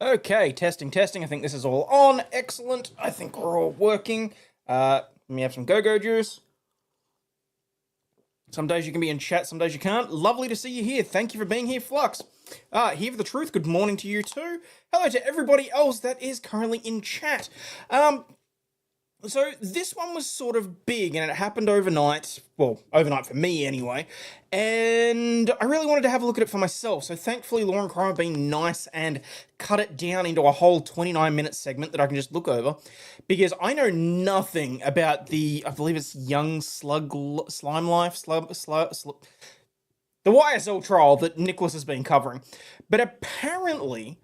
Okay, testing, testing. I think this is all on. Excellent. I think we're all working. Let me have some go-go juice. Some days you can be in chat, some days you can't. Lovely to see you here. Thank you for being here, Flux. Here for the truth. Good morning to you too. Hello to everybody else that is currently in chat. So this one was sort of big, and it happened overnight. Well, overnight for me anyway. And I really wanted to have a look at it for myself. So thankfully, Law and Crime have been nice and cut it down into a whole 29-minute segment that I can just look over, because I know nothing about the, I believe it's Young Slime Life, the YSL trial that Nicholas has been covering. But apparently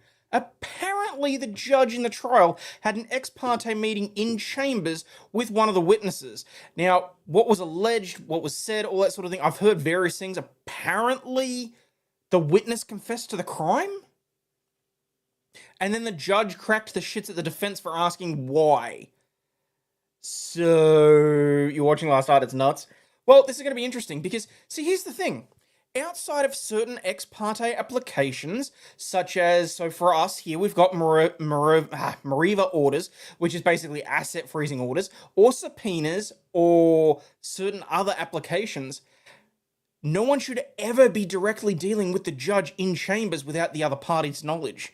the judge in the trial had an ex parte meeting in chambers with one of the witnesses. Now, what was alleged, what was said, all that sort of thing, I've heard various things. Apparently, the witness confessed to the crime? And then the judge cracked the shits at the defense for asking why. So, you're watching last night, it's nuts. Well, this is going to be interesting because, see, here's the thing. Outside of certain ex parte applications, such as, so for us here, we've got Mariva orders, which is basically asset freezing orders, or subpoenas, or certain other applications, no one should ever be directly dealing with the judge in chambers without the other party's knowledge.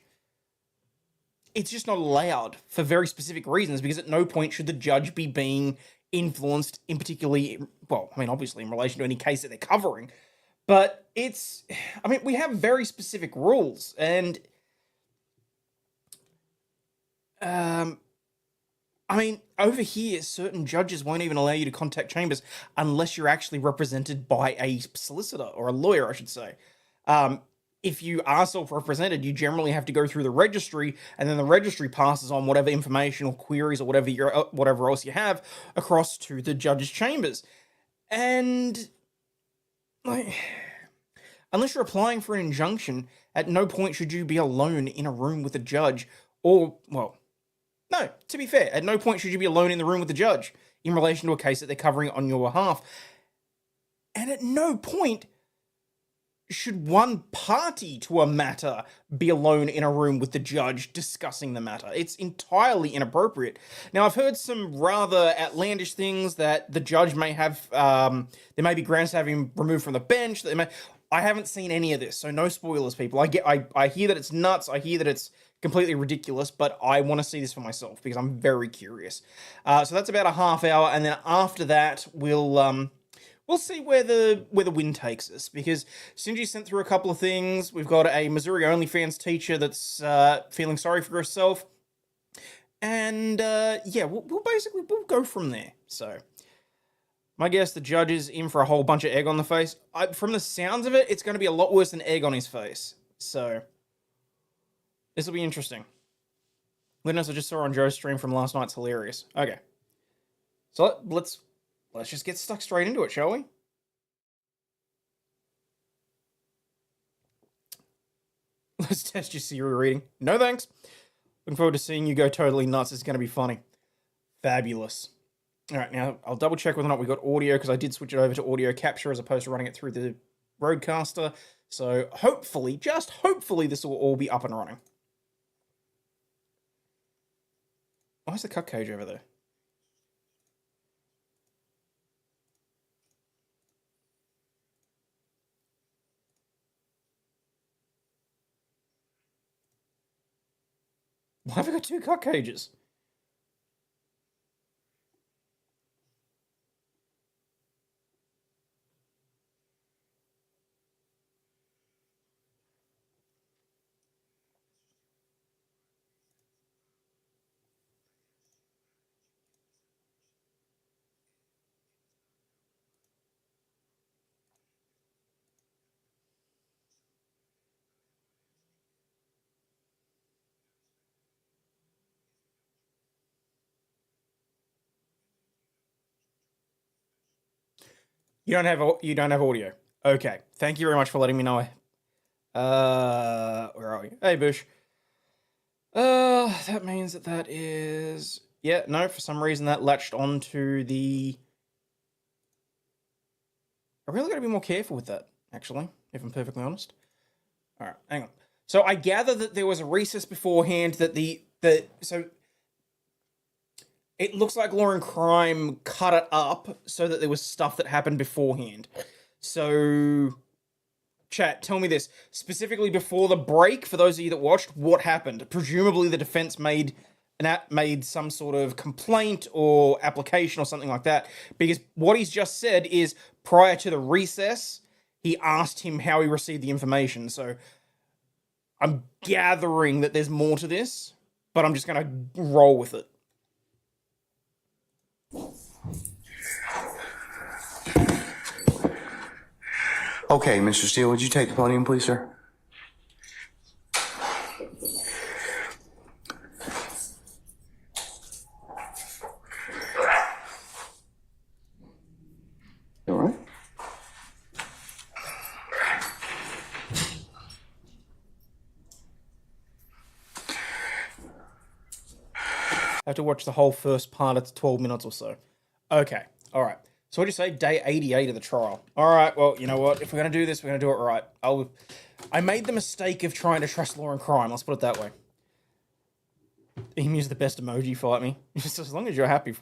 It's just not allowed for very specific reasons, because at no point should the judge be being influenced in particularly, well, I mean, obviously in relation to any case that they're covering. But it's, I mean, we have very specific rules, and, I mean, over here, certain judges won't even allow you to contact chambers unless you're actually represented by a solicitor, or a lawyer, I should say. If you are self-represented, you generally have to go through the registry, and then the registry passes on whatever information or queries or whatever else you have across to the judge's chambers. And, like, unless you're applying for an injunction, at no point should you be alone in a room with a judge, or, well, no, to be fair, at no point should you be alone in the room with the judge in relation to a case that they're covering on your behalf. And at no point should one party to a matter be alone in a room with the judge discussing the matter. It's entirely inappropriate. Now, I've heard some rather outlandish things that the judge may have, there may be grounds to have him removed from the bench. I haven't seen any of this, so no spoilers, people. I hear that it's nuts, I hear that it's completely ridiculous, but I want to see this for myself, because I'm very curious. So that's about a half hour, and then after that, we'll see where the wind takes us, because Sinji sent through a couple of things. We've got a Missouri OnlyFans teacher that's feeling sorry for herself, and yeah, we'll go from there. So, my guess, the judge is in for a whole bunch of egg on the face. From the sounds of it, it's going to be a lot worse than egg on his face. So, this will be interesting. Witness I just saw on Joe's stream from last night's hilarious. Okay, so let's just get stuck straight into it, shall we? Let's test your Siri reading. No thanks. Looking forward to seeing you go totally nuts. It's going to be funny. Fabulous. All right, now I'll double check whether or not we got audio, because I did switch it over to audio capture as opposed to running it through the Rodecaster. So hopefully, just hopefully, this will all be up and running. Why's the cut cage over there? Why have I got two cut cages? You don't have audio. Okay. Thank you very much for letting me know. Where are we? Hey, Bush. That means that is... Yeah, no, for some reason that latched onto the... I really gotta be more careful with that, actually, if I'm perfectly honest. Alright, hang on. So I gather that there was a recess beforehand that so it looks like Law and Crime cut it up so that there was stuff that happened beforehand. So, chat, tell me this. Specifically before the break, for those of you that watched, what happened? Presumably the defense made some sort of complaint or application or something like that. Because what he's just said is, prior to the recess, he asked him how he received the information. So, I'm gathering that there's more to this, but I'm just going to roll with it. Okay, Mr. Steele, would you take the podium, please, sir? You all right? I have to watch the whole first part. It's 12 minutes or so. Okay. All right. So what'd you say? Day 88 of the trial. All right. Well, you know what? If we're going to do this, we're going to do it right. I made the mistake of trying to trust Law and Crime. Let's put it that way. Emu's the best emoji, fight me. Just as long as you're happy.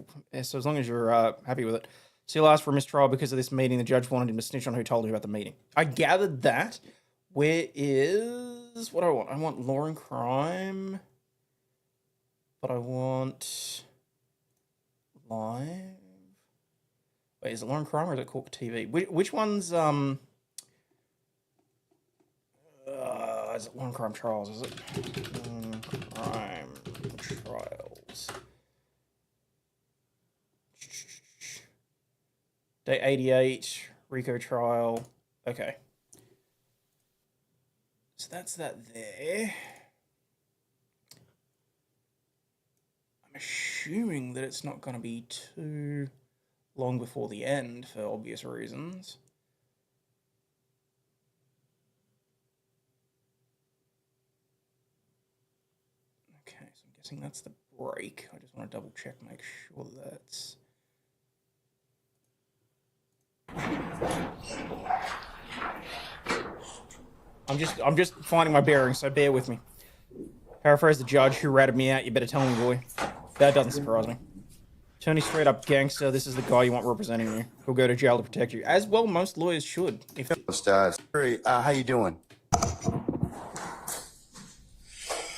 So as long as you're happy with it. Steele asked for a mistrial because of this meeting. The judge wanted him to snitch on who told him about the meeting. I gathered that. Where is... What do I want? I want Law and Crime... But I want live. Wait, is it Law and Crime or is it Cork TV? Which one's is it Law and Crime Trials? Is it Law and Crime Trials? Day 88 RICO trial. Okay, so that's that there. Assuming that it's not going to be too long before the end for obvious reasons. Okay, so I'm guessing that's the break. I just want to double check, make sure that's... I'm just finding my bearings, so bear with me. Paraphrase the judge who ratted me out. You better tell me, boy. That doesn't surprise me. Attorney straight up gangster. This is the guy you want representing you. He'll go to jail to protect you. As well, most lawyers should. Jury, how you doing?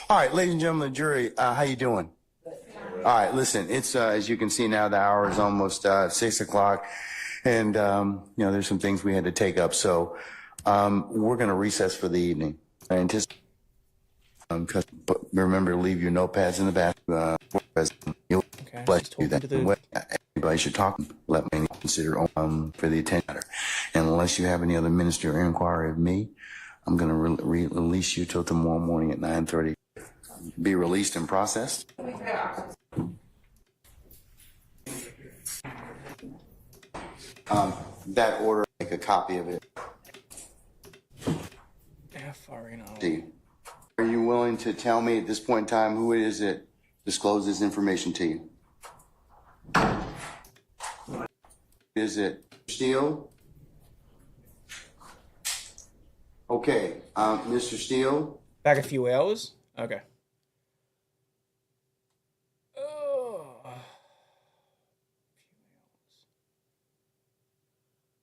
All right, ladies and gentlemen of the jury, how you doing? All right, listen, it's, as you can see now, the hour is almost 6 o'clock. And, you know, there's some things we had to take up. So we're going to recess for the evening. I anticipate. But remember to leave your notepads in the bathroom. You'll bless you that way. Everybody should talk. Let me consider for the attention matter. And unless you have any other ministerial inquiry of me, I'm going to release you till tomorrow morning at 9:30. Be released and processed. That order, make a copy of it. Are you willing to tell me at this point in time who it is that disclosed this information to you? Is it Steele? Okay, Mr. Steele? Back a few hours? Okay.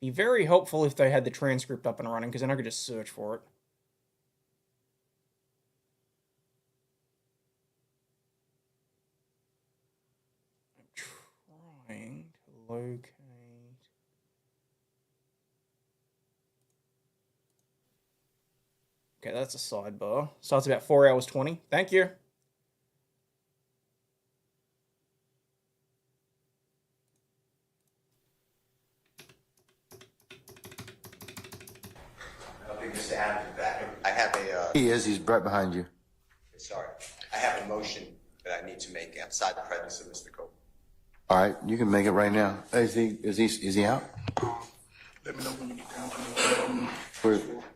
Be very helpful if they had the transcript up and running, because then I could just search for it. Trying to locate. Okay, that's a sidebar. Starts about 4 hours 20. Thank you. Okay, Mr. Adams is back. I have a. He is. He's right behind you. Sorry, I have a motion that I need to make outside the presence of Mr. Cope. All right, you can make it right now. Is he out? Let me know when you get down.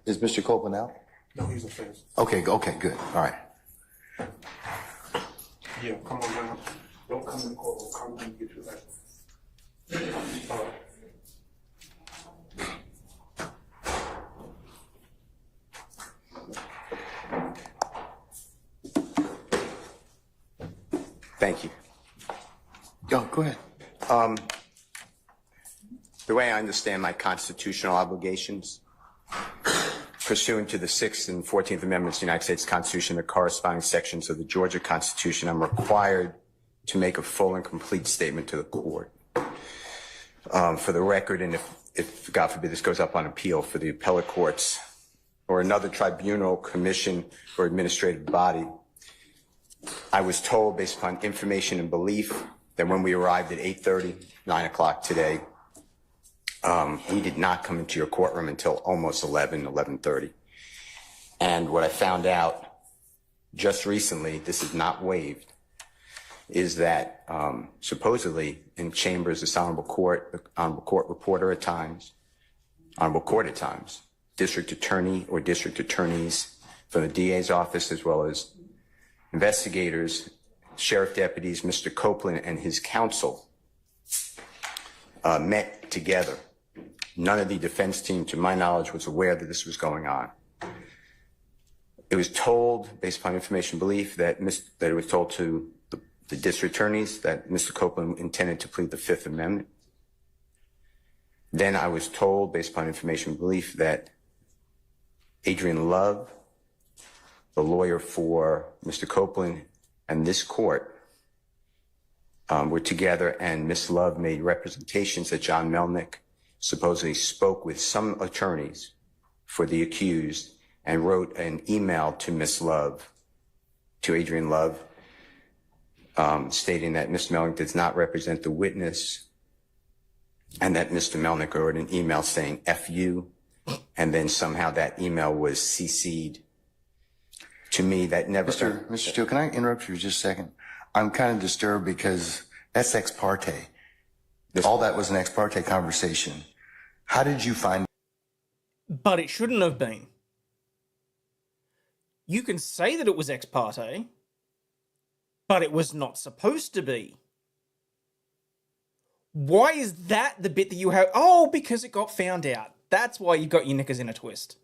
Is Mr. Copeland out? No, he's upstairs. Okay, good. All right. Yeah, come on down. Don't come in the court. We'll come and get you back. All right. go ahead. The way I understand my constitutional obligations, pursuant to the 6th and 14th Amendments of the United States Constitution, the corresponding sections of the Georgia Constitution, I'm required to make a full and complete statement to the court. For the record, and if God forbid this goes up on appeal for the appellate courts or another tribunal, commission, or administrative body, I was told, based upon information and belief, that when we arrived at 8:30, 9 o'clock today, we did not come into your courtroom until almost 11:30. And what I found out just recently, this is not waived, is that supposedly in chambers, this honorable court reporter at times, honorable court at times, district attorney or district attorneys from the DA's office, as well as investigators, sheriff deputies, Mr. Copeland and his counsel met together. None of the defense team, to my knowledge, was aware that this was going on. It was told, based upon information belief, that it was told to the district attorneys that Mr. Copeland intended to plead the Fifth Amendment. Then I was told, based upon information belief, that Adrian Love, the lawyer for Mr. Copeland, and this court were together, and Ms. Love made representations that John Melnick supposedly spoke with some attorneys for the accused and wrote an email to Ms. Love, to Adrian Love, stating that Mr. Melnick does not represent the witness, and that Mr. Melnick wrote an email saying F you, and then somehow that email was CC'd to me. That never... Mr. Steele, can I interrupt you for just a second? I'm kind of disturbed because that's ex parte. All that was an ex parte conversation. How did you find... But it shouldn't have been. You can say that it was ex parte, but it was not supposed to be. Why is that the bit that you have? Oh, because it got found out. That's why you got your knickers in a twist.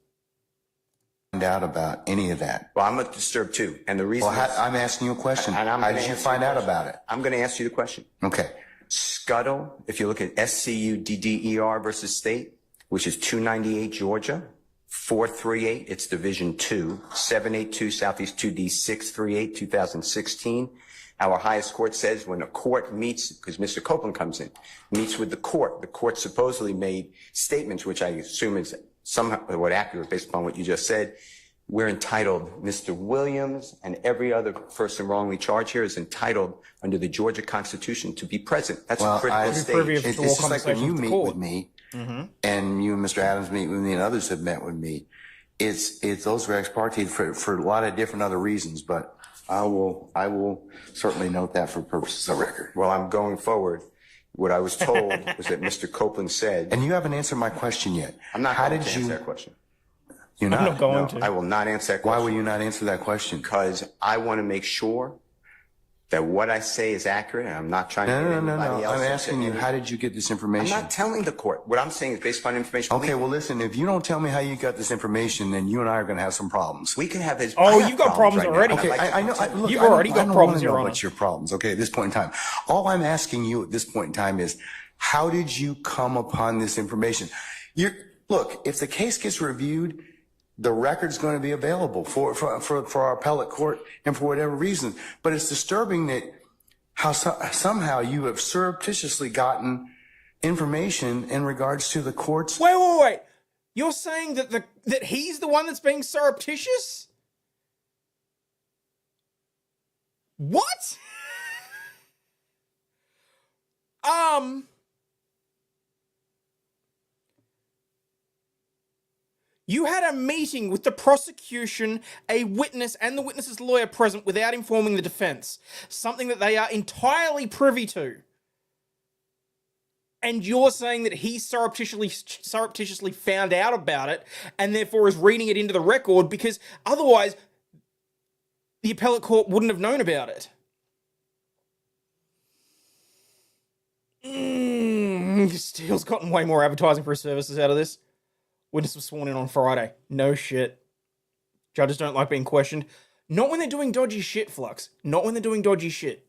Find out about any of that? Well, I'm disturbed too. And the reason I'm asking you a question. How did you find out about it? I'm going to ask you the question. Okay. Scuttle, if you look at SCUDDER versus State, which is 298 Georgia, 438, it's Division 2, 782 Southeast 2D 638, 2016. Our highest court says when a court meets, because Mr. Copeland comes in, meets with the court supposedly made statements, which I assume is somewhat accurate based upon what you just said. We're entitled, Mr. Williams and every other person wrongly charged here is entitled under the Georgia Constitution to be present. That's a critical stage. It's just like when you meet with me, and you and Mr. Adams meet with me, and others have met with me. It's those are ex parte for a lot of different other reasons, but I will certainly note that for purposes of record. Well, I'm going forward. What I was told was that Mr. Copeland said, and you haven't answered my question yet. I'm not going to answer that question. You're not? I'm not going to. I will not answer that question. Why will you not answer that question? Because I want to make sure that what I say is accurate, and I'm not trying to get anybody else. I'm asking you, how did you get this information? I'm not telling the court. What I'm saying is based upon information. Okay, well, listen, if you don't tell me how you got this information, then you and I are going to have some problems. We can have his. Oh, you've got problems already. Okay, I know. Look, You've already got problems, Your Honor. What's your problems? Okay, at this point in time, all I'm asking you at this point in time is, how did you come upon this information? Look, if the case gets reviewed, the record's going to be available for our appellate court and for whatever reason. But it's disturbing that how somehow you have surreptitiously gotten information in regards to the court's... Wait. You're saying that that he's the one that's being surreptitious? What? You had a meeting with the prosecution, a witness, and the witness's lawyer present without informing the defense. Something that they are entirely privy to. And you're saying that he surreptitiously found out about it and therefore is reading it into the record because otherwise the appellate court wouldn't have known about it. Steele's gotten way more advertising for his services out of this. Witness was sworn in on Friday. No shit. Judges don't like being questioned. Not when they're doing dodgy shit, Flux. Not when they're doing dodgy shit.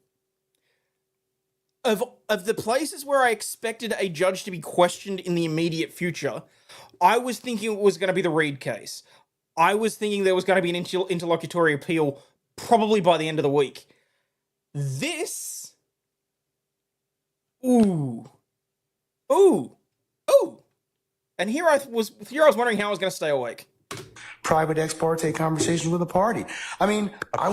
of the places where I expected a judge to be questioned in the immediate future, I was thinking it was going to be the Reed case. I was thinking there was going to be an interlocutory appeal probably by the end of the week. This, ooh, and here I was wondering how I was going to stay awake. Private ex parte conversations with a party. I mean, A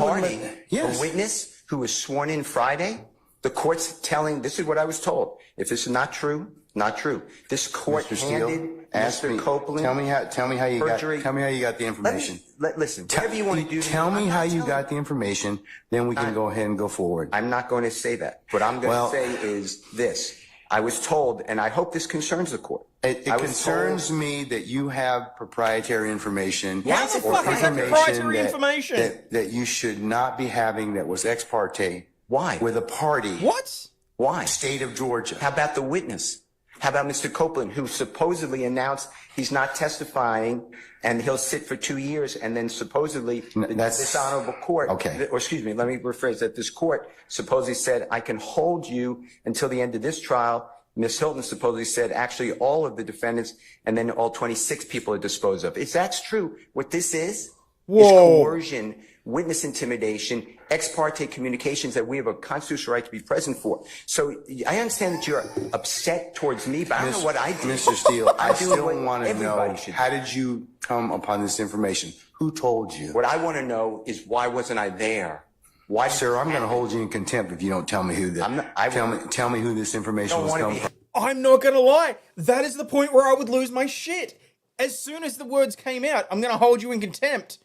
witness who was sworn in Friday. The court's telling, this is what I was told. If this is not true, not true. This court Mr. Steele, handed ask Mr. me, Copeland. tell me how you perjury. got the information. Listen, whatever you want to do. Tell me how you got the information, then we can go ahead and go forward. I'm not going to say that. What I'm going to say is this. I was told, and I hope this concerns the court. It concerns me that you have proprietary information. How the fuck is that proprietary information? That you should not be having that was ex parte. Why? With a party. What? Why? State of Georgia. How about the witness? How about Mr. Copeland, who supposedly announced he's not testifying and he'll sit for 2 years, and then supposedly this honorable court, or excuse me, let me rephrase that. This court supposedly said, I can hold you until the end of this trial. Ms. Hilton supposedly said, actually, all of the defendants and then all 26 people are disposed of. If that's true, what this is coercion, witness intimidation, ex parte communications that we have a constitutional right to be present for. So I understand that you're upset towards me, but I don't know what I did. Mr. Steele, I still what want to know, everybody should how did you come upon this information? Who told you? What I want to know is, why wasn't I there? Why, Sir, I'm going to hold you in contempt if you don't tell me who tell me who this information was coming from. I'm not going to lie. That is the point where I would lose my shit. As soon as the words came out, I'm going to hold you in contempt.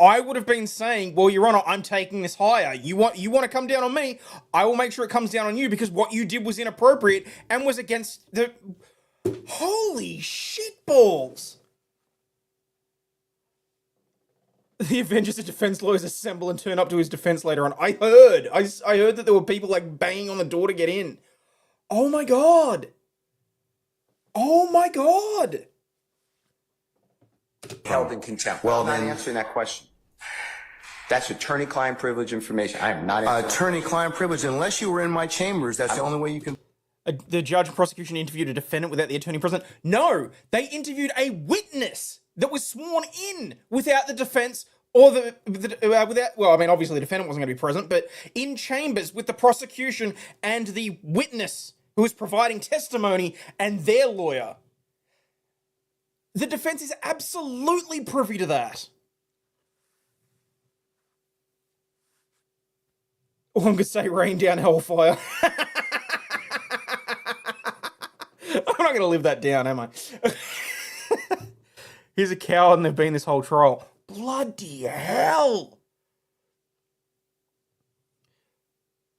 I would have been saying, well, Your Honor, I'm taking this higher. You want to come down on me? I will make sure it comes down on you, because what you did was inappropriate and was against the... Holy shitballs. The Avengers of defense lawyers assemble and turn up to his defense later on. I heard that there were people like banging on the door to get in. Oh my God. Oh my God. Held in contempt. Well, I'm not answering that question. That's attorney-client privilege information. I am not answering attorney-client privilege. Unless you were in my chambers, that's the only way you can... The judge and prosecution interviewed a defendant without the attorney present. No, they interviewed a witness that was sworn in without the defense or without, well, I mean, obviously the defendant wasn't going to be present, but in chambers with the prosecution and the witness who was providing testimony and their lawyer. The defense is absolutely privy to that. All I'm going to say, rain down hellfire. I'm not going to live that down, am I? He's a coward and they've been this whole trial. Bloody hell.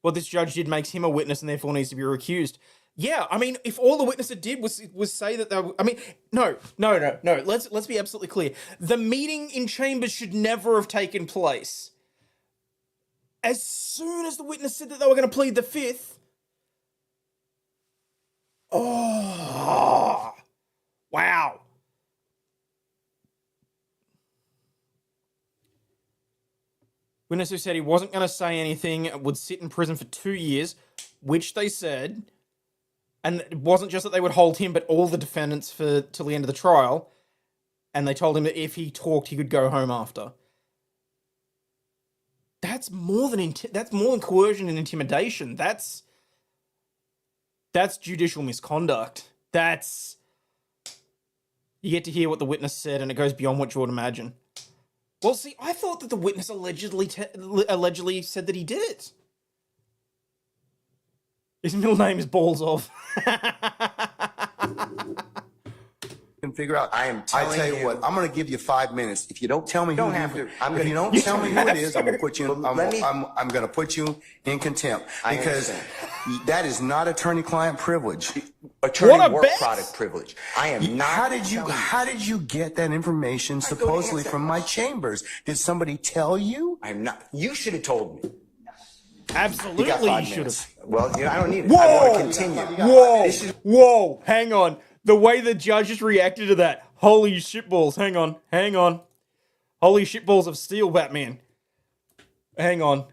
What this judge did makes him a witness and therefore needs to be recused. Yeah, I mean, if all the witnesses did was say that they were, I mean, no. Let's be absolutely clear. The meeting in chambers should never have taken place. As soon as the witness said that they were going to plead the fifth, oh, wow. Witness who said he wasn't going to say anything would sit in prison for 2 years, which they said. And it wasn't just that they would hold him, but all the defendants till the end of the trial. And they told him that if he talked, he could go home after. That's more than coercion and intimidation. That's judicial misconduct. You get to hear what the witness said, and it goes beyond what you would imagine. Well, see, I thought that the witness allegedly said that he did it. His middle name is Balls Of. Can figure out. I tell you what, I'm going to give you 5 minutes. If you don't tell me don't who have to. if you don't tell me who it is, I'm going to put you. I'm Let me- going to put you in contempt I because understand. that is not attorney-client privilege. Attorney What a work bet! product privilege. I am not. How did you get that information supposedly from my chambers? Did somebody tell you? I'm not. You should have told me. Absolutely, You got you 5 should minutes. have. Well, I don't need it. Whoa! I want to continue. Whoa, hang on. The way the judges reacted to that. Holy shitballs, hang on. Holy shitballs of Steele, Batman. Hang on.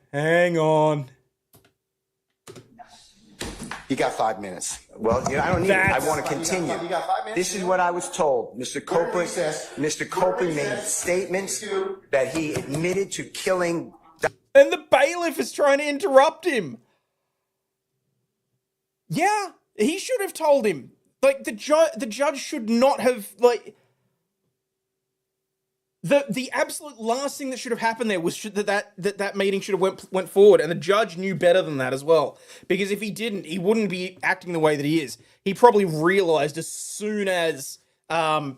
You got 5 minutes. Well, I don't need it. I want to continue. You got 5 minutes? This is what I was told. Mr. Copeland made statements that he admitted to killing. And the bailiff is trying to interrupt him. Yeah, he should have told him. Like, the judge should not have, like... The absolute last thing that should have happened there was that meeting should have went forward, and the judge knew better than that as well. Because if he didn't, he wouldn't be acting the way that he is. He probably realized as soon as, like,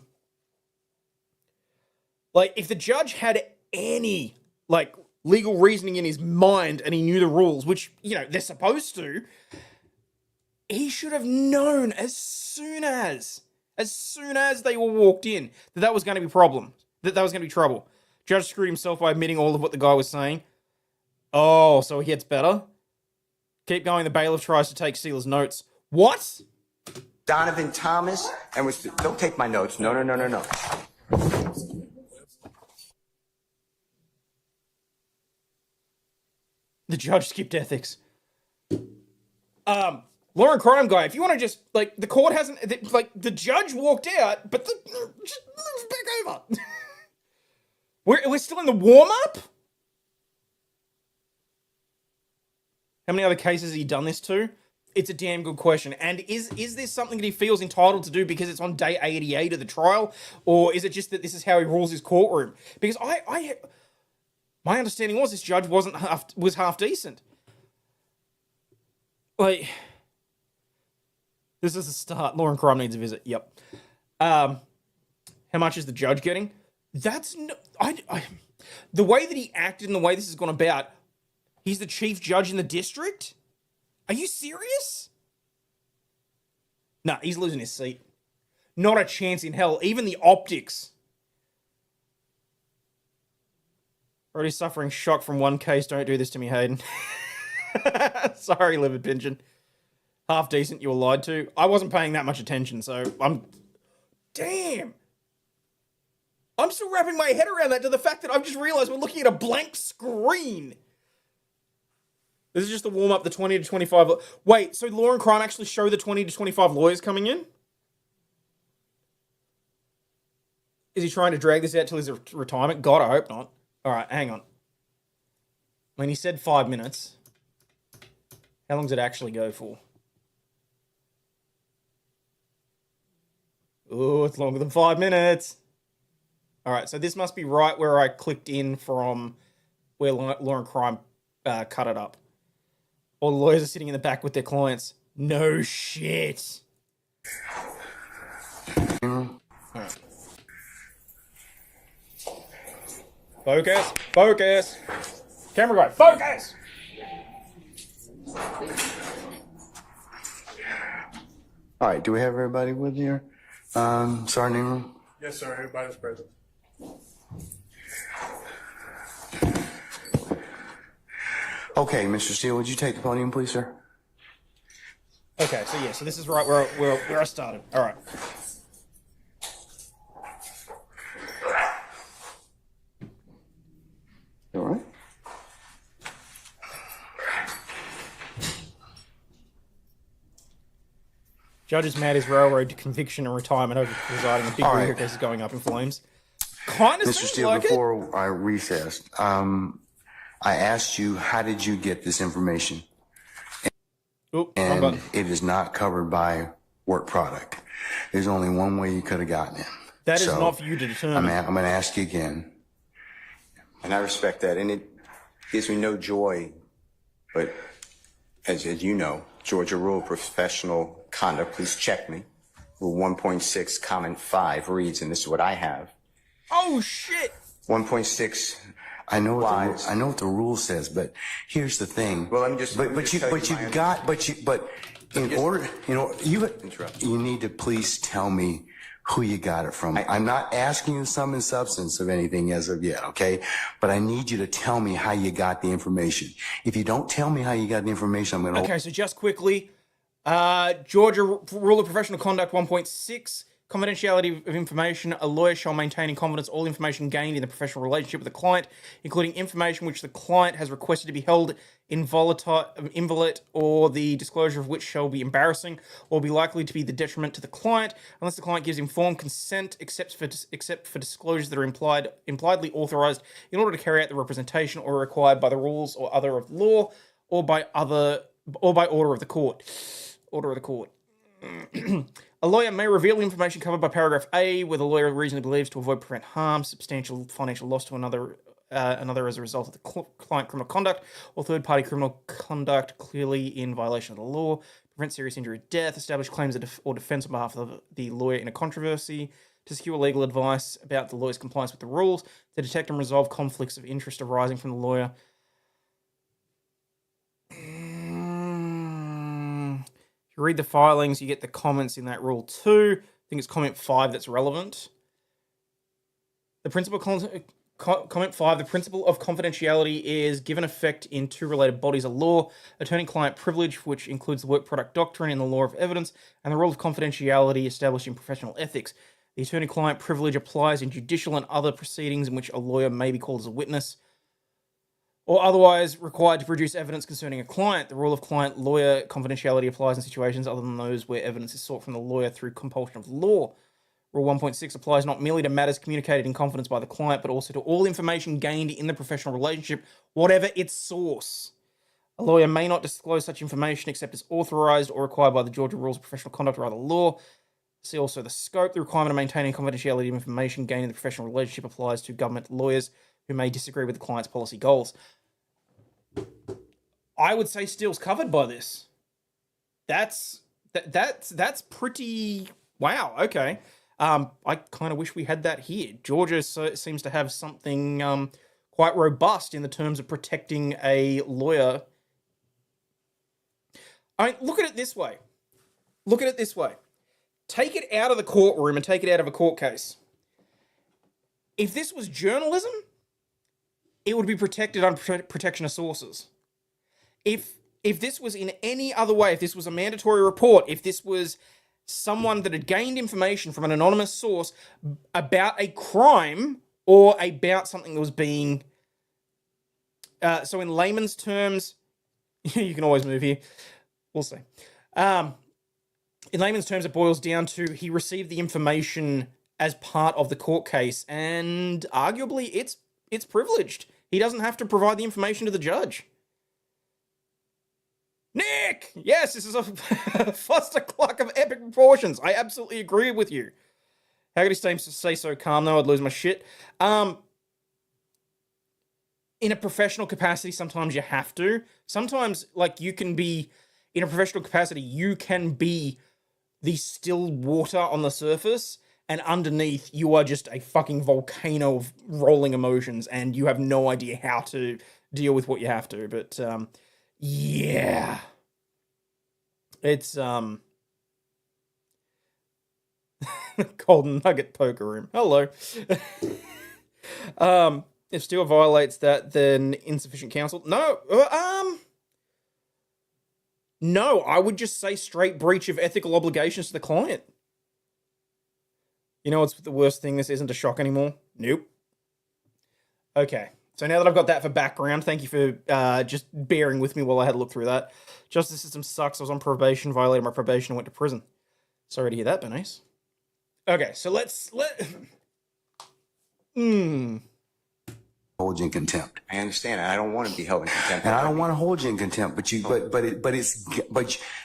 if the judge had any, like, legal reasoning in his mind and he knew the rules, which, you know, they're supposed to, he should have known as soon as they all walked in that was going to be a problem. That was going to be trouble. Judge screwed himself by admitting all of what the guy was saying. Oh, so he gets better? Keep going. The bailiff tries to take Steele's notes. What? Donovan Thomas and was... Don't take my notes. No. The judge skipped ethics. Law and crime guy, if you want to just, like, the court hasn't... Like, the judge walked out, but just move back over. We're still in the warm-up? How many other cases has he done this to? It's a damn good question. And is this something that he feels entitled to do because it's on day 88 of the trial? Or is it just that this is how he rules his courtroom? Because my understanding was this judge was half decent. Like, this is the start. Law and crime needs a visit. Yep. How much is the judge getting? That's no... the way that he acted and the way this has gone about, he's the chief judge in the district? Are you serious? No, he's losing his seat. Not a chance in hell. Even the optics. Already suffering shock from one case. Don't do this to me, Hayden. Sorry, livid pigeon. Half decent, you were lied to. I wasn't paying that much attention, so I'm... Damn! I'm still wrapping my head around that to the fact that I've just realized we're looking at a blank screen. This is just the warm-up, the 20 to 25... Wait, so Law and Crime actually show the 20 to 25 lawyers coming in? Is he trying to drag this out till his retirement? God, I hope not. All right, hang on. I mean, he said 5 minutes. How long does it actually go for? Oh, it's longer than 5 minutes. All right, so this must be right where I clicked in from where Law and Crime cut it up. All the lawyers are sitting in the back with their clients. No shit. All right. Focus. Camera guy, focus. All right, do we have everybody with you? Sergeant Ingram? Yes, sir. Everybody's present. Okay, Mr. Steele, would you take the podium, please, sir? Okay, so this is right where I started. All right. All right. Judge is mad as railroad to conviction and retirement over presiding. A big RICO case is going up in flames. Kind of Mr. seems Steele, like before I recessed, I asked you, how did you get this information? And it is not covered by work product. There's only one way you could have gotten it. That is not for you to determine. I'm going to ask you again. And I respect that. And it gives me no joy. But as you know, Georgia Rule Professional Conduct, please check me. Rule 1.6, comment 5 reads, and this is what I have. Oh, shit. 1.6. I know what the rule says, but here's the thing. Well, let me just. You need to please tell me who you got it from. I'm not asking you sum and substance of anything as of yet, okay? But I need you to tell me how you got the information. If you don't tell me how you got the information, I'm going to... Okay, so just quickly, Georgia Rule of Professional Conduct 1.6, Confidentiality of information. A lawyer shall maintain in confidence all information gained in the professional relationship with the client, including information which the client has requested to be held inviolate, or the disclosure of which shall be embarrassing or be likely to be the detriment to the client, unless the client gives informed consent, except for disclosures that are impliedly authorized in order to carry out the representation or required by the rules or other of law or by order of the court. Order of the court. A lawyer may reveal information covered by paragraph A where the lawyer reasonably believes to avoid prevent harm, substantial financial loss to another as a result of the client criminal conduct or third-party criminal conduct clearly in violation of the law, prevent serious injury or death, establish claims or defense on behalf of the lawyer in a controversy, to secure legal advice about the lawyer's compliance with the rules, to detect and resolve conflicts of interest arising from the lawyer. If you read the filings, you get the comments in that rule too. I think it's comment 5 that's relevant. The principle comment 5, the principle of confidentiality is given effect in two related bodies of law: attorney-client privilege, which includes the work product doctrine and the law of evidence, and the rule of confidentiality established in professional ethics. The attorney-client privilege applies in judicial and other proceedings in which a lawyer may be called as a witness or otherwise required to produce evidence concerning a client. The rule of client-lawyer confidentiality applies in situations other than those where evidence is sought from the lawyer through compulsion of law. Rule 1.6 applies not merely to matters communicated in confidence by the client, but also to all information gained in the professional relationship, whatever its source. A lawyer may not disclose such information except as authorized or required by the Georgia Rules of Professional Conduct or other law. See also the scope. The requirement of maintaining confidentiality of information gained in the professional relationship applies to government lawyers who may disagree with the client's policy goals. I would say Steele's covered by this. That's pretty wow. Okay, I kind of wish we had that here. Georgia seems to have something quite robust in the terms of protecting a lawyer. I mean, look at it this way. Take it out of the courtroom and take it out of a court case. If this was journalism, it would be protected under protection of sources. If this was in any other way, if this was a mandatory report, if this was someone that had gained information from an anonymous source about a crime or about something that was being... so in layman's terms, you can always move here. We'll see. In layman's terms, it boils down to he received the information as part of the court case, and arguably it's privileged. He doesn't have to provide the information to the judge. Nick! Yes, this is a clustercluck of epic proportions. I absolutely agree with you. How could he stay so calm, though? I'd lose my shit. In a professional capacity, sometimes you have to. Sometimes, like, you can be... In a professional capacity, you can be the still water on the surface, and underneath, you are just a fucking volcano of rolling emotions, and you have no idea how to deal with what you have to. But, yeah. It's, Golden Nugget Poker Room. Hello. If Steele violates that, then insufficient counsel. No, I would just say straight breach of ethical obligations to the client. You know what's the worst thing? This isn't a shock anymore. Nope. Okay. So now that I've got that for background, thank you for just bearing with me while I had to look through that. Justice system sucks. I was on probation, violated my probation, and went to prison. Sorry to hear that, Bernice. Okay, so let's hold you in contempt. I understand. I don't want to be held in contempt. And I don't want to hold you in contempt, but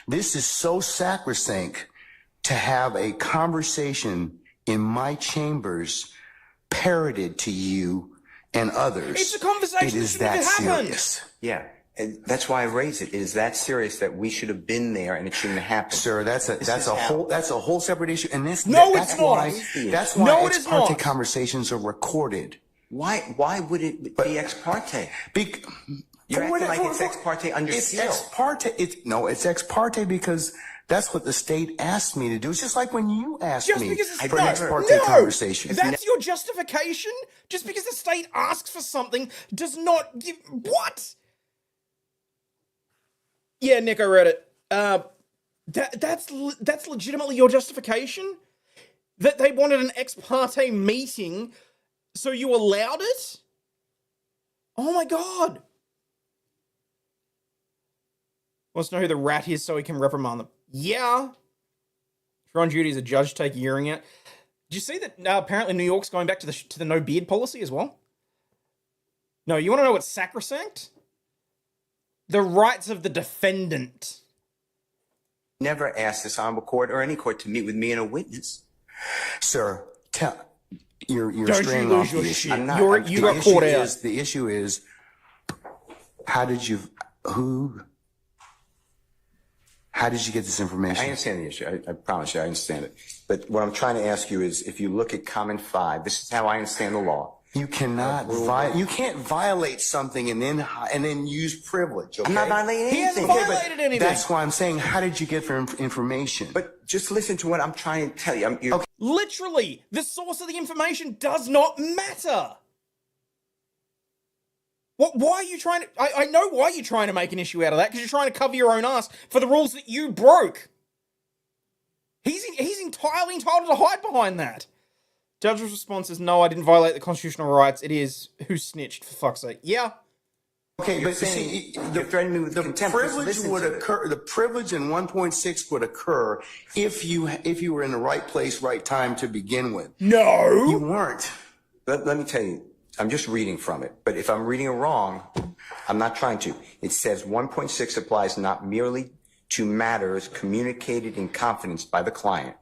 this is so sacrosanct to have a conversation in my chambers parroted to you and others. It's a conversation. It is that serious. Yeah. And that's why I raised it. It is that serious that we should have been there and it shouldn't have happened. Sir, that's a whole separate issue. And that's no, that's it's not. That's why no, ex parte conversations are recorded. Why would it be ex parte? You're acting like it's ex parte under Steele. It's ex parte. It's ex parte because that's what the state asked me to do. It's just like when you asked me for an ex parte conversation. That's your justification? Just because the state asks for something does not give... What? Yeah, Nick, I read it. That's legitimately your justification? That they wanted an ex parte meeting, so you allowed it? Oh my god. Wants to know who the rat is so he can reprimand them. Yeah. If you're on duty as a judge, take a hearing out. Did you see that apparently New York's going back to the no beard policy as well? No, you want to know what's sacrosanct? The rights of the defendant. Never asked this honorable court or any court to meet with me and a witness. Sir, you're Don't straying you off lose the your issue. shit. You got caught out. The issue is, how did you get this information? I understand the issue. I promise you, I understand it. But what I'm trying to ask you is, if you look at Comment 5, this is how I understand the law. You cannot you can't violate something and then use privilege. Okay? I'm not violating He hasn't anything. violated anything. That's why I'm saying, how did you get the information? But just listen to what I'm trying to tell you. Okay. Literally, the source of the information does not matter. Why are you trying to... I know why you're trying to make an issue out of that, because you're trying to cover your own ass for the rules that you broke. He's entirely entitled to hide behind that. Judge's response is, no, I didn't violate the constitutional rights. It is, who snitched, for fuck's sake. Yeah. Okay, You're but saying see, you're threatening me with contempt. privilege would occur. The privilege in 1.6 would occur if you were in the right place, right time to begin with. No. You weren't. Let me tell you, I'm just reading from it. But if I'm reading it wrong, I'm not trying to. It says 1.6 applies not merely to matters communicated in confidence by the client,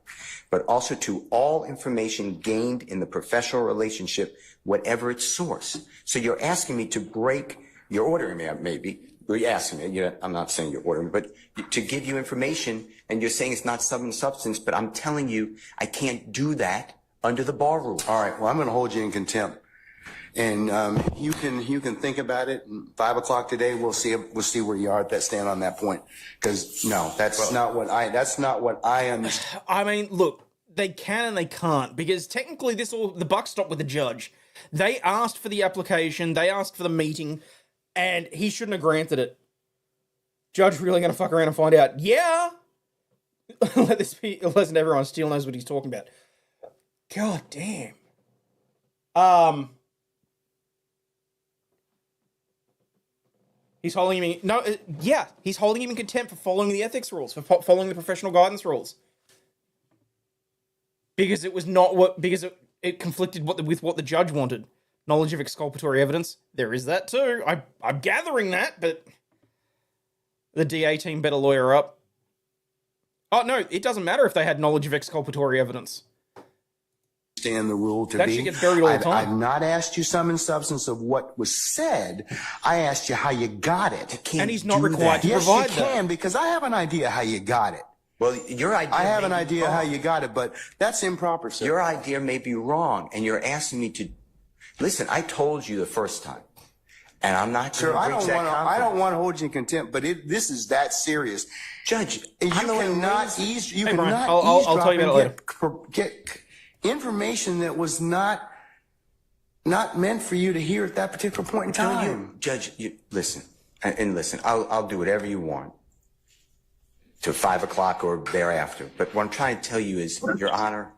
but also to all information gained in the professional relationship, whatever its source. So you're asking me to break, you're ordering me, maybe, you're asking me, I'm not saying you're ordering me, but to give you information, and you're saying it's not substance, but I'm telling you I can't do that under the bar rule. All right. Well, I'm going to hold you in contempt, and you can think about it. 5 o'clock today, we'll see where you are at that stand on that point. Because no, that's not what I understand. I mean, look, they can and they can't, because technically the buck stopped with the judge. They asked for the application, they asked for the meeting, and he shouldn't have granted it. Judge really gonna fuck around and find out? Yeah. Let this be a lesson to everyone. Steele knows what he's talking about. God damn. He's holding him in, he's holding him in contempt for following the ethics rules, for following the professional guidance rules. Because it was not it conflicted with what the judge wanted. Knowledge of exculpatory evidence. There is that too. I'm gathering that, but the DA team better lawyer up. Oh no, it doesn't matter if they had knowledge of exculpatory evidence. Understand the rule to That be. shit gets buried all the time. I've not asked you sum and substance of what was said. I asked you how you got it. And he's not required to provide Yes, that. you can, because I have an idea how you got it. Well, your idea I have may an be idea wrong. how you got it, but that's improper, sir. Your idea may be wrong, and you're asking me to... Listen, I told you the first time, and I'm not going Sir, I to breach don't that want confidence. to hold you in contempt, but this is that serious. Judge, You I'm the one who cannot raised it. ease. You Hey, cannot Brian, I'll tell you about it eavesdrop and get information that was not meant for you to hear at that particular point in time. Judge, listen, and listen, I'll do whatever you want to 5 o'clock or thereafter. But what I'm trying to tell you is, Your Honor,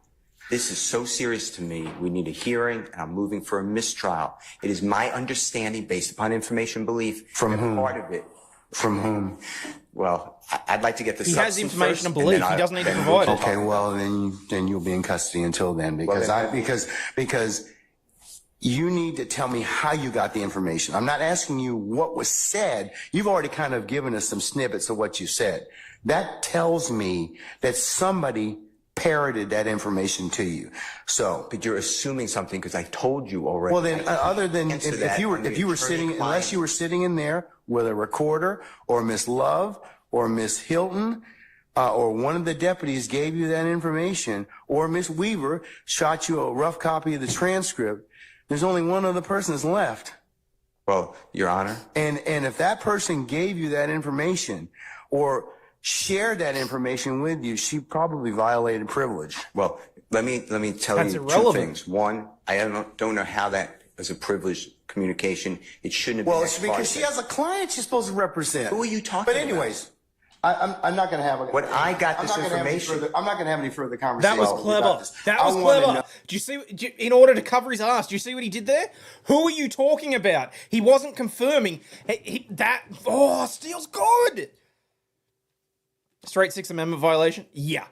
this is so serious to me. We need a hearing, and I'm moving for a mistrial. It is my understanding, based upon information belief, From that whom? part of it. From whom? Well, I'd like to get the He has substance information first, and belief. He doesn't need to provide it. Okay, well then you'll be in custody until then, because because you need to tell me how you got the information. I'm not asking you what was said. You've already kind of given us some snippets of what you said. That tells me that somebody parroted that information to you. So, But you're assuming something because I told you already. well then, other than Answer if that you were on the sitting, attorney-client. unless you were sitting in there with a recorder or Miss Love or Miss Hilton, or one of the deputies gave you that information, or Miss Weaver shot you a rough copy of the transcript, there's only one other person that's left. Well, Your Honor. And if that person gave you that information or shared that information with you, she probably violated privilege. Well, let me tell That's you irrelevant. 2 things. One, I don't know how that is a privileged communication. It shouldn't have been. Well, ex it's because parte. she has a client she's supposed to represent. Who are you talking But about? anyways, I'm not going to have a. When I got this information, I'm not going to have any further conversation. That was clever. That was clever. Do you see? In order to cover his ass, do you see what he did there? Who are you talking about? He wasn't confirming that. Oh, Steele's good. Straight Sixth Amendment violation. Yeah.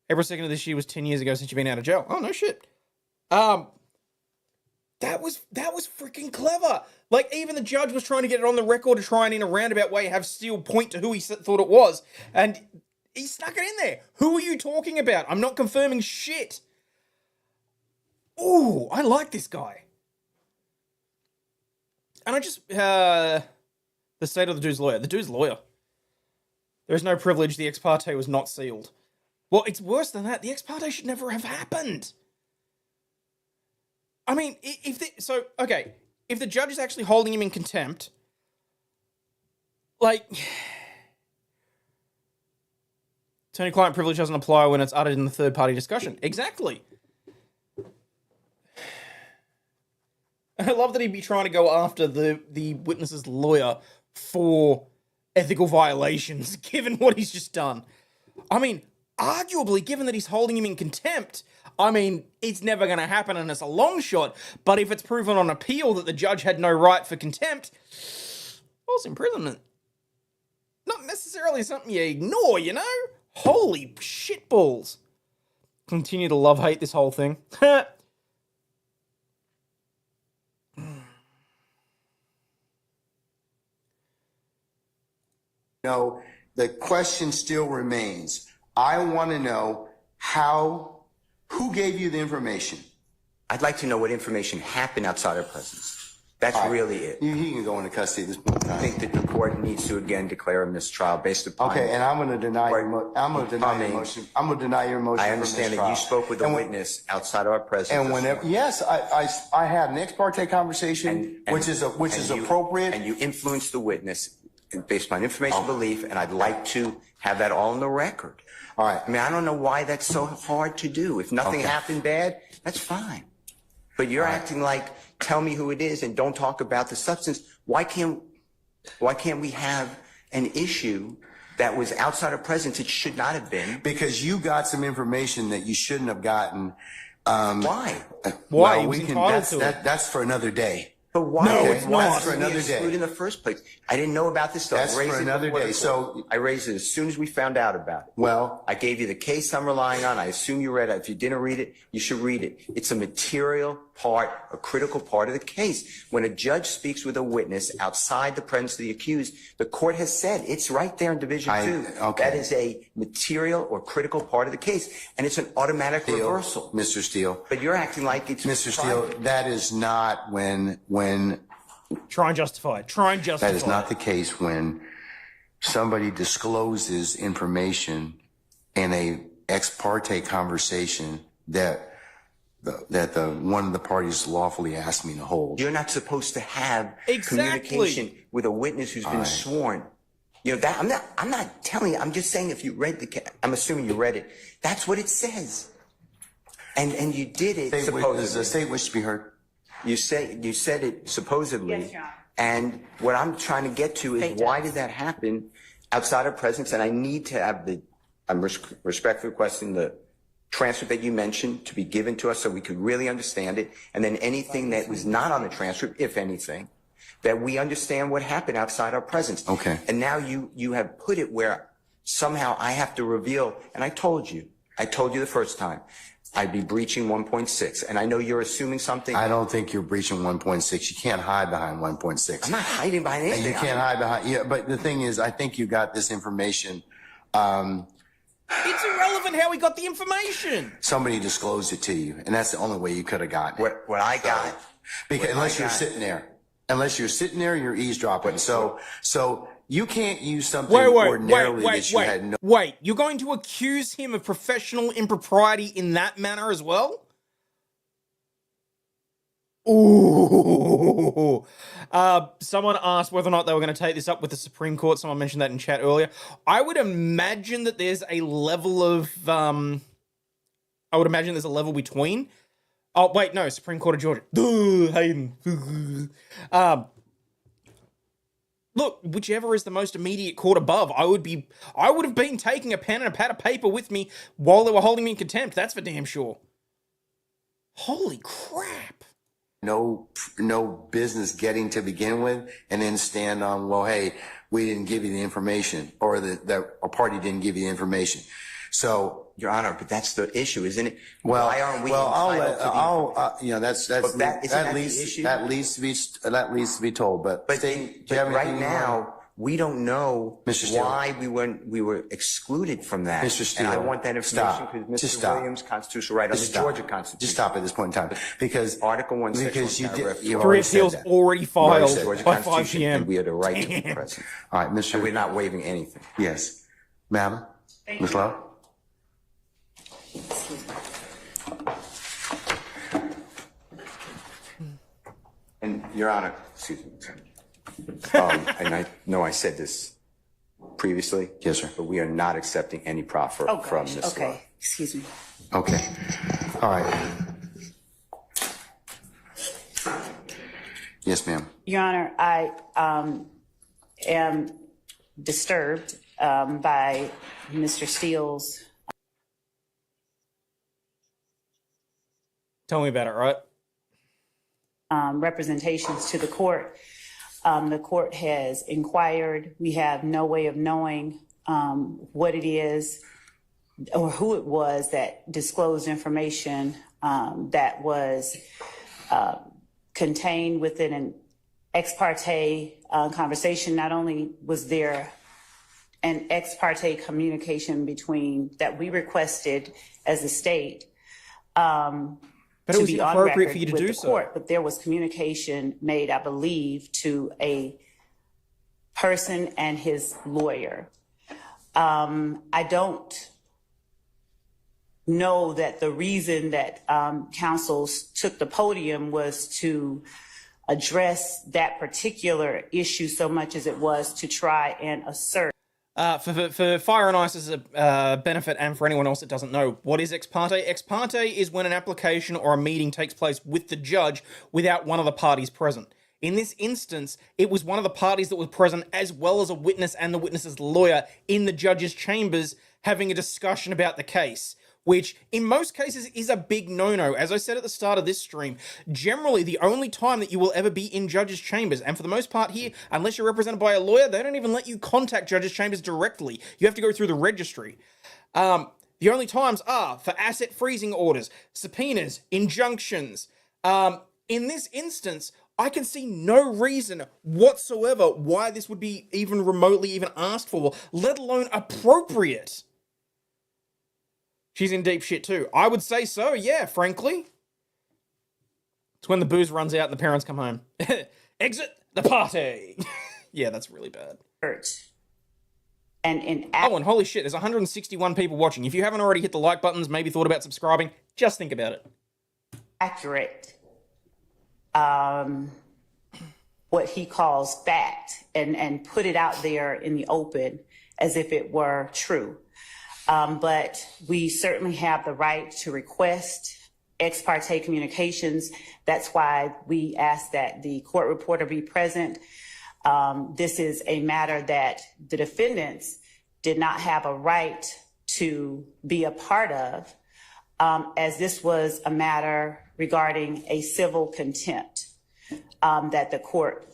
April 2nd of this year was 10 years ago since you've been out of jail. Oh no shit. That was freaking clever. Like, even the judge was trying to get it on the record to try and, in a roundabout way, have Steele point to who he thought it was. And he snuck it in there. Who are you talking about? I'm not confirming shit. Ooh, I like this guy. And I just... the state of the dude's lawyer. The dude's lawyer. There is no privilege. The ex parte was not sealed. Well, it's worse than that. The ex parte should never have happened. I mean, if the judge is actually holding him in contempt, like, attorney-client privilege doesn't apply when it's uttered in the third-party discussion. Exactly. I love that he'd be trying to go after the witness's lawyer for ethical violations, given what he's just done. I mean, arguably, given that he's holding him in contempt, I mean, it's never going to happen and it's a long shot, but if it's proven on appeal that the judge had no right for contempt, well, it's imprisonment. Not necessarily something you ignore, you know? Holy shitballs. Continue to love-hate this whole thing. No, the question still remains. I want to know who gave you the information? I'd like to know what information happened outside our presence. That's really it. He can go into custody at this point in time. I think that the court needs to again declare a mistrial based upon. Okay, and I'm going to deny your motion. I'm going to deny your motion. I understand that you spoke with a witness outside of our presence. And whenever, yes, I had an ex parte conversation, which is appropriate. And you influenced the witness based on information belief, and I'd like to have that all on the record. All right. I mean, I don't know why that's so hard to do. If nothing happened bad, that's fine. But you're acting like, tell me who it is and don't talk about the substance. Why can't we have an issue that was outside of presence? It should not have been. Because you got some information that you shouldn't have gotten. Why? Why? Well, that's for another day. But why? No, it's not. That's for another day. In the first place, I didn't know about this stuff. That's for another day. So I raised it as soon as we found out about it. Well, I gave you the case I'm relying on. I assume you read it. If you didn't read it, you should read it. It's a material part, a critical part of the case. When a judge speaks with a witness outside the presence of the accused, the court has said it's right there in Division 2. Okay. That is a material or critical part of the case, and it's an automatic reversal. Mr. Steele. But you're acting like it's Mr. Steele, that is not when Try and justify it. Try and justify it. That is not the case when somebody discloses information in a ex parte conversation that one of the parties lawfully asked me to hold. You're not supposed to have communication with a witness who's been sworn. You know that I'm not telling you. I'm just saying if you read I'm assuming you read it. That's what it says. And you did it supposedly. Does the state wish to be heard? You said it supposedly. Yes, Your Honor. And what I'm trying to get to is why did that happen outside of presence? And I need to have I'm respectfully requesting the transcript that you mentioned to be given to us so we could really understand it. And then anything that was not on the transcript, if anything, that we understand what happened outside our presence. Okay. And now you have put it where somehow I have to reveal, and I told you the first time, I'd be breaching 1.6. And I know you're assuming something. I don't think you're breaching 1.6. You can't hide behind 1.6. I'm not hiding behind anything. You can't hide behind, yeah, but the thing is, I think you got this information. It's irrelevant how he got the information. Somebody disclosed it to you, and that's the only way you could have gotten it. What I got. Because unless you're sitting there, you're eavesdropping. So you can't use something ordinarily that you had no. Wait, you're going to accuse him of professional impropriety in that manner as well? Ooh. Someone asked whether or not they were going to take this up with the Supreme Court. Someone mentioned that in chat earlier. I would imagine that there's a level of, between. Oh, wait, no, Supreme Court of Georgia. Hayden. look, whichever is the most immediate court above, I would have been taking a pen and a pad of paper with me while they were holding me in contempt. That's for damn sure. Holy crap. No business getting to begin with, and then stand on, well, hey, we didn't give you the information, or that a party didn't give you the information. So, Your Honor, but that's the issue, isn't it? well, Why aren't we entitled to the you know, that's But that needs to be told. But But, State, but right now, we don't know Mr. Steele. why we were excluded from that. Mr. Steele, and I want that information stop. because Just Mr. stop. Williams' constitutional right on the Just stop. Georgia Constitution. Just stop at this point in time, because Article 1, Section 1, you paragraph did, you 4. Three already said appeals that. already Already filed said Georgia by 5 Constitution, p.m. and we have the right to be Damn. present. All right, Mr. And we're not waiving anything. Yes, ma'am, Ms. Love. And Your Honor, excuse me. And I know I said this previously. Yes, sir. But we are not accepting any proffer Oh, from gosh. Ms. Okay. Love. Excuse me. Okay. All right. Yes, ma'am. Your Honor, I am disturbed by Mr. Steele's Tell me about it, right? representations to the court. The court has inquired. We have no way of knowing what it is or who it was that disclosed information that was contained within an ex parte conversation. Not only was there an ex parte communication between that we requested as a state, But it was inappropriate for you to do so. But there was communication made, I believe, to a person and his lawyer. I don't know that the reason that counsel took the podium was to address that particular issue so much as it was to try and assert. For Fire and Ice's benefit, and for anyone else that doesn't know, what is ex parte? Ex parte is when an application or a meeting takes place with the judge without one of the parties present. In this instance, it was one of the parties that was present, as well as a witness and the witness's lawyer in the judge's chambers having a discussion about the case, which in most cases is a big no-no. As I said at the start of this stream, generally the only time that you will ever be in judges' chambers, and for the most part here, unless you're represented by a lawyer, they don't even let you contact judges' chambers directly. You have to go through the registry. The only times are for asset freezing orders, subpoenas, injunctions. In this instance, I can see no reason whatsoever why this would be even remotely even asked for, let alone appropriate. She's in deep shit too. I would say so, yeah, frankly. It's when the booze runs out and the parents come home. Exit the party. Yeah, that's really bad. And holy shit, there's 161 people watching. If you haven't already hit the like buttons, maybe thought about subscribing, just think about it. accurate, what he calls fact, and put it out there in the open as if it were true. But we certainly have the right to request ex parte communications. That's why we ask that the court reporter be present. This is a matter that the defendants did not have a right to be a part of, as this was a matter regarding a civil contempt that the court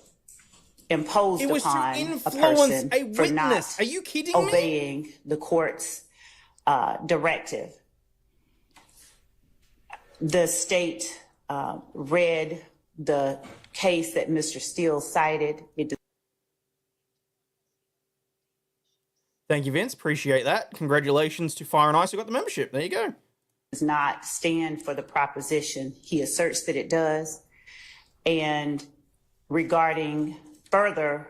imposed It was to upon a influence person a for not witness. Are you kidding me? obeying the court's directive. The state read the case that Mr. Steele cited. Thank you, Vince. Appreciate that. Congratulations to Fire and Ice who got the membership. There you go. Does not stand for the proposition. He asserts that it does. And regarding further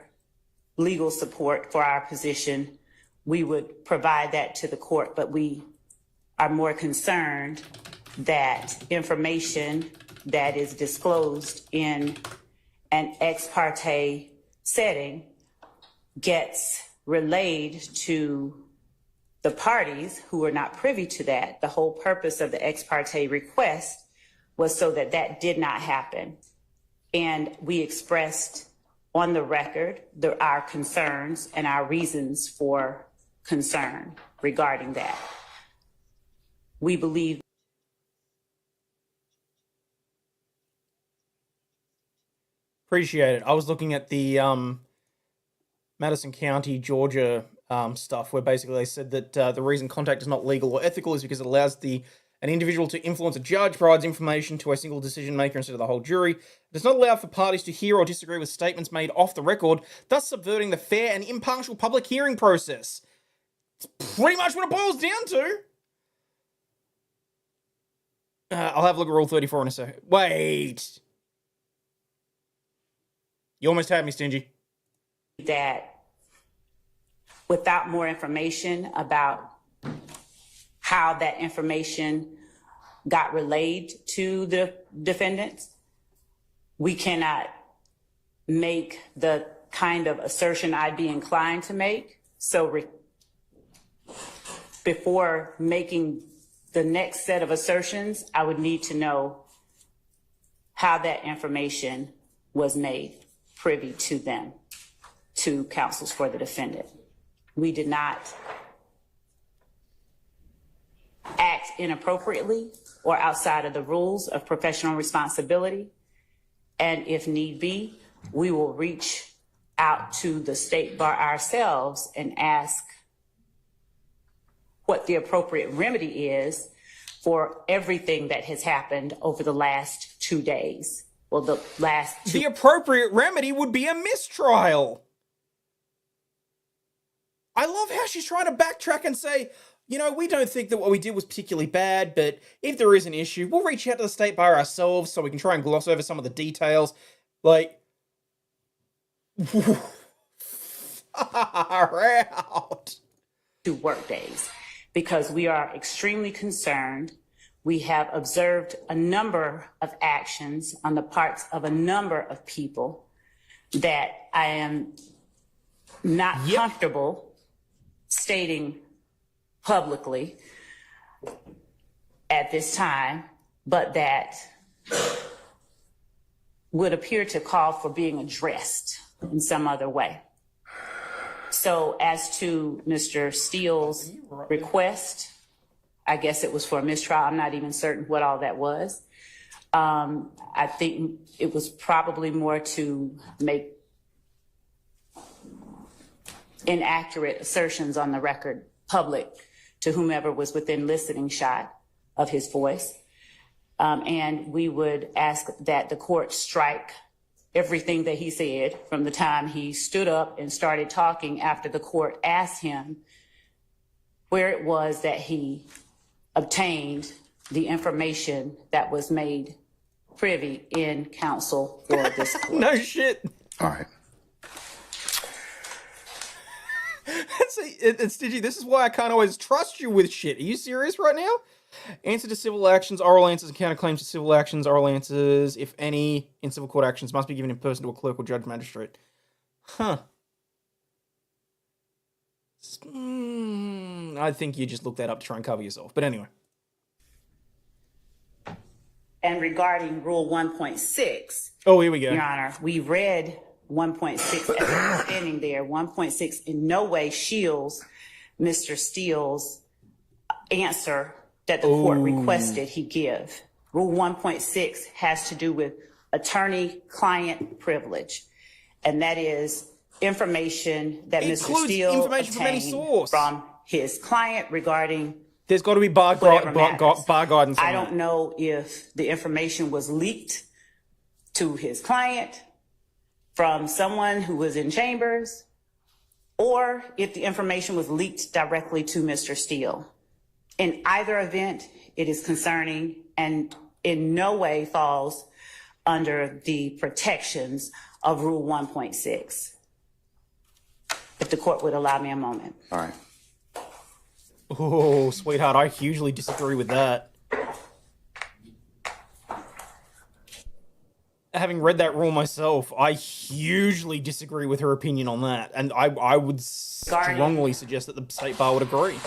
legal support for our position, we would provide that to the court, but we are more concerned that information that is disclosed in an ex parte setting gets relayed to the parties who are not privy to that. The whole purpose of the ex parte request was so that that did not happen. And we expressed on the record our concerns and our reasons for concern regarding that. We believe. Appreciate it. I was looking at the Madison County, Georgia stuff, where basically they said that the reason contact is not legal or ethical is because it allows an individual to influence a judge, provides information to a single decision maker instead of the whole jury. It does not allow for parties to hear or disagree with statements made off the record, thus subverting the fair and impartial public hearing process. It's pretty much what it boils down to. I'll have a look at Rule 34 in a second. Wait. You almost had me, Stingy. That without more information about how that information got relayed to the defendants, we cannot make the kind of assertion I'd be inclined to make. So before making the next set of assertions, I would need to know how that information was made privy to them, to counsels for the defendant. We did not act inappropriately or outside of the rules of professional responsibility. And if need be, we will reach out to the state bar ourselves and ask what the appropriate remedy is for everything that has happened over the last 2 days. Well, the last two. The appropriate remedy would be a mistrial. I love how she's trying to backtrack and say, you know, we don't think that what we did was particularly bad, but if there is an issue, we'll reach out to the state bar ourselves so we can try and gloss over some of the details. Like, far out. 2 work days, because we are extremely concerned. We have observed a number of actions on the parts of a number of people that I am not comfortable stating publicly at this time, but that would appear to call for being addressed in some other way. So as to Mr. Steele's request, I guess it was for a mistrial. I'm not even certain what all that was. I think it was probably more to make inaccurate assertions on the record public to whomever was within listening shot of his voice. And we would ask that the court strike everything that he said from the time he stood up and started talking after the court asked him where it was that he obtained the information that was made privy in counsel for this court. No shit. All right. It's Stingy. This is why I can't always trust you with shit. Are you serious right now? Answer to civil actions, oral answers, and counterclaims to civil actions, oral answers, if any, in civil court actions, must be given in person to a clerk or judge magistrate. Huh. I think you just looked that up to try and cover yourself. But anyway. And regarding Rule 1.6, Oh, here we go. Your Honor, we read 1.6 as standing there. 1.6 in no way shields Mr. Steele's answer that the court requested he give. Rule 1.6 has to do with attorney-client privilege, and that is information that Mr. Steele obtained from his client regarding. There's got to be bar guidance. I don't know if the information was leaked to his client from someone who was in chambers, or if the information was leaked directly to Mr. Steele. In either event, it is concerning and in no way falls under the protections of Rule 1.6. If the court would allow me a moment. All right. Oh, sweetheart, I hugely disagree with that. Having read that rule myself, I hugely disagree with her opinion on that. And I would strongly suggest that the state bar would agree.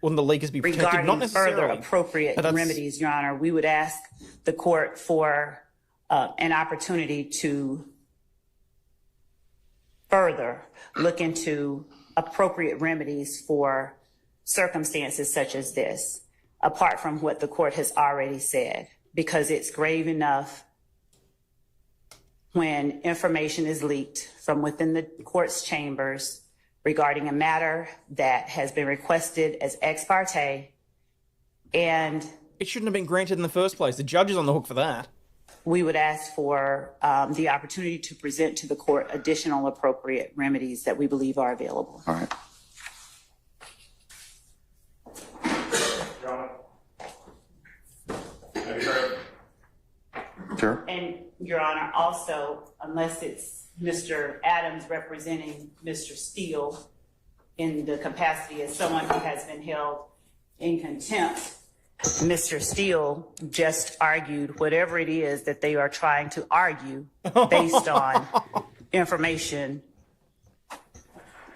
Wouldn't the leakers be protected? Regarding Not necessarily. further appropriate remedies, Your Honor, we would ask the court for an opportunity to further look into appropriate remedies for circumstances such as this, apart from what the court has already said, because it's grave enough when information is leaked from within the court's chambers regarding a matter that has been requested as ex parte, and It shouldn't have been granted in the first place. The judge is on the hook for that. we would ask for the opportunity to present to the court additional appropriate remedies that we believe are available. All right. Sure. And, Your Honor, also, unless it's Mr. Adams representing Mr. Steele in the capacity as someone who has been held in contempt, Mr. Steele just argued whatever it is that they are trying to argue based on information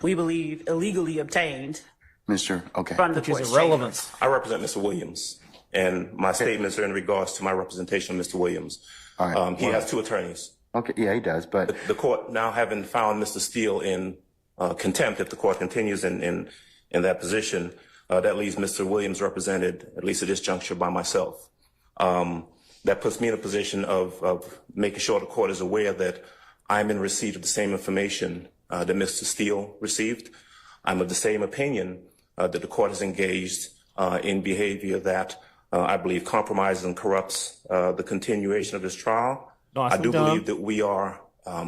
we believe illegally obtained Okay. from the Which is court's irrelevant. chambers. I represent Mr. Williams, and my statements are in regards to my representation of Mr. Williams. All right. He has two attorneys. Okay. Yeah, he does. But The court, now having found Mr. Steele in contempt, if the court continues in that position, that leaves Mr. Williams represented, at least at this juncture, by myself. That puts me in a position of making sure the court is aware that I'm in receipt of the same information that Mr. Steele received. I'm of the same opinion that the court has engaged in behavior that I believe compromises and corrupts the continuation of this trial. I do believe that we are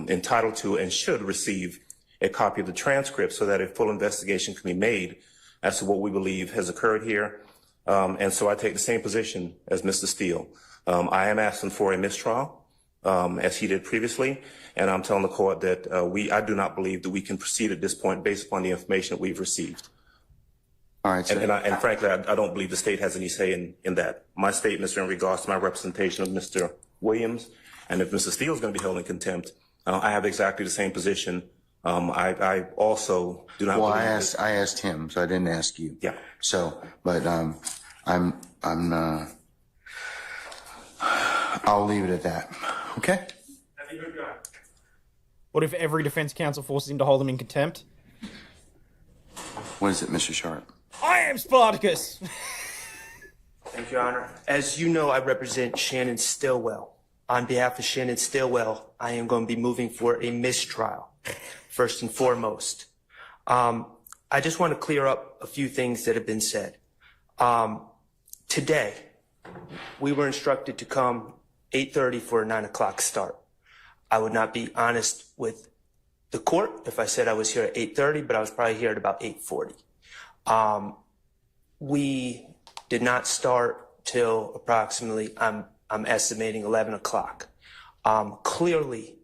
entitled to and should receive a copy of the transcript so that a full investigation can be made as to what we believe has occurred here. And so I take the same position as Mr. Steele. I am asking for a mistrial, as he did previously, and I'm telling the court that I do not believe that we can proceed at this point based upon the information that we've received. all right. So, And frankly, I don't believe the state has any say in that. My statements are in regards to my representation of Mr. Williams, and if Mr. Steele is going to be held in contempt, I have exactly the same position. I also do not. well, believe I asked him, so I didn't ask you. Yeah. So, but I'll leave it at that. Okay. What if every defense counsel forces him to hold him in contempt? What is it, Mr. Sharp? I am Spartacus! Thank you, Your Honor. As you know, I represent Shannon Stillwell. On behalf of Shannon Stillwell, I am going to be moving for a mistrial, first and foremost. I just want to clear up a few things that have been said. Today, we were instructed to come 8:30 for a 9 o'clock start. I would not be honest with the court if I said I was here at 8:30, but I was probably here at about 8:40. We did not start till approximately, I'm estimating 11 o'clock. Clearly,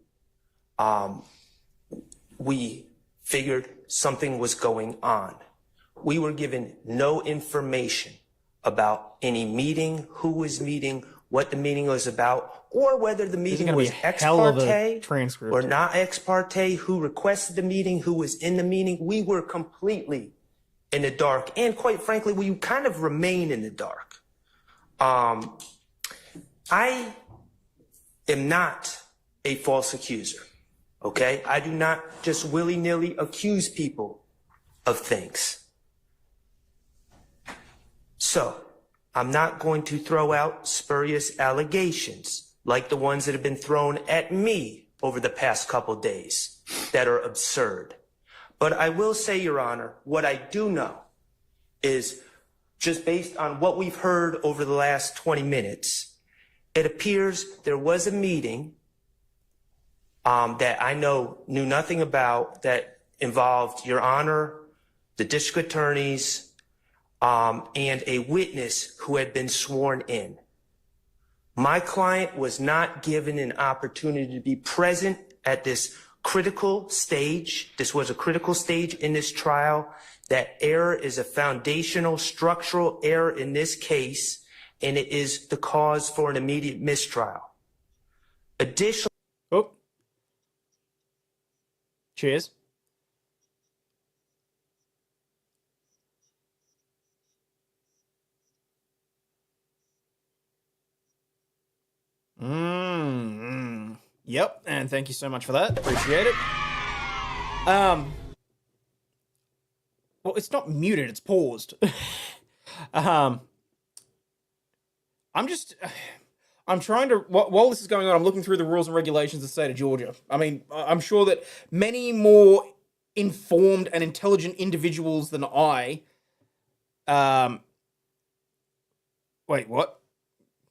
we figured something was going on. We were given no information about any meeting, who was meeting, what the meeting was about, or whether the meeting gonna be was a ex hell of a parte transcript. or not ex parte, who requested the meeting, who was in the meeting. We were completely in the dark, and quite frankly, we kind of remain in the dark. I am not a false accuser, okay? I do not just willy-nilly accuse people of things. So, I'm not going to throw out spurious allegations like the ones that have been thrown at me over the past couple days that are absurd. But I will say, Your Honor, what I do know is just based on what we've heard over the last 20 minutes, it appears there was a meeting that I knew nothing about that involved Your Honor, the district attorneys, and a witness who had been sworn in. My client was not given an opportunity to be present at this critical stage. This was a critical stage in this trial. That error is a foundational structural error in this case, and it is the cause for an immediate mistrial. Additionally, Oh. Cheers. Yep, and thank you so much for that. Appreciate it. Well, it's not muted, it's paused. I'm trying to, while this is going on, I'm looking through the rules and regulations of the state of Georgia. I mean, I'm sure that many more informed and intelligent individuals than I, wait, what?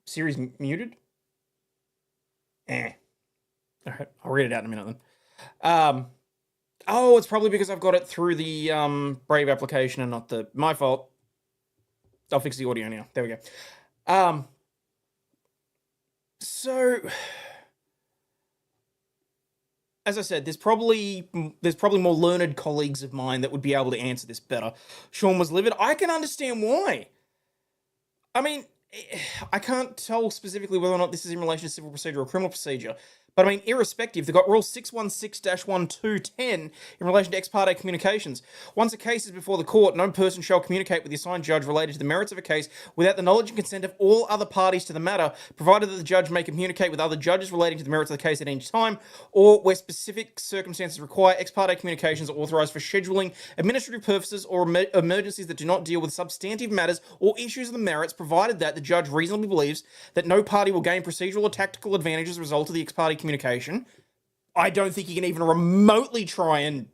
Siri's muted? All right, I'll read it out in a minute then. Oh, it's probably because I've got it through the Brave application and not my fault. I'll fix the audio now. There we go. So, as I said, there's probably more learned colleagues of mine that would be able to answer this better. Sean was livid. I can understand why. I mean, I can't tell specifically whether or not this is in relation to civil procedure or criminal procedure. But I mean, irrespective, they've got Rule 616-1210 in relation to ex parte communications. Once a case is before the court, no person shall communicate with the assigned judge related to the merits of a case without the knowledge and consent of all other parties to the matter, provided that the judge may communicate with other judges relating to the merits of the case at any time, or where specific circumstances require ex parte communications are authorized for scheduling, administrative purposes, or emergencies that do not deal with substantive matters or issues of the merits, provided that the judge reasonably believes that no party will gain procedural or tactical advantage as a result of the ex parte communication. I don't think he can even remotely try and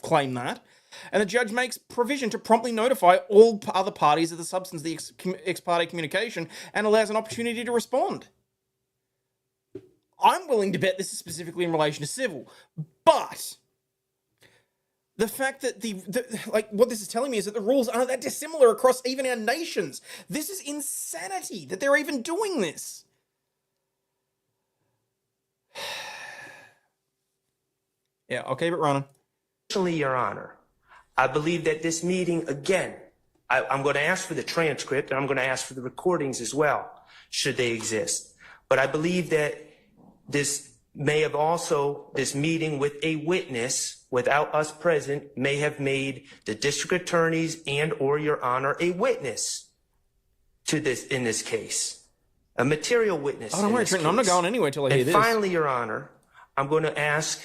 claim that. And the judge makes provision to promptly notify all other parties of the substance of the ex parte communication and allows an opportunity to respond. I'm willing to bet this is specifically in relation to civil, but the fact that what this is telling me is that the rules aren't that dissimilar across even our nations. This is insanity that they're even doing this. Yeah, I'll keep it running. Additionally, Your Honor, I believe that this meeting, again, I'm going to ask for the transcript and I'm going to ask for the recordings as well, should they exist. But I believe that this meeting with a witness without us present may have made the district attorneys and or Your Honor a witness to this in this case. A material witness. Oh, don't worry, Trenton, I'm not going anywhere till I hear this. And finally, Your Honor, I'm going to ask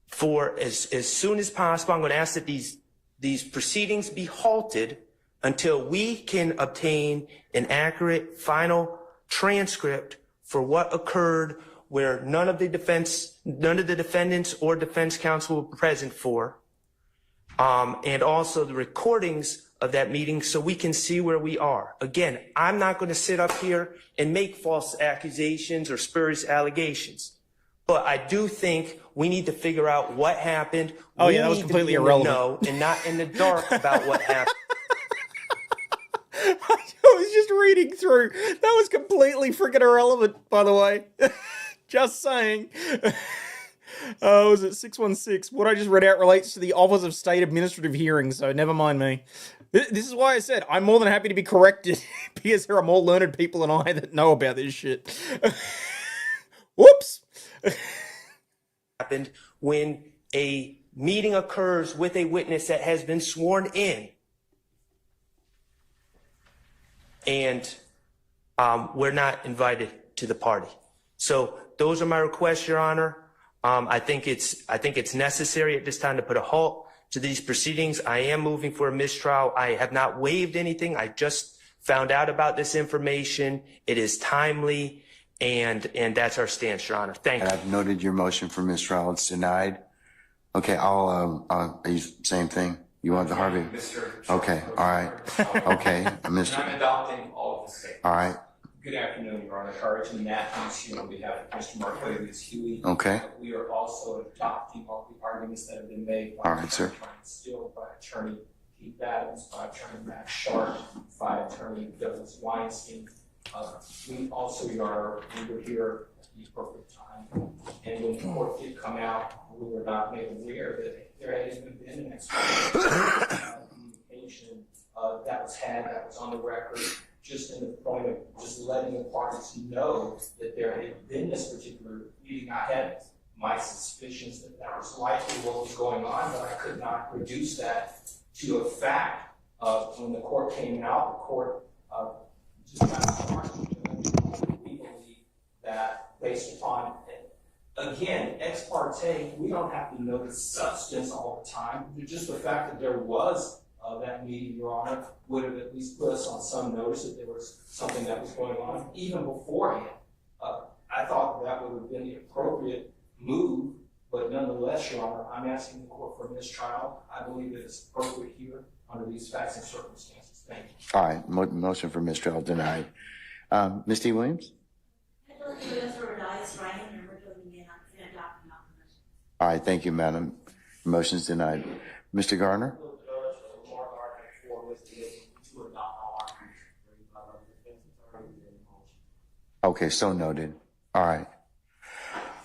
for, as soon as possible, I'm going to ask that these proceedings be halted until we can obtain an accurate final transcript for what occurred where none of the defendants or defense counsel were present for, and also the recordings of that meeting so we can see where we are. Again, I'm not going to sit up here and make false accusations or spurious allegations, but I do think we need to figure out what happened. Oh, yeah, that was completely irrelevant. No, and not in the dark about what happened. I was just reading through. That was completely freaking irrelevant, by the way. Just saying. Was it 616? What I just read out relates to the Office of State Administrative Hearings, so never mind me. This is why I said I'm more than happy to be corrected because there are more learned people than I that know about this shit. Whoops. Happened when a meeting occurs with a witness that has been sworn in, and we're not invited to the party. So those are my requests, Your Honor. I think it's necessary at this time to put a halt to these proceedings. I am moving for a mistrial. I have not waived anything. I just found out about this information. It is timely, and that's our stance, Your Honor. Thank you. I've noted your motion for mistrial. It's denied. Okay, I'll same thing. You want the Harvey? Mr. Okay, all right. Okay, Mr. I'm adopting all of the statements. All right. Good afternoon, Your Honor. Carrington Matthews here on behalf of Mr. Mark Williams Huey. Okay. We are also adopting all the arguments that have been made by All right, sir. Attorney Steele, by Attorney Keith Adams, by Attorney Matt Sharp, by Attorney Douglas Weinstein. We also we were here at the appropriate time, and when the court did come out, we were not made aware that there had even been an communication that was had, that was on the record, just in the point of just letting the parties know that there had been this particular meeting. I had my suspicions that that was likely what was going on, but I could not reduce that to a fact. When the court came out, the court just kind of we believe that based upon Again, ex parte, we don't have to know the substance all the time. Just the fact that there was that meeting, Your Honor, would have at least put us on some notice that there was something that was going on, even beforehand. I thought that would have been the appropriate move, but nonetheless, Your Honor, I'm asking the court for mistrial. I believe that it's appropriate here under these facts and circumstances. Thank you. All right, motion for mistrial denied. Ms. D. Williams? All right, thank you, madam. Motion's denied. Mr. Garner? Okay, so noted. All right.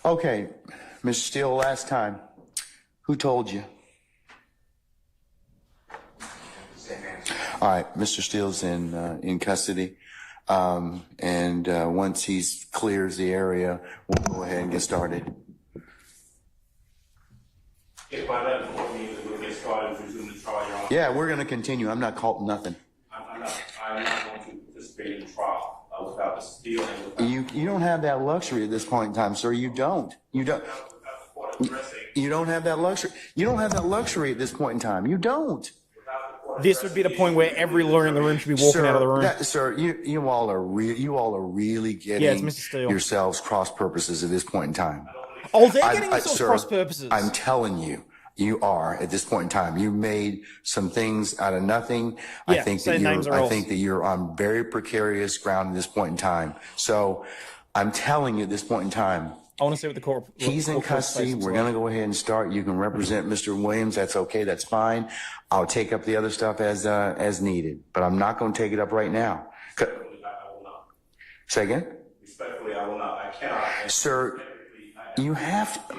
Okay, Mr. Steele, last time, who told you? All right, Mr. Steele's in custody. And once he clears the area, we'll go ahead and get started. If by that point means that we'll get started and resume the trial, Your Honor. Yeah, we're going to continue. I'm not caught nothing. I'm not going to participate in the trial without the Steele and You don't have that luxury at this point in time, sir. You don't. You don't. You don't have that luxury. You don't have that luxury at this point in time. You don't. This would be the point where every lawyer in the room should be walking out of the room. Sir, you all are really getting Mr. Steele. yourselves cross purposes at this point in time. Oh, they're getting themselves cross purposes. I'm telling you, you are at this point in time. You made some things out of nothing. Yeah, I think that you're on very precarious ground at this point in time. So I'm telling you at this point in time, I want to see what the court. he's in custody. We're going to go ahead and start. You can represent Mr. Williams. That's okay. That's fine. I'll take up the other stuff as needed, but I'm not going to take it up right now. I will not. Say again? Respectfully, I will not. I cannot. Sir, you have to.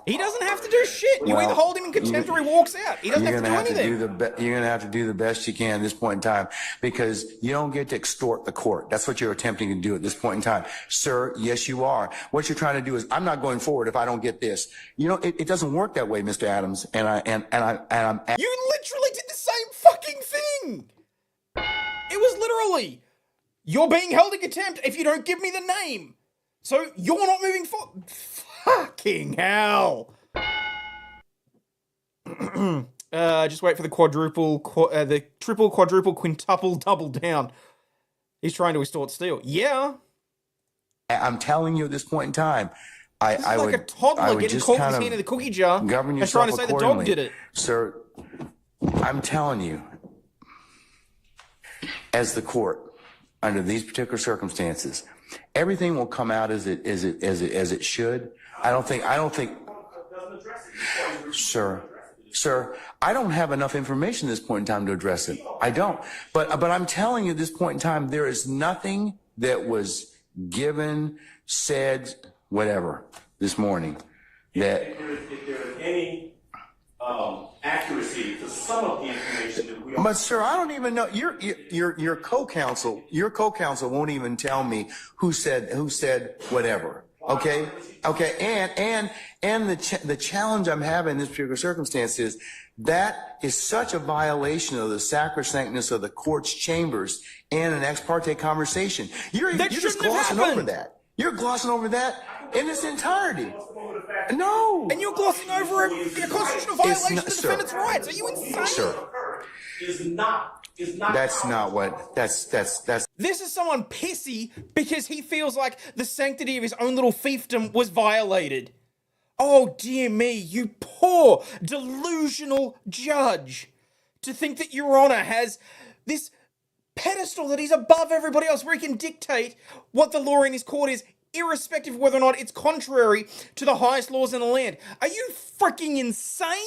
He doesn't have to do shit. You either hold him in contempt or he walks out. He doesn't have to do anything. You're going to have to do the best you can at this point in time, because you don't get to extort the court. That's what you're attempting to do at this point in time. Sir, yes, you are. What you're trying to do is, I'm not going forward if I don't get this. You know, it doesn't work that way, Mr. Adams. And I'm. You literally did the same fucking thing. It was literally, you're being held in contempt if you don't give me the name. So you're not moving forward. Fucking hell. Just wait for the the triple, quadruple, quintuple, double down. He's trying to extort Steele. Yeah. I'm telling you at this point in time, I like would, a toddler getting caught with his hand in the cookie jar govern and trying yourself to say the accordingly. dog did it. Sir, I'm telling you, as the court, under these particular circumstances, everything will come out as it should. I don't think, sir, I don't have enough information at this point in time to address it. I don't. But I'm telling you at this point in time, there is nothing that was given, said, whatever, this morning that. If there is any accuracy to some of the information that we are. But sir, I don't even know. Your co-counsel won't even tell me who said whatever. Okay. And the challenge I'm having in this particular circumstance is that is such a violation of the sacrosanctness of the court's chambers and an ex parte conversation. You're just glossing over that. You're glossing over that in its entirety. No. And you're glossing over a constitutional violation of the defendant's rights. Are you insane? Sir. That's not what. That's. This is someone pissy because he feels like the sanctity of his own little fiefdom was violated. Oh dear me, you poor delusional judge. To think that Your Honor has this pedestal that he's above everybody else, where he can dictate what the law in his court is, irrespective of whether or not it's contrary to the highest laws in the land. Are you freaking insane?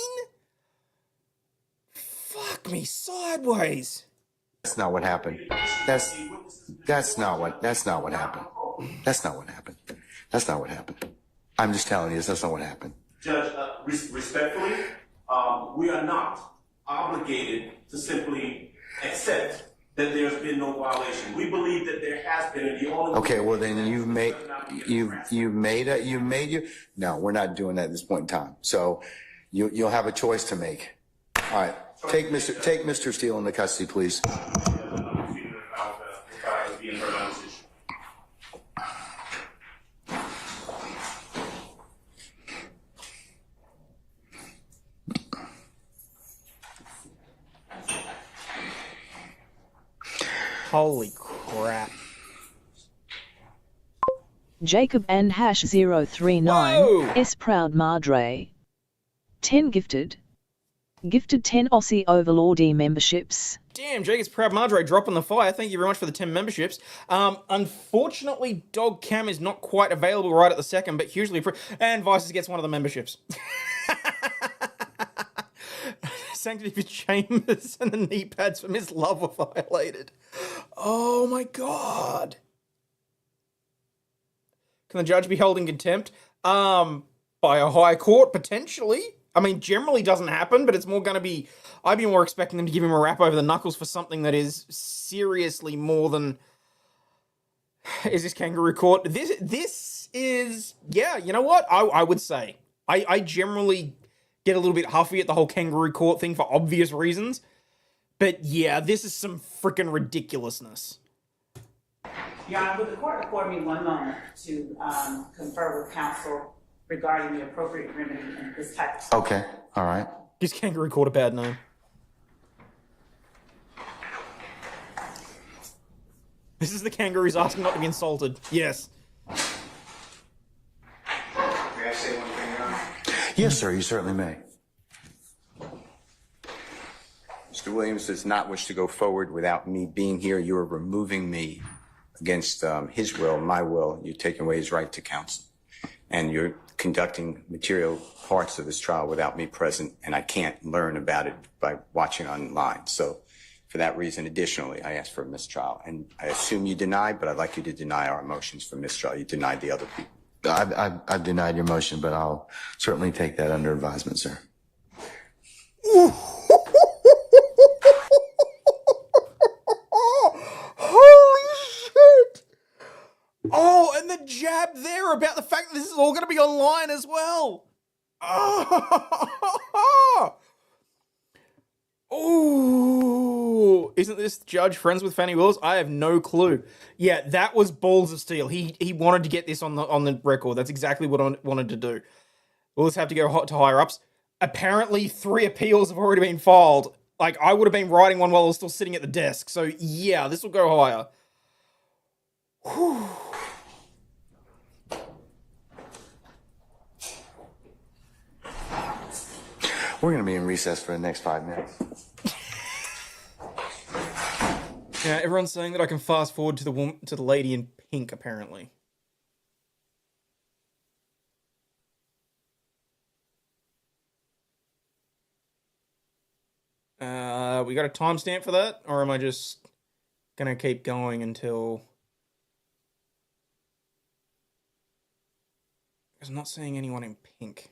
Fuck me sideways. That's not what happened. That's not what happened. That's not what happened. That's not what happened. I'm just telling you, that's not what happened. Judge, respectfully, we are not obligated to simply accept that there's been no violation. We believe that there has been, and the only. Okay, well then no, we're not doing that at this point in time. So you'll have a choice to make. All right, take Mr. Steele into custody, please. Holy crap. Jacob and hash 039 Whoa! S Proud Madre. 10 gifted. Gifted 10 Aussie Overlaw'd memberships. Damn, Jacob's Proud Madre dropping the fire. Thank you very much for the 10 memberships. Unfortunately, Dog Cam is not quite available right at the second, but hugely and Vices gets one of the memberships. Sanctity for Chambers and the knee pads from his love were violated. Oh my god. Can the judge be held in contempt? By a high court, potentially. I mean, generally doesn't happen, but it's more going to be... I'd be more expecting them to give him a rap over the knuckles for something that is seriously more than... Is this kangaroo court? This is... Yeah, you know what? I would say. I generally get a little bit huffy at the whole kangaroo court thing for obvious reasons. But yeah, this is some freaking ridiculousness. Your Honor, would the court afford me one moment to confer with counsel regarding the appropriate remedy in this type of... Okay, all right. Gives kangaroo court a bad name. This is the kangaroos asking not to be insulted. Yes. May I say one thing, Your Honor? Yes, sir, you certainly may. Mr. Williams does not wish to go forward without me being here. You are removing me against his will, my will. You're taking away his right to counsel. And you're conducting material parts of this trial without me present, and I can't learn about it by watching online. So for that reason, additionally, I asked for a mistrial. And I assume you deny, but I'd like you to deny our motions for mistrial. You denied the other people. I've denied your motion, but I'll certainly take that under advisement, sir. Holy shit! Oh, and the jab there about the fact that this is all going to be online as well. Oh, isn't this judge friends with Fannie Willis? I have no clue. Yeah, that was balls of steel. He wanted to get this on the record. That's exactly what I wanted to do. We'll just have to go to higher ups. Apparently, 3 appeals have already been filed. Like, I would have been writing one while I was still sitting at the desk. So, yeah, this will go higher. Whew. We're going to be in recess for the next 5 minutes. Yeah, everyone's saying that I can fast forward to the lady in pink, apparently. We got a timestamp for that? Or am I just gonna keep going until... I'm not seeing anyone in pink.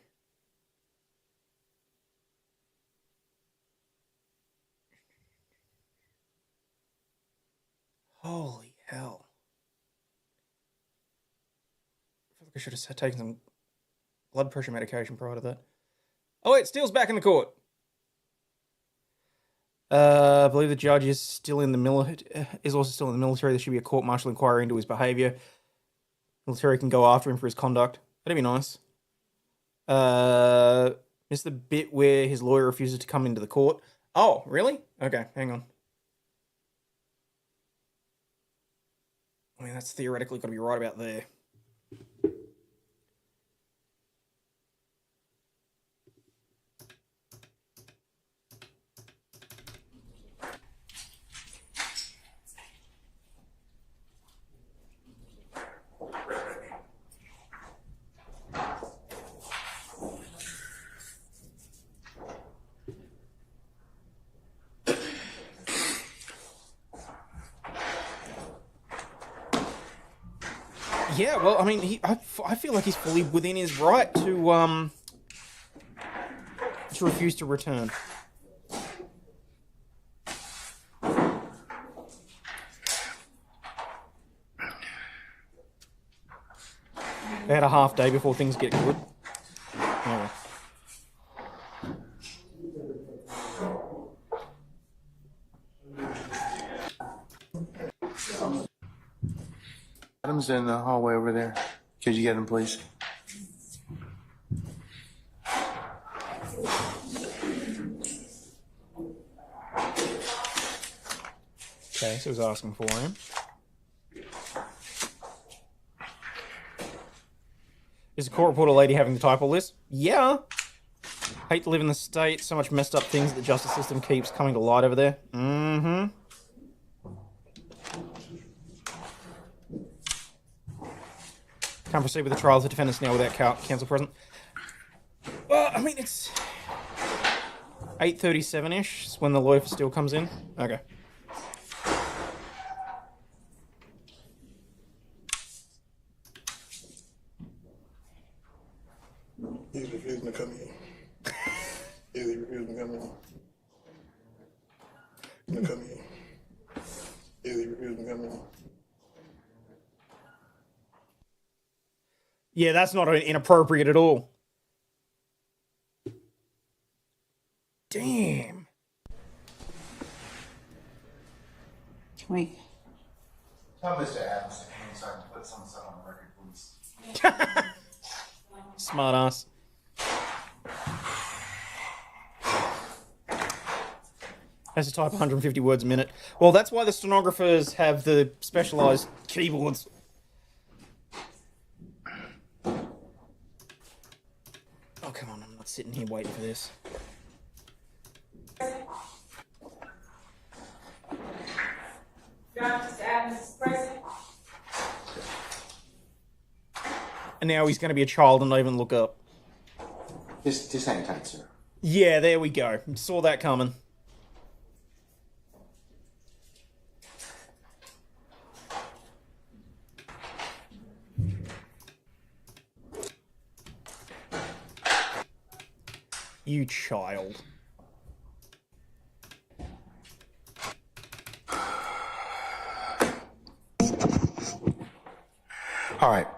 Holy hell. I feel like I should have taken some blood pressure medication prior to that. Oh wait, Steele's back in the court. I believe the judge is still in the also still in the military. There should be a court-martial inquiry into his behaviour. Military can go after him for his conduct. That'd be nice. Missed the bit where his lawyer refuses to come into the court. Oh, really? Okay, hang on. I mean, that's theoretically got to be right about there. Yeah, well, I mean, I feel like he's fully within his right to refuse to return. They had a half day before things get good. Oh. Adam's in the hallway over there. Could you get him, please? Okay, so he's asking for him. Is the court reporter lady having to type all this? Yeah. Hate to live in the state. So much messed up things that the justice system keeps coming to light over there. Mm-hmm. Can't proceed with the trial of the defendants now without counsel present. Well, I mean, it's 8:37-ish when the lawyer for Steele comes in. Okay. He's refusing to come in. Is he refusing to come in? To come in. Is he refusing to come in? Yeah, that's not inappropriate at all. Damn. Can we? Tell Mr. Adams to hang so I can put some stuff on the record, please. Smart ass. Has to type 150 words a minute. Well, that's why the stenographers have the specialized keyboards. Oh, come on, I'm not sitting here waiting for this. Mr. Adams is present. And now he's going to be a child and not even look up. Just hang tight, sir. Yeah, there we go. Saw that coming. You child. All right,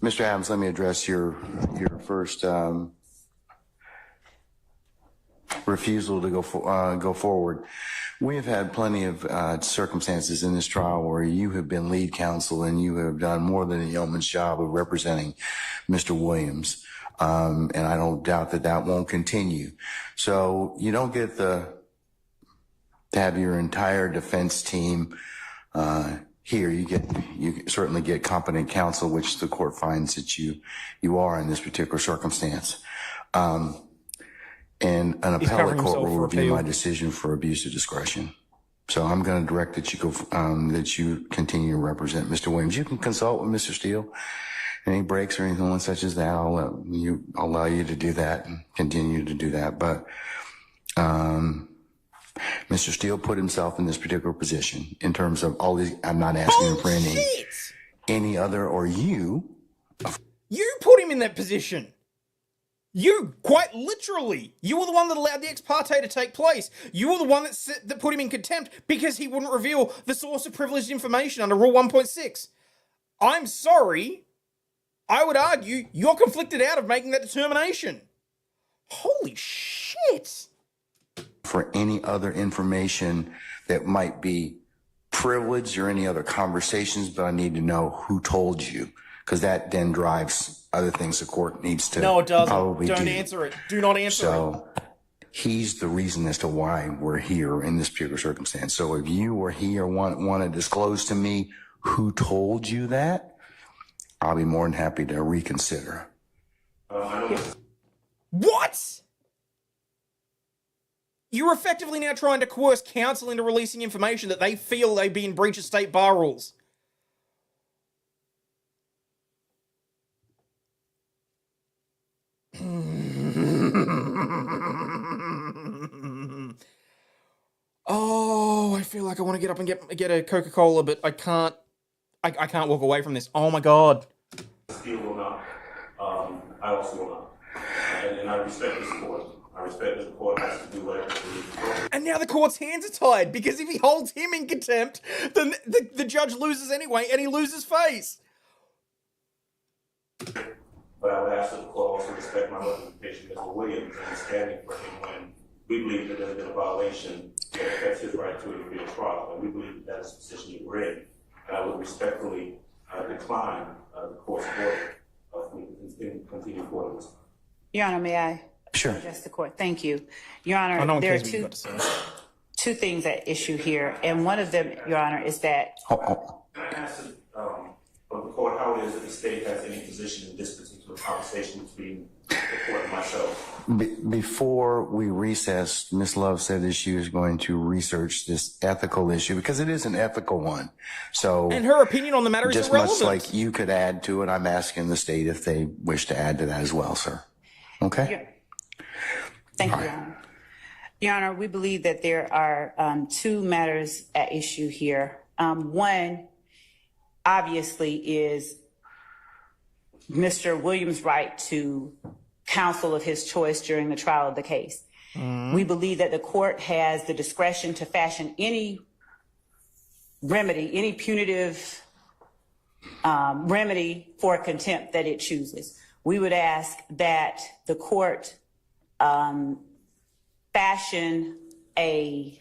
Mr. Adams, let me address your first refusal to go forward. We have had plenty of circumstances in this trial where you have been lead counsel and you have done more than a yeoman's job of representing Mr. Williams. And I don't doubt that that won't continue. So you don't get to have your entire defense team here. You certainly get competent counsel, which the court finds that you are in this particular circumstance. And an appellate court will review my decision for abuse of discretion. So I'm going to direct that you go, that you continue to represent Mr. Williams. You can consult with Mr. Steele. Any breaks or anything such as that, I'll allow you to do that and continue to do that. But Mr. Steele put himself in this particular position in terms of all these. I'm not asking him for any other or you. You put him in that position. You, quite literally. You were the one that allowed the ex parte to take place. You were the one that put him in contempt because he wouldn't reveal the source of privileged information under Rule 1.6. I'm sorry. I would argue you're conflicted out of making that determination. Holy shit. For any other information that might be privileged or any other conversations, but I need to know who told you, because that then drives other things the court needs to. No, it doesn't. Probably Don't do. answer it. Do not answer it. So he's the reason as to why we're here in this particular circumstance. So if you or he or want to disclose to me who told you that, I'll be more than happy to reconsider. What? You're effectively now trying to coerce counsel into releasing information that they feel they'd be in breach of state bar rules. Oh, I feel like I want to get up and get a Coca-Cola, but I can't. I can't walk away from this. Oh my god. Steele will not. I also will not. And I respect this court. I respect that the court has to do whatever it needs to do. And now the court's hands are tied, because if he holds him in contempt, then the judge loses anyway, and he loses face. But I would ask that the court also respect my representation, Mr. Williams, and standing for him when we believe that there's been a violation that affects his right to a free trial. And we believe that is the position that we're in. And I would respectfully decline the court's order to continue forward. Your Honor, may I Sure. address the court? Thank you. Your Honor, there are two two things at issue here, and one of them, Your Honor, is that Can I ask of the court how it is that the state has any position in this particular conversation between the court and myself? Before we recessed, Ms. Love said that she was going to research this ethical issue because it is an ethical one. So, And her opinion on the matter is just irrelevant. much like you could add to it, I'm asking the state if they wish to add to that as well, sir. Okay? Thank you, Your Honor. Your Honor, we believe that there are two matters at issue here. One, obviously, is Mr. Williams' right to counsel of his choice during the trial of the case. We believe that the court has the discretion to fashion any remedy, any punitive remedy for contempt that it chooses. We would ask that the court fashion a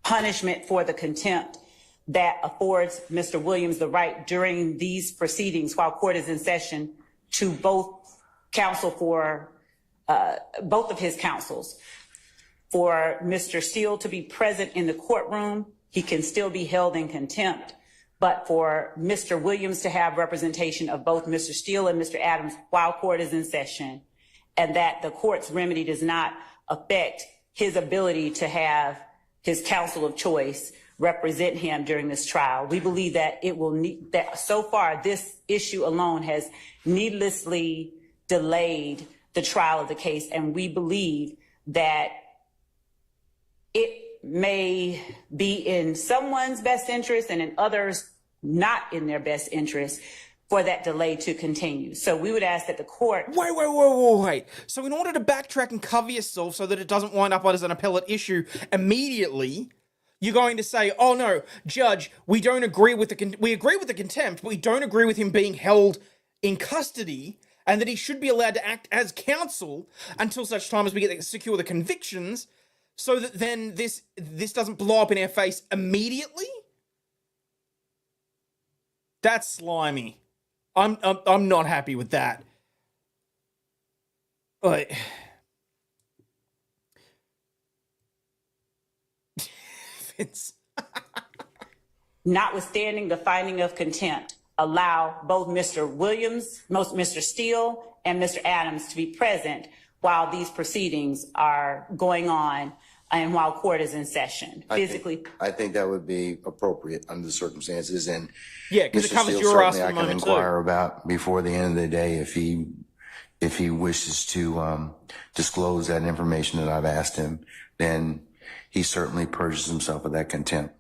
punishment for the contempt that affords Mr. Williams the right during these proceedings while court is in session to both counsel for both of his counsels. For Mr. Steele to be present in the courtroom, he can still be held in contempt. But for Mr. Williams to have representation of both Mr. Steele and Mr. Adams while court is in session, and that the court's remedy does not affect his ability to have his counsel of choice represent him during this trial. We believe that it will need that so far this issue alone has needlessly delayed the trial of the case, and we believe that it may be in someone's best interest and in others not in their best interest for that delay to continue. So we would ask that the court... Wait. So in order to backtrack and cover yourself so that it doesn't wind up as an appellate issue immediately, you're going to say, oh no, Judge, we don't agree with we agree with the contempt, but we don't agree with him being held in custody, and that he should be allowed to act as counsel until such time as we get secure the convictions, so that then this doesn't blow up in our face immediately? That's slimy. I'm not happy with that. But Vince. Notwithstanding the finding of contempt, allow both Mr. Williams, Mr. Steele, and Mr. Adams to be present while these proceedings are going on and while court is in session. I think that would be appropriate under the circumstances. And yeah, because it covers Steele, your ass certainly for I a can moment inquire too. about before the end of the day if he wishes to disclose that information that I've asked him, then he certainly purges himself of that contempt.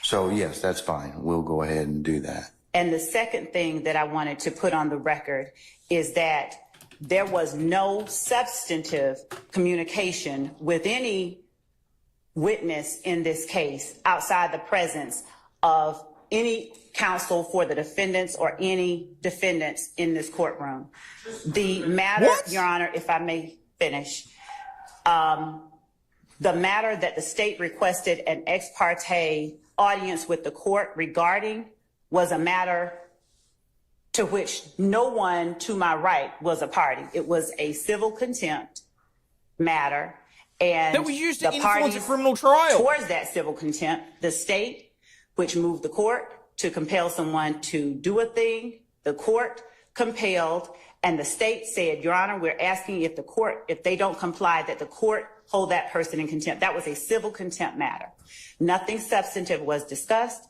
So yes, that's fine. We'll go ahead and do that. And the second thing that I wanted to put on the record is that there was no substantive communication with any witness in this case outside the presence of any counsel for the defendants or any defendants in this courtroom. The matter, Your Honor, if I may finish, the matter that the state requested an ex parte audience with the court regarding was a matter to which no one to my right was a party. It was a civil contempt matter, and that was used to the influence parties a criminal trial. towards that civil contempt, the state, which moved the court to compel someone to do a thing, the court compelled, and the state said, Your Honor, we're asking if the court, if they don't comply, that the court hold that person in contempt. That was a civil contempt matter. Nothing substantive was discussed.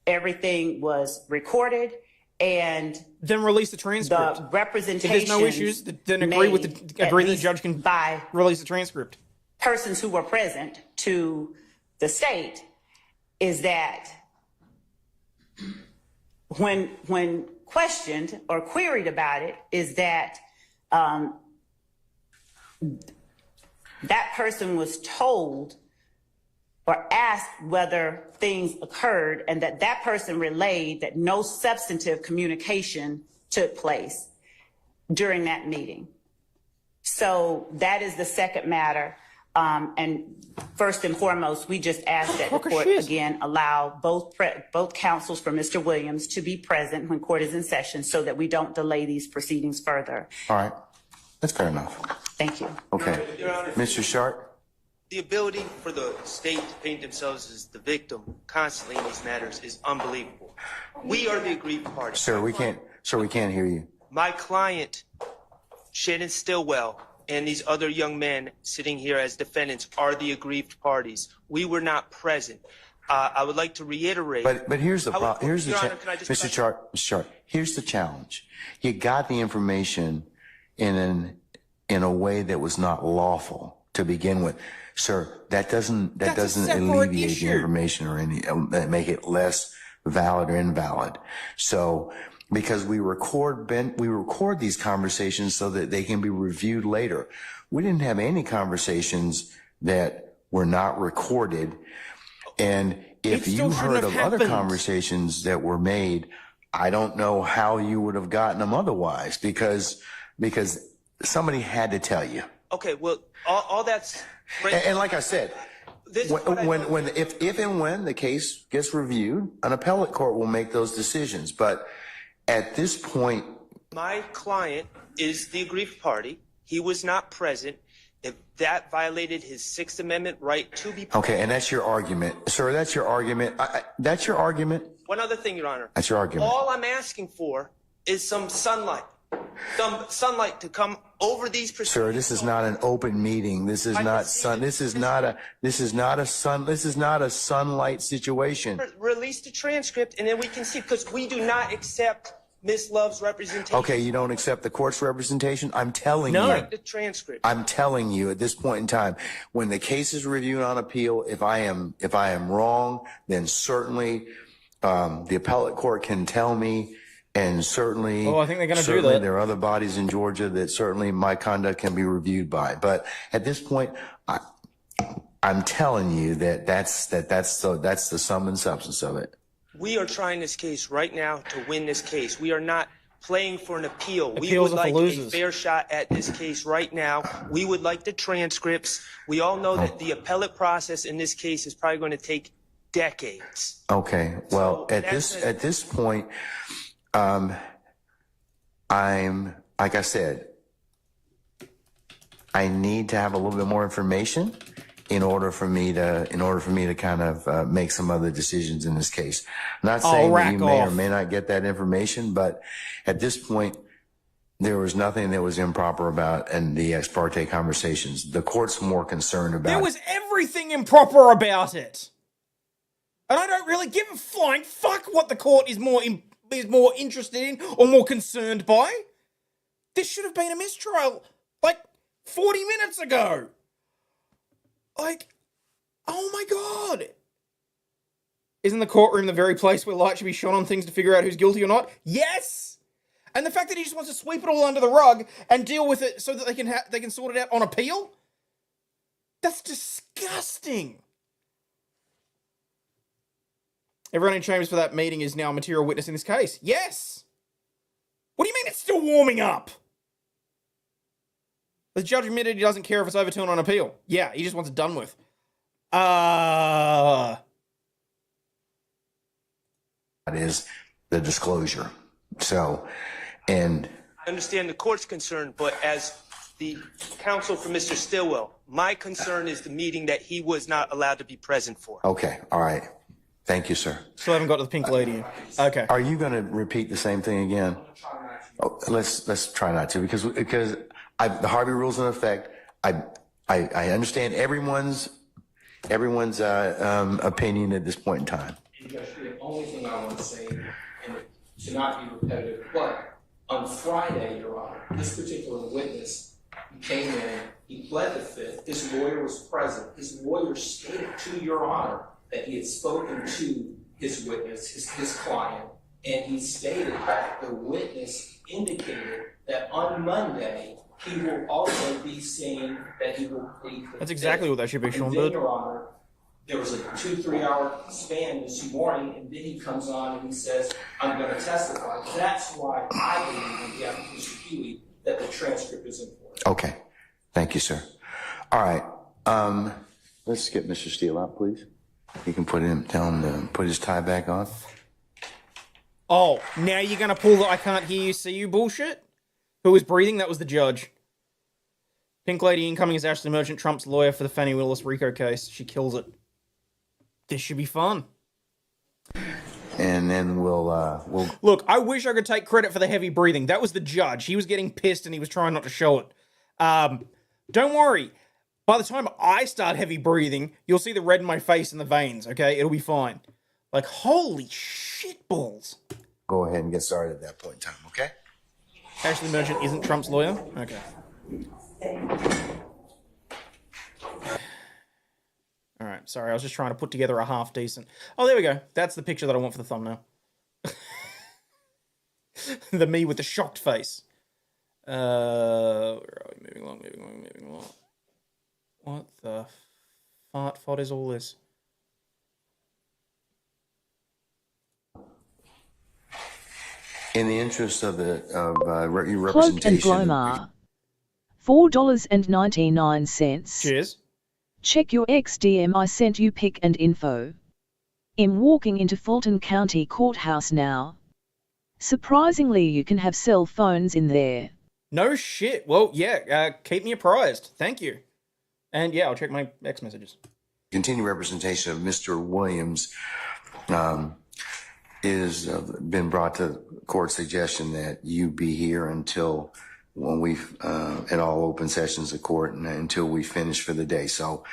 Everything was recorded, and then release the transcript. The representation. If there's no issues, then agree that the judge can release the transcript. Persons who were present to the state is that when questioned or queried about it, is that that person was told or asked whether things occurred, and that person relayed that no substantive communication took place during that meeting. So that is the second matter. And first and foremost, we just ask that the court again allow both counsels for Mr. Williams to be present when court is in session so that we don't delay these proceedings further. All right. That's fair enough. Thank you. Okay. Mr. Sharp? The ability for the state to paint themselves as the victim constantly in these matters is unbelievable. We are the aggrieved party. Sir, we can't hear you. My client, Shannon Stillwell, and these other young men sitting here as defendants are the aggrieved parties. We were not present. I would like to reiterate. But here's the problem. Here's the Your Honor, can I just Mr. Chart. Here's the challenge. You got the information in a way that was not lawful to begin with, sir. That doesn't alleviate the information or make it less valid or invalid. So because we record these conversations so that they can be reviewed later. We didn't have any conversations that were not recorded. And if you heard of other conversations that were made, I don't know how you would have gotten them otherwise, because somebody had to tell you. Okay, well, all that's great. And like I said, if and when the case gets reviewed, an appellate court will make those decisions. But at this point, my client is the aggrieved party. He was not present. If that violated his Sixth Amendment right to be present. Okay, and that's your argument, sir. That's your argument. That's your argument. One other thing, Your Honor. That's your argument. All I'm asking for is some sunlight to come over these proceedings. Sir, this is not an open meeting. This is not a sunlight situation. Release the transcript, and then we can see, because we do not accept Ms. Love's representation. Okay, you don't accept the court's representation? I'm telling you. The transcript. I'm telling you at this point in time, when the case is reviewed on appeal, if I am wrong, then certainly the appellate court can tell me, and certainly, I think they're going to do that. There are other bodies in Georgia that certainly my conduct can be reviewed by. But at this point, I'm telling you that's the sum and substance of it. We are trying this case right now to win this case. We are not playing for an appeal. We Appeals would are for like a losers. fair shot at this case right now. We would like the transcripts. We all know that the appellate process in this case is probably going to take decades. Okay. Well, So at this point, I'm like I said, I need to have a little bit more information in order for me to kind of make some other decisions in this case. I'm not saying that you may or may not get that information, but at this point, there was nothing that was improper about and the ex parte conversations. The court's more concerned about. There was everything improper about it, and I don't really give a flying fuck what the court is more interested in or more concerned by. This should have been a mistrial like 40 minutes ago. Like, oh my God. Isn't the courtroom the very place where light should be shone on things to figure out who's guilty or not? Yes! And the fact that he just wants to sweep it all under the rug and deal with it so that they can sort it out on appeal? That's disgusting. Everyone in chambers for that meeting is now a material witness in this case. Yes! What do you mean it's still warming up? The judge admitted he doesn't care if it's overturned on appeal. Yeah, he just wants it done with. That is the disclosure. So, and I understand the court's concern, but as the counsel for Mr. Stillwell, my concern is the meeting that he was not allowed to be present for. Okay, all right. Thank you, sir. Still haven't got to the pink lady in. Okay. Are you going to repeat the same thing again? Oh, let's try not to, because the Harvey rule's in effect. I understand everyone's opinion at this point in time. The only thing I want to say, and to not be repetitive, but on Friday, Your Honor, this particular witness came in, he pled the fifth, his lawyer was present. His lawyer stated to Your Honor that he had spoken to his witness, his client, and he stated that the witness indicated that on Monday, he will also be saying that he will plead the fifth. That's exactly what that should be, Sean And then, Bird. Your Honor, there was a 2-3 hour span this morning, and then he comes on and he says, I'm going to testify. That's why I believe, on behalf of Mr. Huey, that the transcript is important. Okay. Thank you, sir. All right. Let's get Mr. Steele out, please. You can tell him to put his tie back on. Oh, now you're going to pull the I can't hear you, see you bullshit? Who was breathing? That was the judge. Pink Lady incoming is Ashley Merchant, Trump's lawyer for the Fannie Willis RICO case. She kills it. This should be fun. And then we'll Look, I wish I could take credit for the heavy breathing. That was the judge. He was getting pissed and he was trying not to show it. Don't worry. By the time I start heavy breathing, you'll see the red in my face and the veins, okay? It'll be fine. Like, holy shit balls. go ahead and get started at that point in time, okay? Ashley Merchant isn't Trump's lawyer? Okay. All right, sorry, I was just trying to put together a half decent. Oh, there we go. That's the picture that I want for the thumbnail. The me with the shocked face. Where are we? Moving along. What the fart is all this? In the interest of the your Cloaked and representation, Glomar. $4.99. Cheers. Check your XDM, I sent you pic and info. I'm walking into Fulton County Courthouse now. Surprisingly, you can have cell phones in there. No shit. Well, yeah, keep me apprised. Thank you. And yeah, I'll check my X messages. continued representation of Mr. Williams is been brought to court suggestion that you be here until when we at all open sessions of court and until we finish for the day. So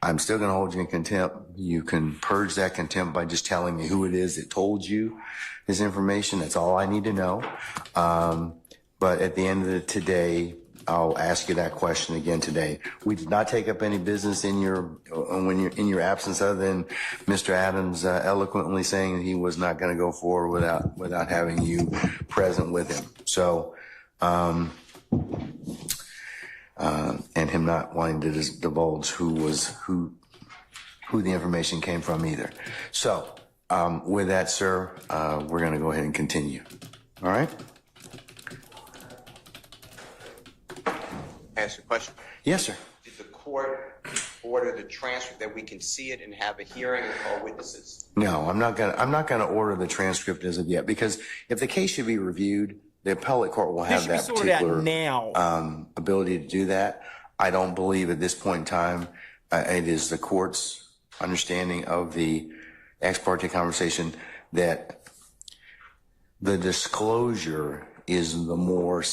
I'm still going to hold you in contempt. You can purge that contempt by just telling me who it is that told you this information. That's all I need to know. But at the end of today, I'll ask you that question again today. We did not take up any business in your absence, other than Mr. Adams eloquently saying that he was not going to go forward without having you present with him. So, and him not wanting to divulge who the information came from either. So, with that, sir, we're going to go ahead and continue. All right. Ask a question. Yes, sir. Did the court order the transcript that we can see it and have a hearing and call witnesses? No, I'm not gonna order the transcript as of yet, because if the case should be reviewed, the appellate court will have that particular ability to do that. I don't believe at this point in time it is the court's understanding of the ex parte conversation that the disclosure is the more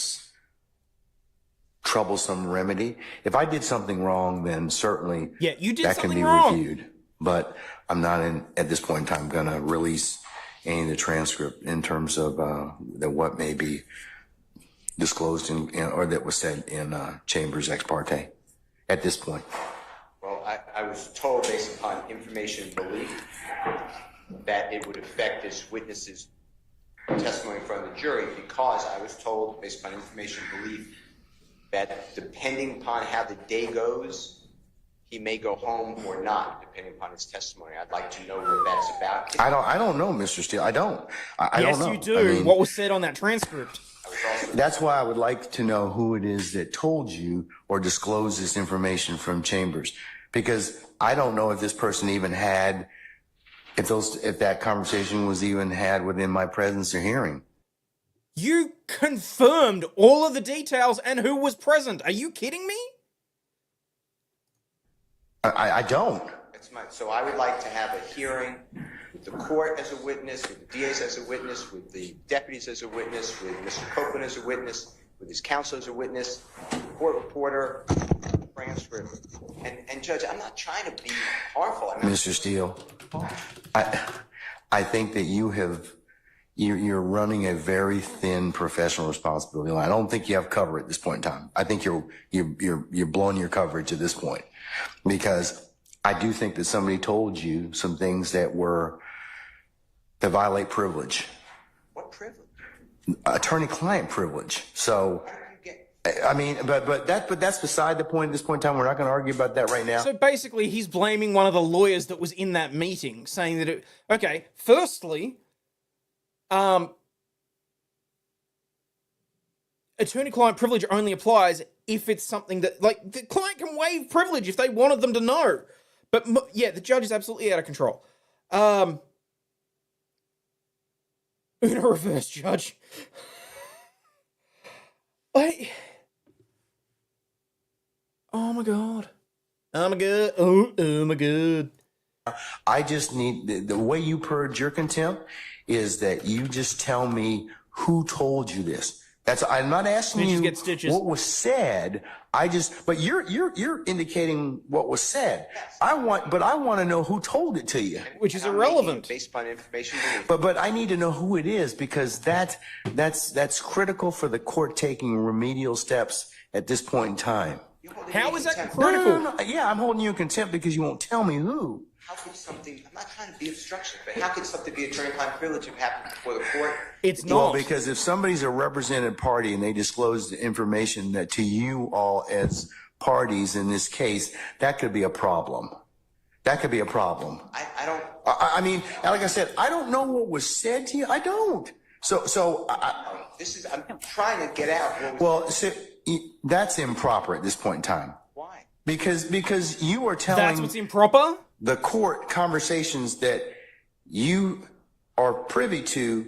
troublesome remedy. If I did something wrong, then certainly you did that can be reviewed. But I'm not at this point in time going to release any of the transcript in terms of what may be disclosed or that was said in Chambers ex parte at this point. Well, I was told based upon information and belief that it would affect this witness's testimony in front of the jury, because I was told based upon information and belief that depending upon how the day goes, he may go home or not, depending upon his testimony. I'd like to know what that's about. I don't know, Mr. Steele. I don't. I yes, don't know. You do. I mean, what was said on that transcript? That's why I would like to know who it is that told you or disclosed this information from Chambers, because I don't know if this person even had, if that conversation was even had within my presence or hearing. You confirmed all of the details and who was present. Are you kidding me? I don't. So I would like to have a hearing with the court as a witness, with the DAs as a witness, with the deputies as a witness, with Mr. Copeland as a witness, with his counsel as a witness, court reporter, transcript. And Judge, I'm not trying to be harmful. Mr. Steele, I think that you're running a very thin professional responsibility line. I don't think you have cover at this point in time. I think you're blowing your coverage at this point, because I do think that somebody told you some things that violate privilege. What privilege? Attorney-client privilege. So, I mean, but that's beside the point at this point in time. We're not going to argue about that right now. So basically, he's blaming one of the lawyers that was in that meeting, saying that okay, firstly, attorney-client privilege only applies if it's something that, like, the client can waive privilege if they wanted them to know. But yeah, the judge is absolutely out of control. Uno reverse, Judge. Oh my god. Oh my god. Oh my god. I just need the way you purge your contempt is that you just tell me who told you this. I'm not asking Stitches you get stitches. what was said. But you're indicating what was said. I want to know who told it to you. Which is irrelevant. Based upon information. But I need to know who it is because that's critical for the court taking remedial steps at this point in time. How is that No, critical? no. Yeah, I'm holding you in contempt because you won't tell me who. How could something, I'm not trying to be obstruction, but how could something be attorney-client privilege if it happened before the court? It's not. Well, because if somebody's a represented party and they disclose the information that to you all as parties in this case, that could be a problem. That could be a problem. I don't. I mean, like I said, I don't know what was said to you. I don't. I'm trying to get out what was. Well, that's improper at this point in time. Why? Because you are telling That's what's improper? the court conversations that you are privy to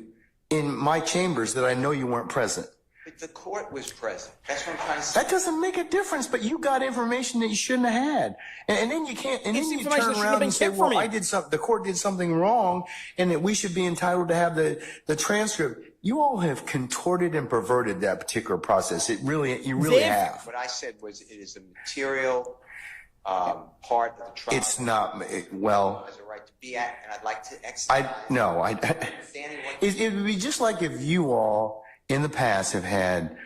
in my chambers that I know you weren't present. But the court was present. That's what I'm trying to say. That doesn't make a difference, but you got information that you shouldn't have had. And then you can't, and It's then you information that turn shouldn't have around been and say, kept from well, you. the court did something wrong and that we should be entitled to have the transcript. You all have contorted and perverted that particular process. You really have. What I said was it is a material part of the trial. It's not, well. Has a right to be at, and I'd like to exercise. It would be just like if you all in the past have had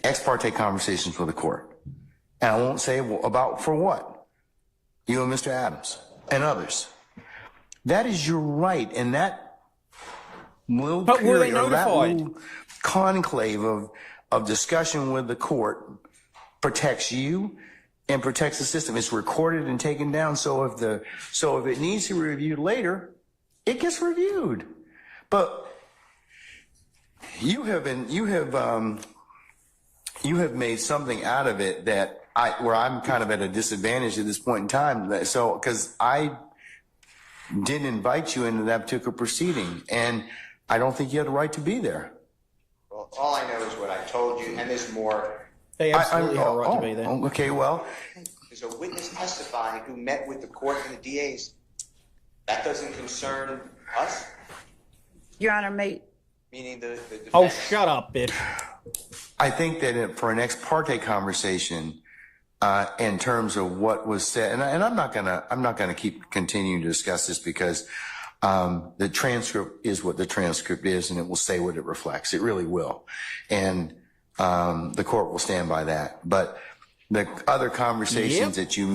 ex parte conversations with the court. And I won't say about for what. You and Mr. Adams and others. That is your right, and that little But were they period, or that notified? little conclave of discussion with the court protects you and protects the system. It's recorded and taken down. So if it needs to be reviewed later, it gets reviewed. But you have made something out of it where I'm kind of at a disadvantage at this point in time. So because I didn't invite you into that particular proceeding, and I don't think you had the right to be there. Well, all I know is what I told you, and there's more. They absolutely had a right to be there. Okay, well. There's a witness testifying who met with the court and the DAs. That doesn't concern us, Your Honor, meaning the defense. Oh, shut up, bitch. I think that for an ex parte conversation, in terms of what was said, and I'm not gonna keep continuing to discuss this because the transcript is what the transcript is, and it will say what it reflects. It really will, and the court will stand by that. But the other conversations that you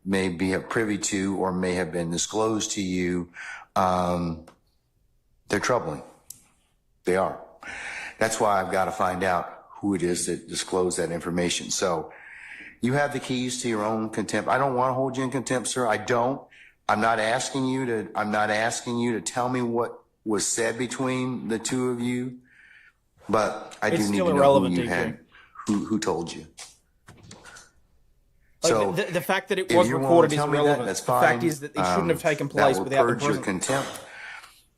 maybe have privy to or may have been disclosed to you, they're troubling. They are. That's why I've got to find out who it is that disclosed that information. So you have the keys to your own contempt. I don't want to hold you in contempt, sir. I don't. I'm not asking you to tell me what was said between the two of you, but I do need to know who told you. Like So the fact that it if was you wanna recorded is tell me that, irrelevant. that's The fine. fact is that it shouldn't have taken place that will without the purge your presence. contempt.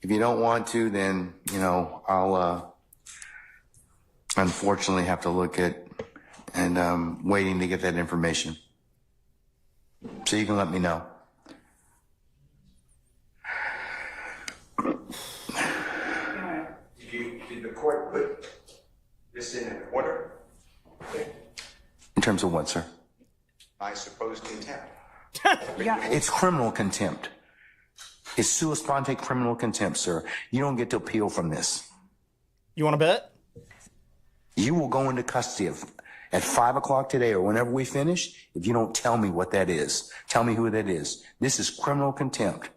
If you don't want to, then I'll unfortunately have to look at and waiting to get that information. So you can let me know. Did the court put this in an order? In terms of what, sir? I suppose contempt. It's criminal contempt. It's sua sponte criminal contempt, sir. You don't get to appeal from this. You want to bet? You will go into custody at 5 o'clock today or whenever we finish if you don't tell me what that is. Tell me who that is. This is criminal contempt.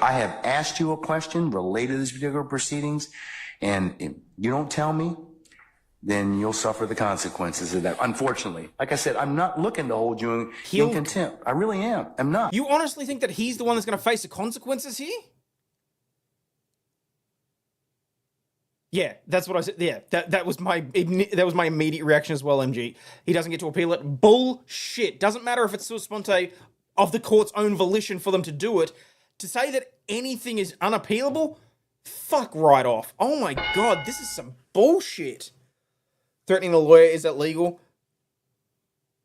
I have asked you a question related to these particular proceedings, and if you don't tell me, then you'll suffer the consequences of that. Unfortunately, like I said, I'm not looking to hold you in contempt. I really am. I'm not. You honestly think that he's the one that's going to face the consequences here? Yeah, that's what I said. Yeah, that was my immediate reaction as well, MG. He doesn't get to appeal it. Bullshit. Doesn't matter if it's sua sponte of the court's own volition for them to do it. To say that anything is unappealable? Fuck right off. Oh my god, this is some bullshit. Threatening a lawyer, is that legal?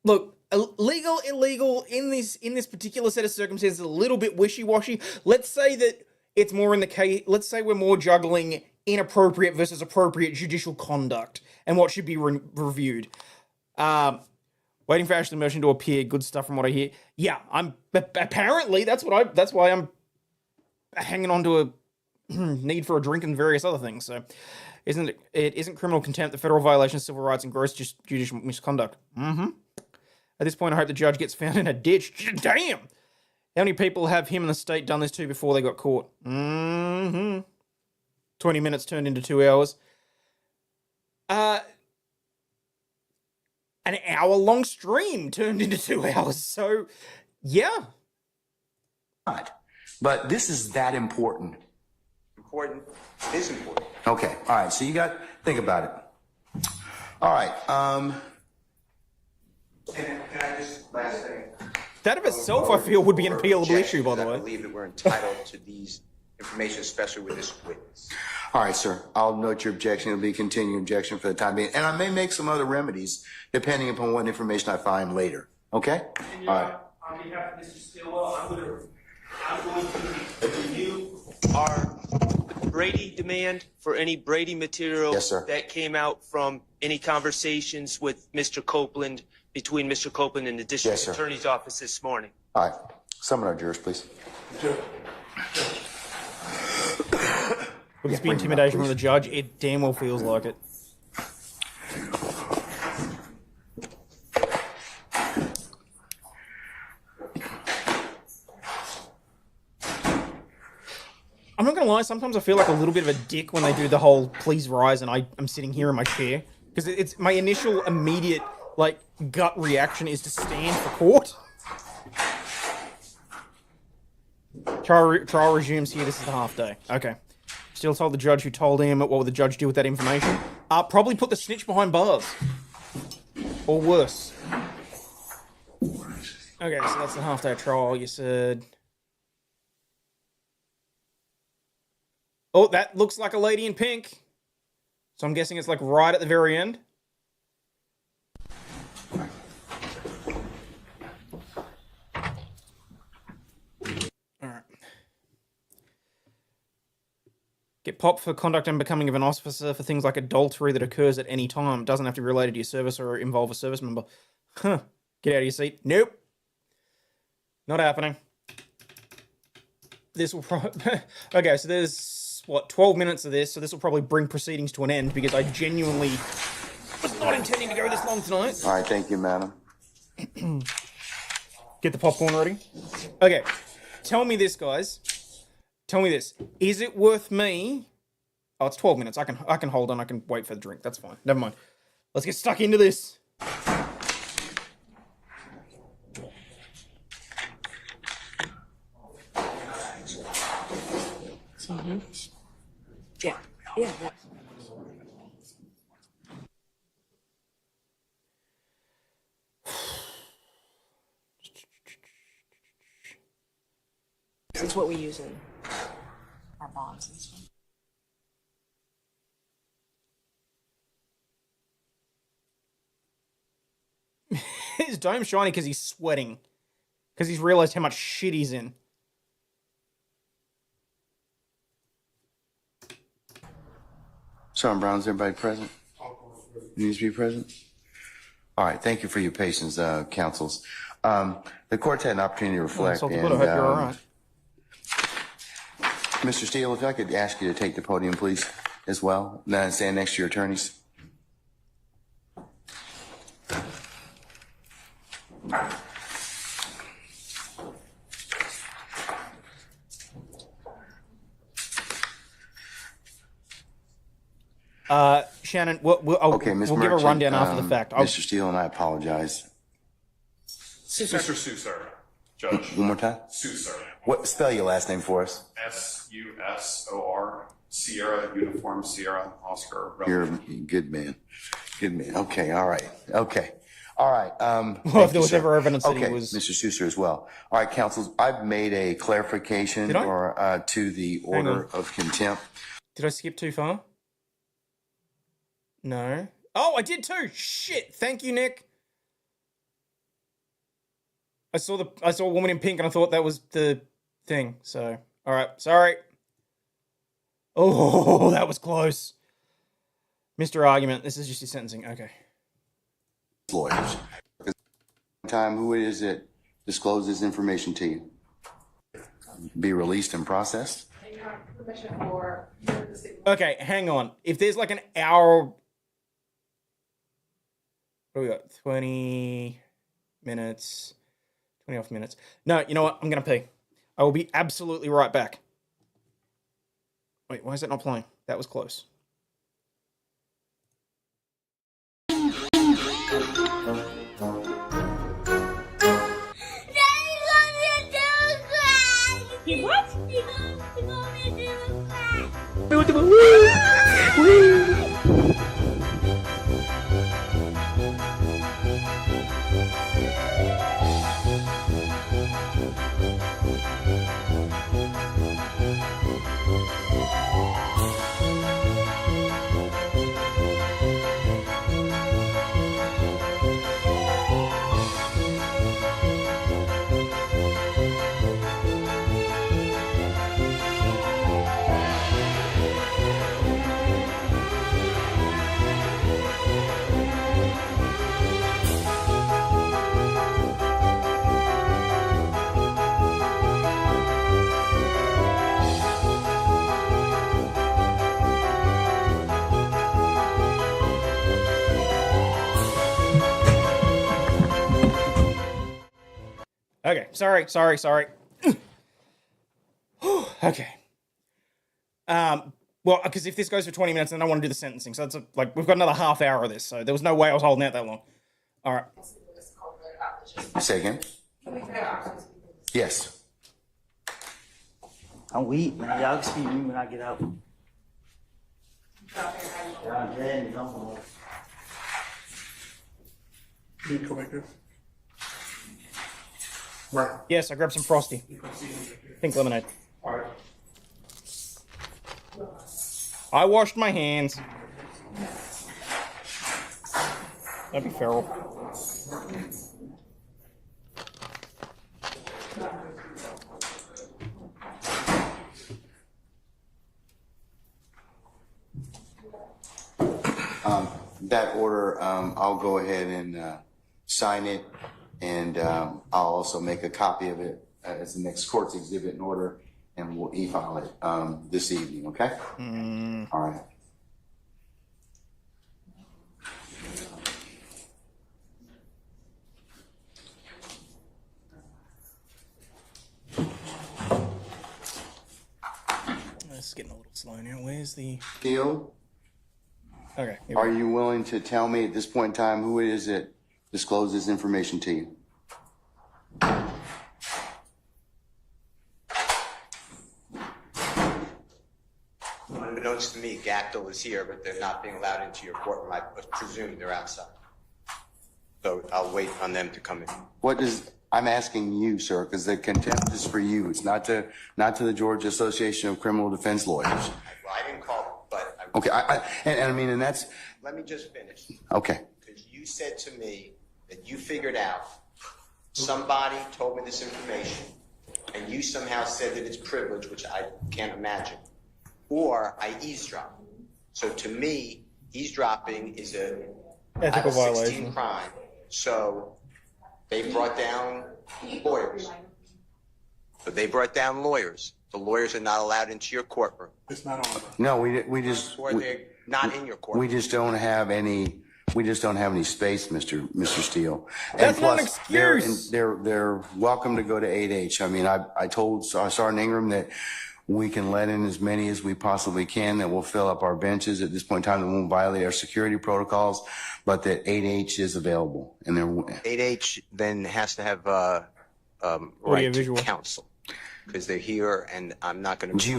look, legal, illegal in this particular set of circumstances is a little bit wishy-washy. Let's say that it's more in the case. Let's say we're more juggling inappropriate versus appropriate judicial conduct and what should be reviewed. Waiting for Ashley Merchant to appear. Good stuff from what I hear. Yeah, apparently that's why I'm hanging on to a need for a drink and various other things. So, it isn't criminal contempt, the federal violation of civil rights and gross judicial misconduct. At this point, I hope the judge gets found in a ditch. Damn! How many people have him and the state done this to before they got caught? 20 minutes turned into 2 hours. An hour-long stream turned into 2 hours. So, yeah. But this is that important. Important is important. Okay, all right, so you got, think about it. All right, Can I just, last thing? That of itself, I feel, would be an appealable issue, by the way. I believe that we're entitled to these information, especially with this witness. all right, sir, I'll note your objection. It'll be a continuing objection for the time being. And I may make some other remedies depending upon what information I find later, okay? And All right. on behalf of Mr. Steele, I'm going to review Our Brady demand for any Brady material Yes, sir. that came out from any conversations with Mr. Copeland, between Mr. Copeland and the district Yes, sir. attorney's office this morning. All right, summon our jurors, please. Would this be intimidation from the judge? It damn well feels like it. I'm not gonna lie, sometimes I feel like a little bit of a dick when they do the whole please rise and I'm sitting here in my chair. Because it's my initial immediate, like, gut reaction is to stand for court. Trial resumes here, this is the half day. Okay. Steele told the judge who told him, what would the judge do with that information? Probably put the snitch behind bars. Or worse. Okay, so that's the half day trial, you said. Oh, that looks like a lady in pink. So I'm guessing it's like right at the very end. Alright. Get popped for conduct and becoming of an officer for things like adultery that occurs at any time. Doesn't have to be related to your service or involve a service member. Huh. Get out of your seat. Nope. Not happening. This will probably... Okay, so there's, what, 12 minutes of this, so this will probably bring proceedings to an end because I genuinely was not intending to go this long tonight. All right, thank you, madam. Get the popcorn ready. Okay, tell me this, guys. Tell me this. Is it worth me... Oh, it's 12 minutes. I can hold on. I can wait for the drink. That's fine. Never mind. Let's get stuck into this. Yeah. Yeah. It's what we use in our bonds and stuff. His dome's shiny because he's sweating. Because he's realized how much shit he's in. Sergeant Brown, is everybody present? Needs to be present? All right, thank you for your patience, counsels. The court's had an opportunity to reflect. I hope you're all right. Mr. Steele, if I could ask you to take the podium, please, as well. Now stand next to your attorneys. Shannon, we'll give a rundown after the fact. Mr. Steele and I apologize. Mr. Sue, sir. Judge. One more time? Sue, sir. What? Spell your last name for us. S-U-S-O-R. Sierra, Uniform, Sierra, Oscar. You're a good man. Good man. Okay, all right. Okay. All right. Well, if there was ever evidence that okay, he was... Mr. Souser as well. All right, counsels, I've made a clarification to the order of contempt. Did I skip too far? No. Oh, I did too. Shit. Thank you, Nick. I saw a woman in pink and I thought that was the thing. So, all right, sorry. Oh, that was close. Mr. Argument, this is just your sentencing. Okay. Lawyers. Time, who it is that discloses information to you? Be released and processed? Okay, hang on. If there's like an hour, what do we got? 20 minutes, 20 off minutes. No, you know what? I'm going to pee. I will be absolutely right back. Wait, why is that not playing? That was close. Okay, sorry. Okay. Well, because if this goes for 20 minutes, then I want to do the sentencing. So it's we've got another half hour of this. So there was no way I was holding out that long. All right. Say again? Yes. I'm weak, man. Y'all can speak to me when I get out. Y'all dead and don't. Can you go back there? Yes, I grabbed some Frosty. Pink lemonade. All right. I washed my hands. That'd be feral. That order, I'll go ahead and sign it, and I'll also make a copy of it as the next court's exhibit in order, and we'll e-file it this evening, okay? All right. This is getting a little slow now. Where's the... Steele, Okay. are you willing to tell me at this point in time who it is that discloses information to you? Unbeknownst to me, Gactyl is here, but they're not being allowed into your courtroom. I presume they're outside. So I'll wait on them to come in. What does... I'm asking you, sir, because the contempt is for you. It's not to the Georgia Association of Criminal Defense Lawyers. Well, I didn't call, but I... Okay, and I mean, and that's... Let me just finish. Okay. Because you said to me that you figured out somebody told me this information, and you somehow said that it's privilege, which I can't imagine, or I eavesdropped. So to me, eavesdropping is a ethical Title violation. 16 crime. So they brought down lawyers. So they brought down lawyers. The lawyers are not allowed into your courtroom. It's not on. No, we just... Or they're not in your courtroom. We just don't have any space, Mr. Steele. That's And not an plus, excuse. They're welcome to go to 8H. I mean, I told Sergeant Ingram that we can let in as many as we possibly can, that we'll fill up our benches at this point in time, that won't violate our security protocols, but that 8H is available. And 8H then has to have right to Audiovisual. counsel because they're here, and I'm not going to. Do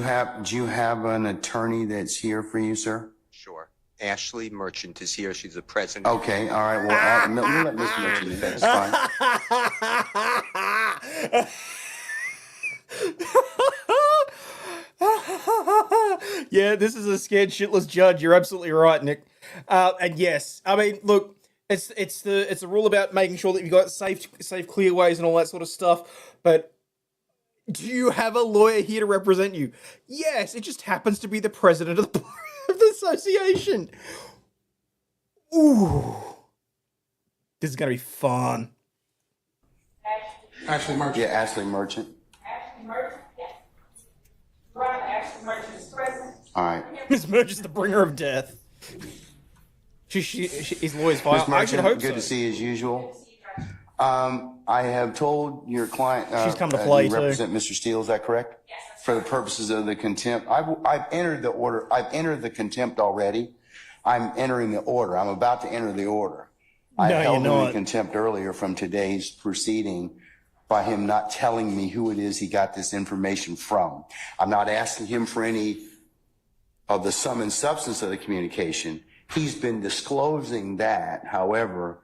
you have an attorney that's here for you, sir? Sure. Ashley Merchant is here. She's the president. Okay, all right. Well, we'll let Miss Merchant in. That's fine. Yeah, this is a scared shitless judge. You're absolutely right, Nick. And yes, I mean, look, It's the rule about making sure that you've got safe clear ways and all that sort of stuff. But do you have a lawyer here to represent you? Yes, it just happens to be the president of the association. Ooh, this is gonna be fun. Ashley Merchant. Yeah, Ashley Merchant. Ashley Merchant, yes. Right, Ashley Merchant is present. All right. Ms. Merchant's the bringer of death. His lawyer's file. Ms. I should Merchant, hope good so. to see you as usual. I have told your client She's come to play, you too. represent Mr. Steele, is that correct? Yes. For the purposes of the contempt. I've entered the order. I've entered the contempt already. I'm entering the order. I'm about to enter the order. I No, held you're him in not. contempt earlier from today's proceeding by him not telling me who it is he got this information from. I'm not asking him for any of the sum and substance of the communication. He's been disclosing that, however,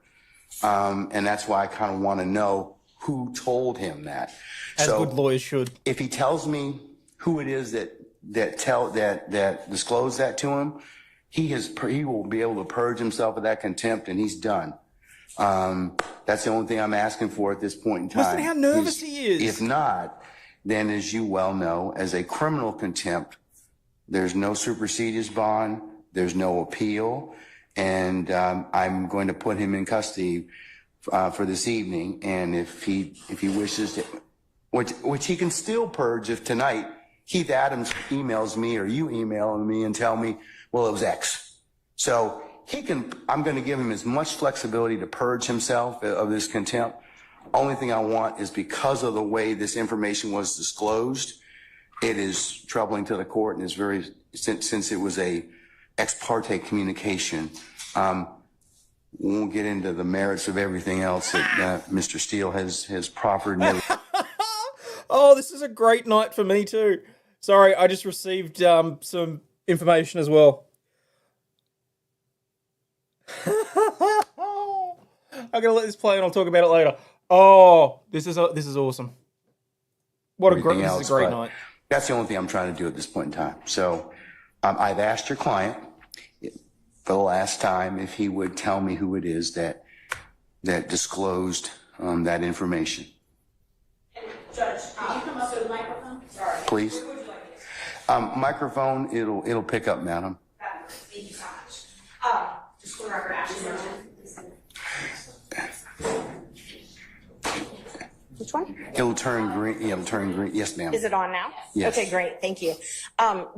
and that's why I kind of want to know who told him that. As So good lawyers should. if he tells me who it is that disclosed that to him, he will be able to purge himself of that contempt, and he's done. That's the only thing I'm asking for at this point in time. Listen how nervous he is. If not, then as you well know, as a criminal contempt, there's no supersedious bond, there's no appeal, and I'm going to put him in custody for this evening. And if he wishes to, which he can still purge if tonight Keith Adams emails me or you email me and tell me, well, it was X. So he can, I'm going to give him as much flexibility to purge himself of this contempt. Only thing I want is, because of the way this information was disclosed, it is troubling to the court, and is very, since it was a ex parte communication. We won't get into the merits of everything else that Mr. Steele has proffered. Oh, this is a great night for me too. Sorry, I just received some information as well. I'm gonna let this play and I'll talk about it later. Oh, this is awesome. What a great night. That's the only thing I'm trying to do at this point in time. So I've asked your client for the last time if he would tell me who it is that disclosed that information. Judge, can you come up to the microphone? Sorry. Please. Where would you like this? Microphone, it'll pick up, madam. Thank you so much. Just for the record, Ashley Merchant. Which one? It'll turn green. Yeah, it'll turn green. Yes, ma'am. Is it on now? Yes. Okay, great. Thank you.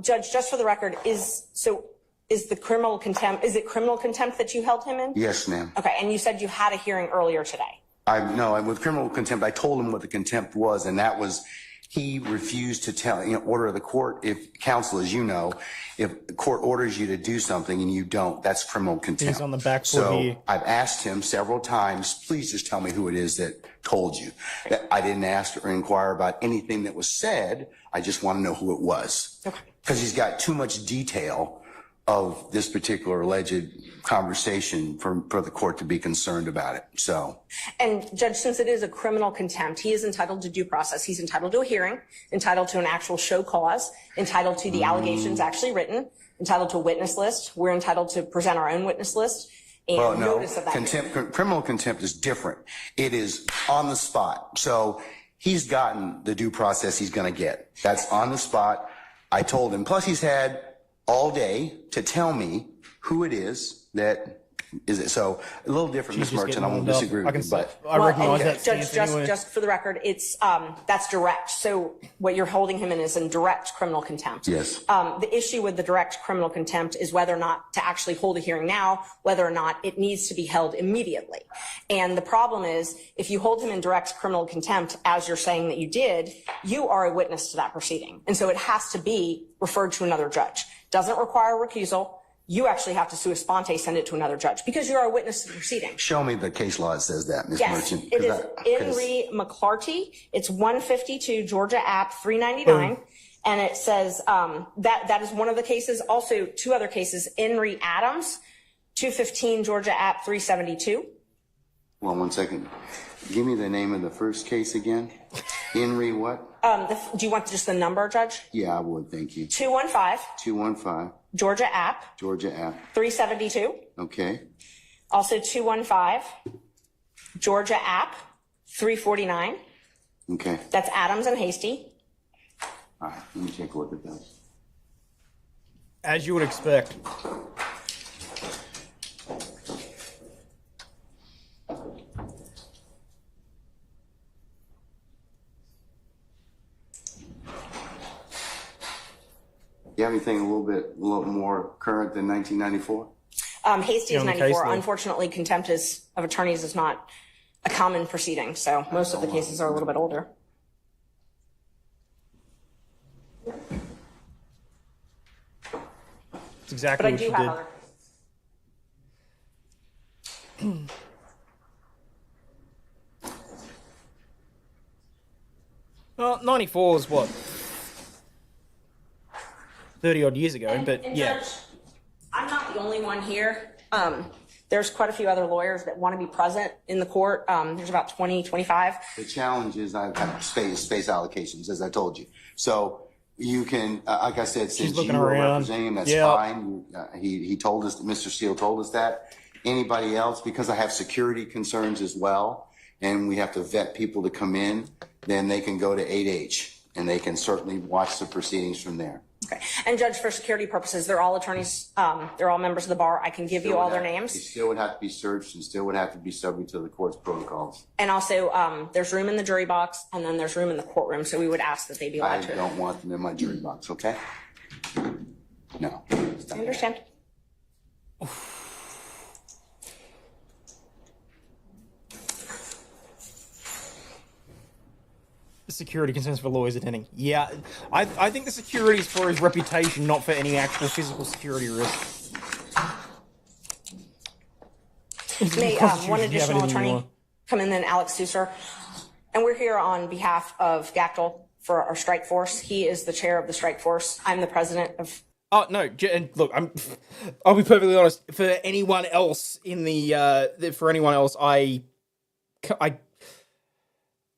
Judge, just for the record, is the criminal contempt, is it criminal contempt that you held him in? Yes, ma'am. Okay, and you said you had a hearing earlier today. With criminal contempt, I told him what the contempt was, and that was he refused to tell, order the court. If counsel, as you know, if the court orders you to do something and you don't, that's criminal contempt. He's on the back foot here. So I've asked him several times, please just tell me who it is that told you. That I didn't ask or inquire about anything that was said. I just want to know who it was. Okay. Because he's got too much detail of this particular alleged conversation for the court to be concerned about it. So. And Judge, since it is a criminal contempt, he is entitled to due process. He's entitled to a hearing, entitled to an actual show cause, entitled to the allegations actually written, entitled to a witness list. We're entitled to present our own witness list and Well, no, notice of that. criminal contempt is different. It is on the spot. So he's gotten the due process he's going to get. That's on the spot. I told him. Plus, he's had all day to tell me who it is that is it. So a little different, Ms. Merchant. I won't disagree with you, but I recognize that Judge, stance anyway. just for the record, it's that's direct. So what you're holding him in is in direct criminal contempt. yes. The issue with the direct criminal contempt is whether or not to actually hold a hearing now, whether or not it needs to be held immediately. And the problem is, if you hold him in direct criminal contempt, as you're saying that you did, you are a witness to that proceeding. And so it has to be referred to another judge. Doesn't require recusal. You actually have to sua sponte send it to another judge because you are a witness to the proceeding. Show me the case law that says that, Ms. Yes, Merchant. it is Henry McClarty. It's 152 Georgia App 399. And it says that is one of the cases. Also, two other cases, Henry Adams, 215 Georgia App 372. Well, 1 second. Give me the name of the first case again. Henry what? Do you want just the number, Judge? Yeah, I would. Thank you. 215 215 Georgia App Georgia App. 372. Okay. Also 215, Georgia App, 349. Okay. That's Adams and Hasty. All right. Let me take a look at those. As you would expect. You have anything a little more current than 1994? Hasty is On the case 94. law. Unfortunately, contempt of attorneys is not a common proceeding, so most of the cases are a little bit older. That's exactly But I what do you have did. other cases. Well, 94 is what? 30 odd years ago, but And yeah. Judge, I'm not the only one here. There's quite a few other lawyers that want to be present in the court. There's about 20, 25. The challenge is I've got space allocations, as I told you. So you can, like I said, since looking you were around. representing him, that's Yeah. fine. He told us, Mr. Steele told us that. Anybody else, because I have security concerns as well, and we have to vet people to come in, then they can go to 8H, and they can certainly watch the proceedings from there. Okay. And Judge, for security purposes, they're all attorneys. They're all members of the bar. I can give you all their They names. still would have to be searched and still would have to be subject to the court's protocols. And also, there's room in the jury box, and then there's room in the courtroom. So we would ask that they be I allowed to. don't want them in my jury box, okay? No. I understand. The security concerns for lawyers attending. Yeah, I think the security is for his reputation, not for any actual physical security risk. May Constitution, one do you have additional anything you attorney want? come in, then Alex Susser. And we're here on behalf of Gactel for our strike force. He is the chair of the strike force. I'm the president of. Oh no! And look, I'll be perfectly honest. For anyone else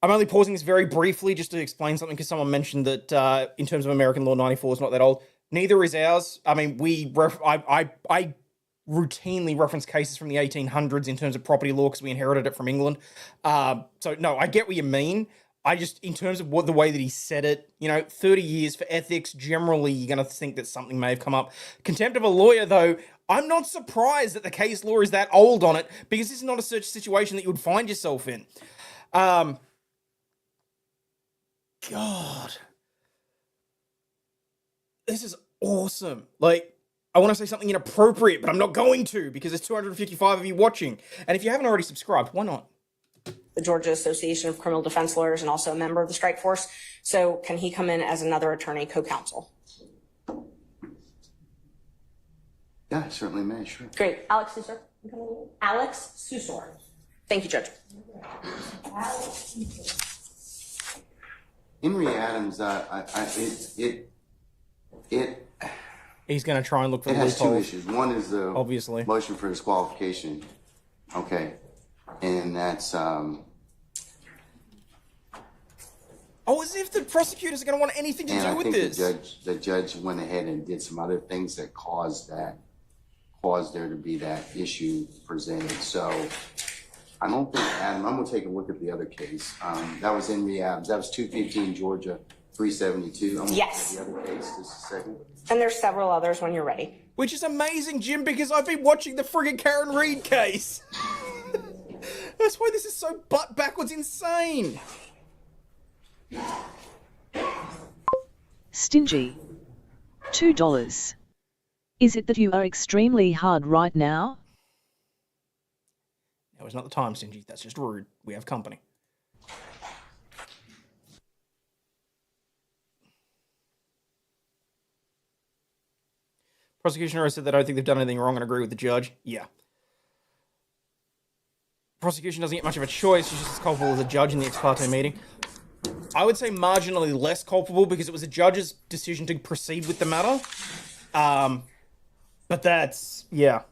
I'm only pausing this very briefly just to explain something because someone mentioned that in terms of American law, 94 is not that old. Neither is ours. I mean, I routinely reference cases from the 1800s in terms of property law because we inherited it from England. So no, I get what you mean. I just, in terms of the way that he said it, 30 years for ethics, generally you're going to think that something may have come up. Contempt of a lawyer, though, I'm not surprised that the case law is that old on it because this is not a such situation that you would find yourself in. God. This is awesome. Like, I want to say something inappropriate, but I'm not going to because there's 255 of you watching. And if you haven't already subscribed, why not? The Georgia Association of Criminal Defense Lawyers and also a member of the strike force. So can he come in as another attorney co-counsel? Yeah, certainly may, sure. Great. Alex Susser. Alex Susser. Thank you, Judge. Henry Adams, He's going to try and look for it the has two loophole. issues. One is the Obviously. motion for disqualification. Okay. And that's, As if the prosecutors are going to want anything to and do I with think this. the judge went ahead and did some other things that caused there to be that issue presented. So I don't think, Adam, I'm going to take a look at the other case. That was Henry Adams. That was 215 Georgia 372. I'm going Yes. to look at the other case just a second. And there's several others when you're ready. Which is amazing, Jim, because I've been watching the friggin' Karen Reed case. That's why this is so butt backwards insane. Stingy. $2. Is it that you are extremely hard right now? Now is not the time, Stingy. That's just rude. We have company. Prosecution already said that I don't think they've done anything wrong and agree with the judge. Yeah. Prosecution doesn't get much of a choice. She's just as culpable as a judge in the ex parte meeting. I would say marginally less culpable because it was a judge's decision to proceed with the matter. But that's, yeah.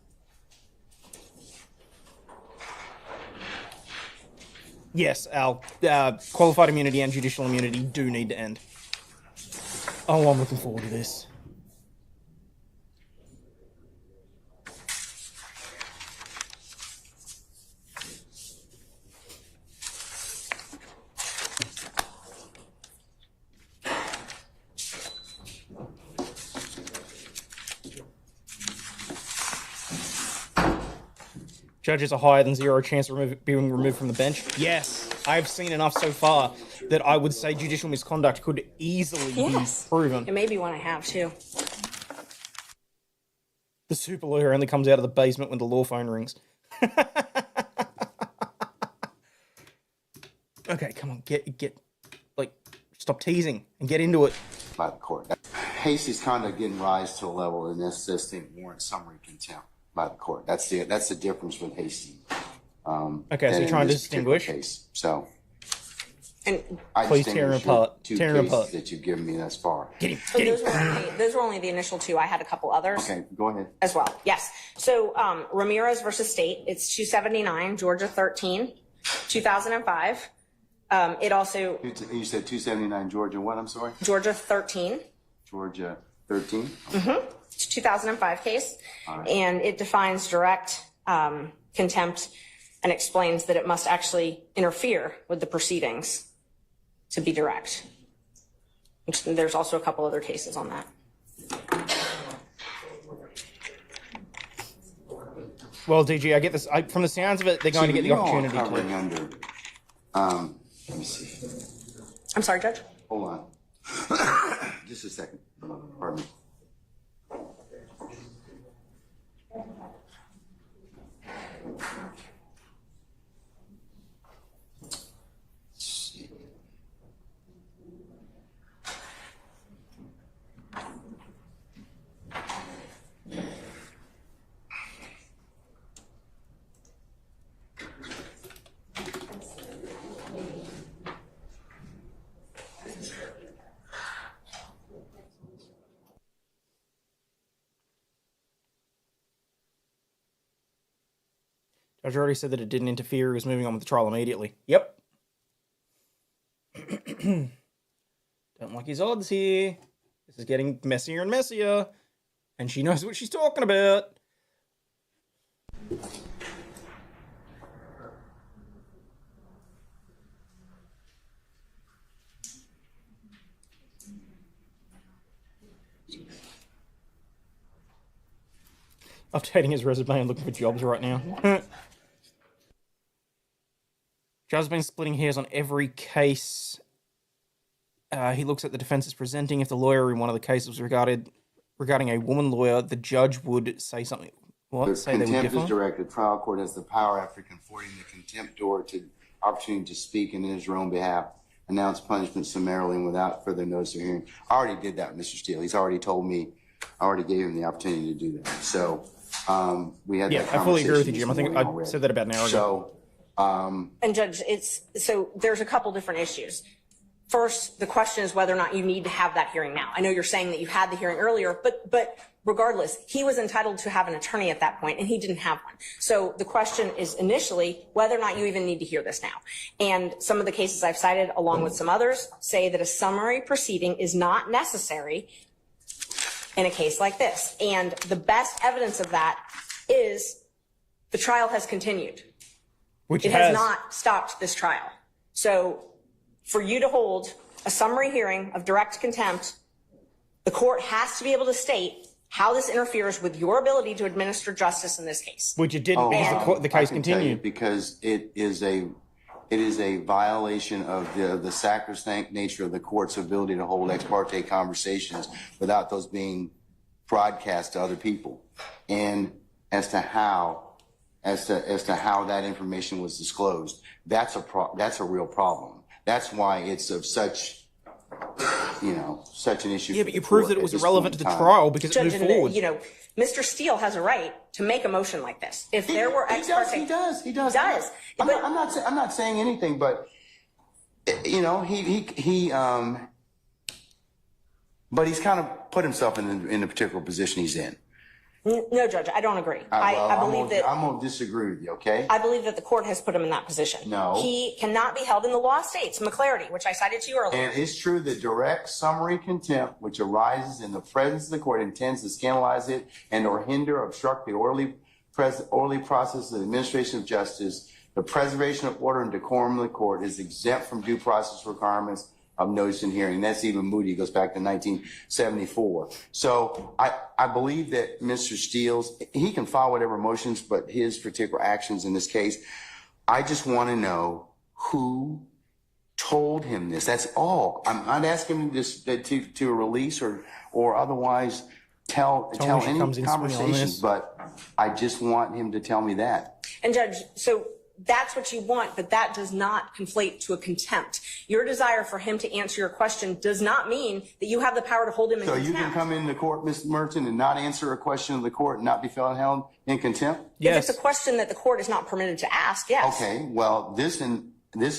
Yes, Al. Qualified immunity and judicial immunity do need to end. Oh, I'm looking forward to this. judges are higher than zero chance of being removed from the bench? Yes. I've seen enough so far that I would say judicial misconduct could easily be proven. It may be one I have, too. The super lawyer only comes out of the basement when the law phone rings. Okay, come on, stop teasing and get into it. By the court. Hasty conduct didn't rise to a level that necessitates warrant summary contempt by the court. That's the difference with hasty. Okay, so you're trying to distinguish. Case. So, and please tear them apart. Tear them apart. That you've given me thus far. Those were only the initial two. I had a couple others. Okay, go ahead. As well. Yes. So Ramirez versus State. It's 279 Georgia 13, 2005. It also. You said 279 Georgia. What? I'm sorry. Georgia 13. Georgia 13. Mm-hmm. It's a 2005 case, right. And it defines direct contempt and explains that it must actually interfere with the proceedings to be direct. There's also a couple other cases on that. Well, DG, I get this. From the sounds of it, they're going to get the opportunity to. Under, let me see. I'm sorry, Judge? Hold on. Just a second. Pardon me. Judge already said that it didn't interfere. He was moving on with the trial immediately. Yep. Don't like his odds here. This is getting messier and messier. And she knows what she's talking about. Updating his resume and looking for jobs right now. Judge has been splitting hairs on every case. He looks at the defense is presenting. If the lawyer in one of the cases was regarding a woman lawyer, the judge would say something. What? Say they would differ? Contempt is directed. Trial court has the power after conforming the contempt door to opportunity to speak in his or own behalf, announce punishment summarily and without further notice or hearing. I already did that, Mr. Steele. He's already told me. I already gave him the opportunity to do that. So we had that conversation. I fully agree with you, Jim. I think I said that about an hour ago. And Judge, there's a couple different issues. First, the question is whether or not you need to have that hearing now. I know you're saying that you had the hearing earlier, but regardless, he was entitled to have an attorney at that point, and he didn't have one. So the question is initially whether or not you even need to hear this now. And some of the cases I've cited, along with some others, say that a summary proceeding is not necessary in a case like this. And the best evidence of that is the trial has continued. It has not stopped this trial. So for you to hold a summary hearing of direct contempt, the court has to be able to state how this interferes with your ability to administer justice in this case. Which it didn't because the case continued. Because it is a violation of the sacrosanct nature of the court's ability to hold ex parte conversations without those being broadcast to other people. And as to how that information was disclosed, that's a real problem. That's why it's of such an issue. Yeah, but you proved that it was irrelevant to the trial because it moved forward. Mr. Steele has a right to make a motion like this. If there were ex parte, he does. I'm not saying anything, but but he's kind of put himself in the particular position he's in. No, Judge, I don't agree. I believe that I'm going to disagree with you, okay? I believe that the court has put him in that position. No. He cannot be held in the law states, McClarity, which I cited to you earlier. And it's true that direct summary contempt, which arises in the presence of the court, intends to scandalize it and or hinder or obstruct the orderly process of the administration of justice. The preservation of order and decorum in the court is exempt from due process requirements of notice and hearing. That's even Moody, goes back to 1974. So I believe that Mr. Steele's, he can file whatever motions, but his particular actions in this case, I just want to know who told him this. That's all. I'm not asking him to release or otherwise tell any conversations, but I just want him to tell me that. And Judge, so that's what you want, but that does not conflate to a contempt. Your desire for him to answer your question does not mean that you have the power to hold him in contempt. So you can come into court, Mr. Merton, and not answer a question of the court and not be held in contempt? Yes. If it's a question that the court is not permitted to ask, yes. Okay, well, this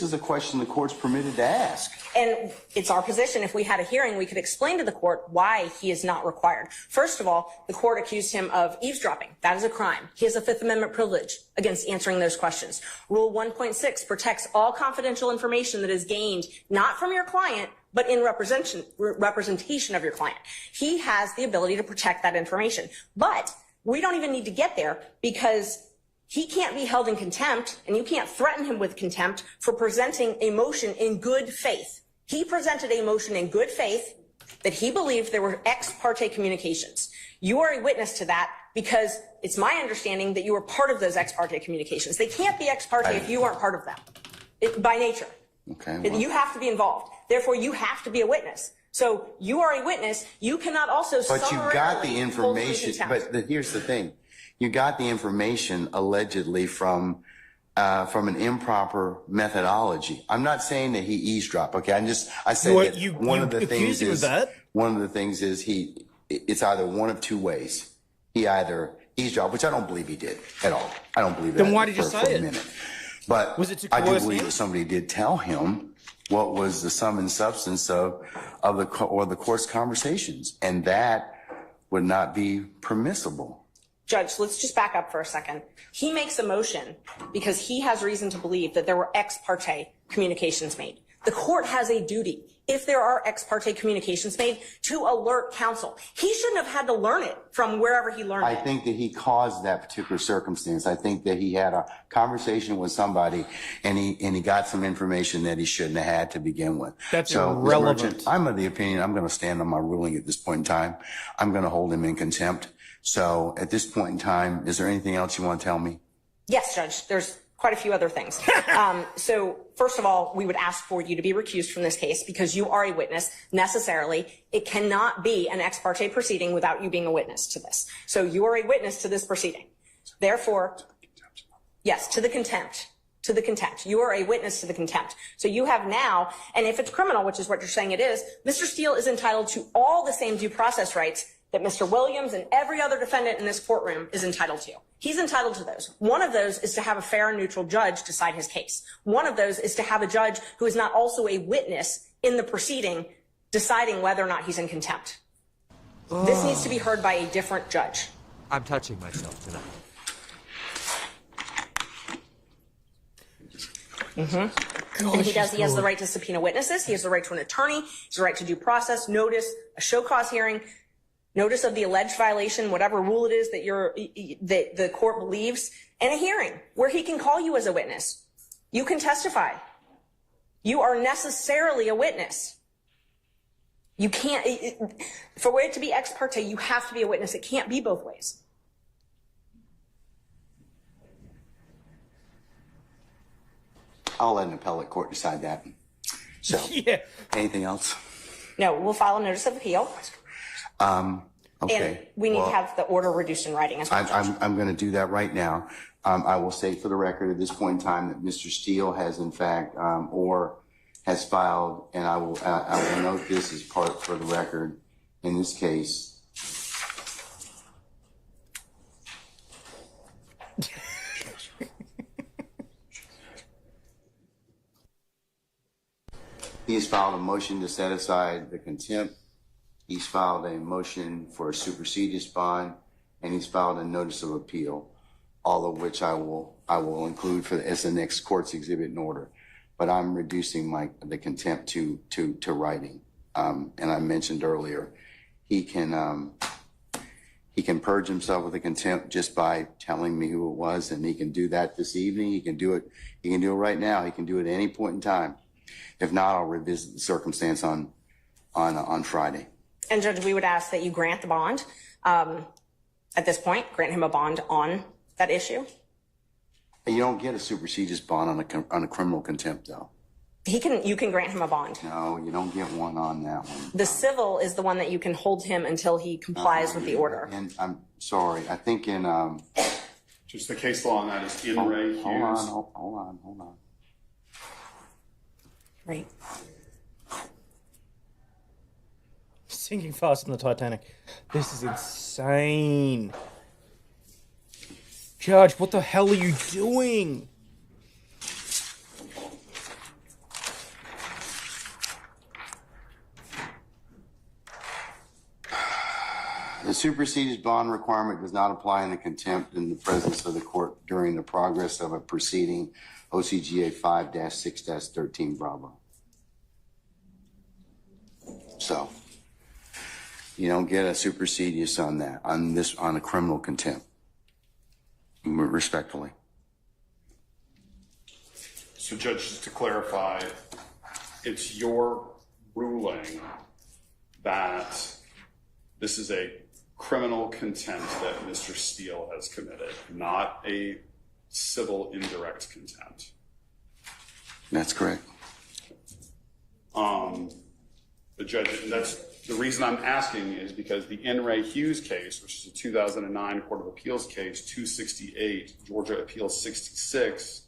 is a question the court's permitted to ask. And it's our position, if we had a hearing, we could explain to the court why he is not required. First of all, the court accused him of eavesdropping. That is a crime. He has a Fifth Amendment privilege against answering those questions. Rule 1.6 protects all confidential information that is gained not from your client, but in representation of your client. He has the ability to protect that information. But we don't even need to get there because he can't be held in contempt, and you can't threaten him with contempt for presenting a motion in good faith. He presented a motion in good faith that he believed there were ex parte communications. You are a witness to that because it's my understanding that you were part of those ex parte communications. They can't be ex parte if you aren't part of them, by nature. Okay. Well, you have to be involved. Therefore, you have to be a witness. So you are a witness. You cannot also But you got the information. But here's the thing. You got the information allegedly from an improper methodology. I'm not saying that he eavesdropped. Okay, I said that one of the things is it's either one of two ways. He either eavesdropped, which I don't believe he did at all. I don't believe that. Then why did you say it? But was it to I do believe that somebody did tell him what was the sum and substance of the court's conversations, and that would not be permissible. Judge, let's just back up for a second. He makes a motion because he has reason to believe that there were ex parte communications made. The court has a duty, if there are ex parte communications made, to alert counsel. He shouldn't have had to learn it from wherever he learned it. I think that he caused that particular circumstance. I think that he had a conversation with somebody and he got some information that he shouldn't have had to begin with. That's irrelevant. Merchant, I'm of the opinion I'm going to stand on my ruling at this point in time. I'm going to hold him in contempt. So at this point in time, is there anything else you want to tell me? Yes, Judge. There's quite a few other things. So first of all, we would ask for you to be recused from this case because you are a witness necessarily. It cannot be an ex parte proceeding without you being a witness to this. So you are a witness to this proceeding. Therefore, yes, to the contempt. To the contempt. You are a witness to the contempt. So you have now, and if it's criminal, which is what you're saying it is, Mr. Steele is entitled to all the same due process rights that Mr. Williams and every other defendant in this courtroom is entitled to. He's entitled to those. One of those is to have a fair and neutral judge decide his case. One of those is to have a judge who is not also a witness in the proceeding deciding whether or not he's in contempt. This needs to be heard by a different judge. I'm touching myself tonight. And he has the right to subpoena witnesses. He has the right to an attorney. He has the right to due process, notice, a show cause hearing, notice of the alleged violation, whatever rule it is that the court believes, and a hearing where he can call you as a witness. You can testify. You are necessarily a witness. You can't, for it to be ex parte, you have to be a witness. It can't be both ways. I'll let an appellate court decide that. So, anything else? No, we'll file a notice of appeal. Okay. And we need to have the order reduced in writing as well. I'm going to do that right now. I will state for the record at this point in time that Mr. Steele has in fact, or has filed, and I will note this as part for the record in this case. He has filed a motion to set aside the contempt. He's filed a motion for a superseded bond, and he's filed a notice of appeal, all of which I will include as the next court's exhibit in order. But I'm reducing the contempt to writing. And I mentioned earlier, he can purge himself with the contempt just by telling me who it was, and he can do that this evening. He can do it right now. He can do it at any point in time. If not, I'll revisit the circumstance on Friday. And Judge, we would ask that you grant the bond. At this point, grant him a bond on that issue. You don't get a supersedious bond on a criminal contempt, though. You can grant him a bond. No, you don't get one on that one. The civil is the one that you can hold him until he complies with the order. And I'm sorry, I think in Just the case law on that is in Ray Hughes. hold on. Right. Sinking faster than the Titanic. This is insane. Judge, what the hell are you doing? The superseded bond requirement does not apply in the contempt in the presence of the court during the progress of a proceeding, OCGA 5-6-13 Bravo. So, you don't get a supersedious on that, on a criminal contempt, respectfully. So, Judge, just to clarify, it's your ruling that this is a criminal contempt that Mr. Steele has committed, not a civil indirect contempt. That's correct. The judge, that's the reason I'm asking is because the N. Ray Hughes case, which is a 2009 Court of Appeals case, 268, Georgia Appeals 66,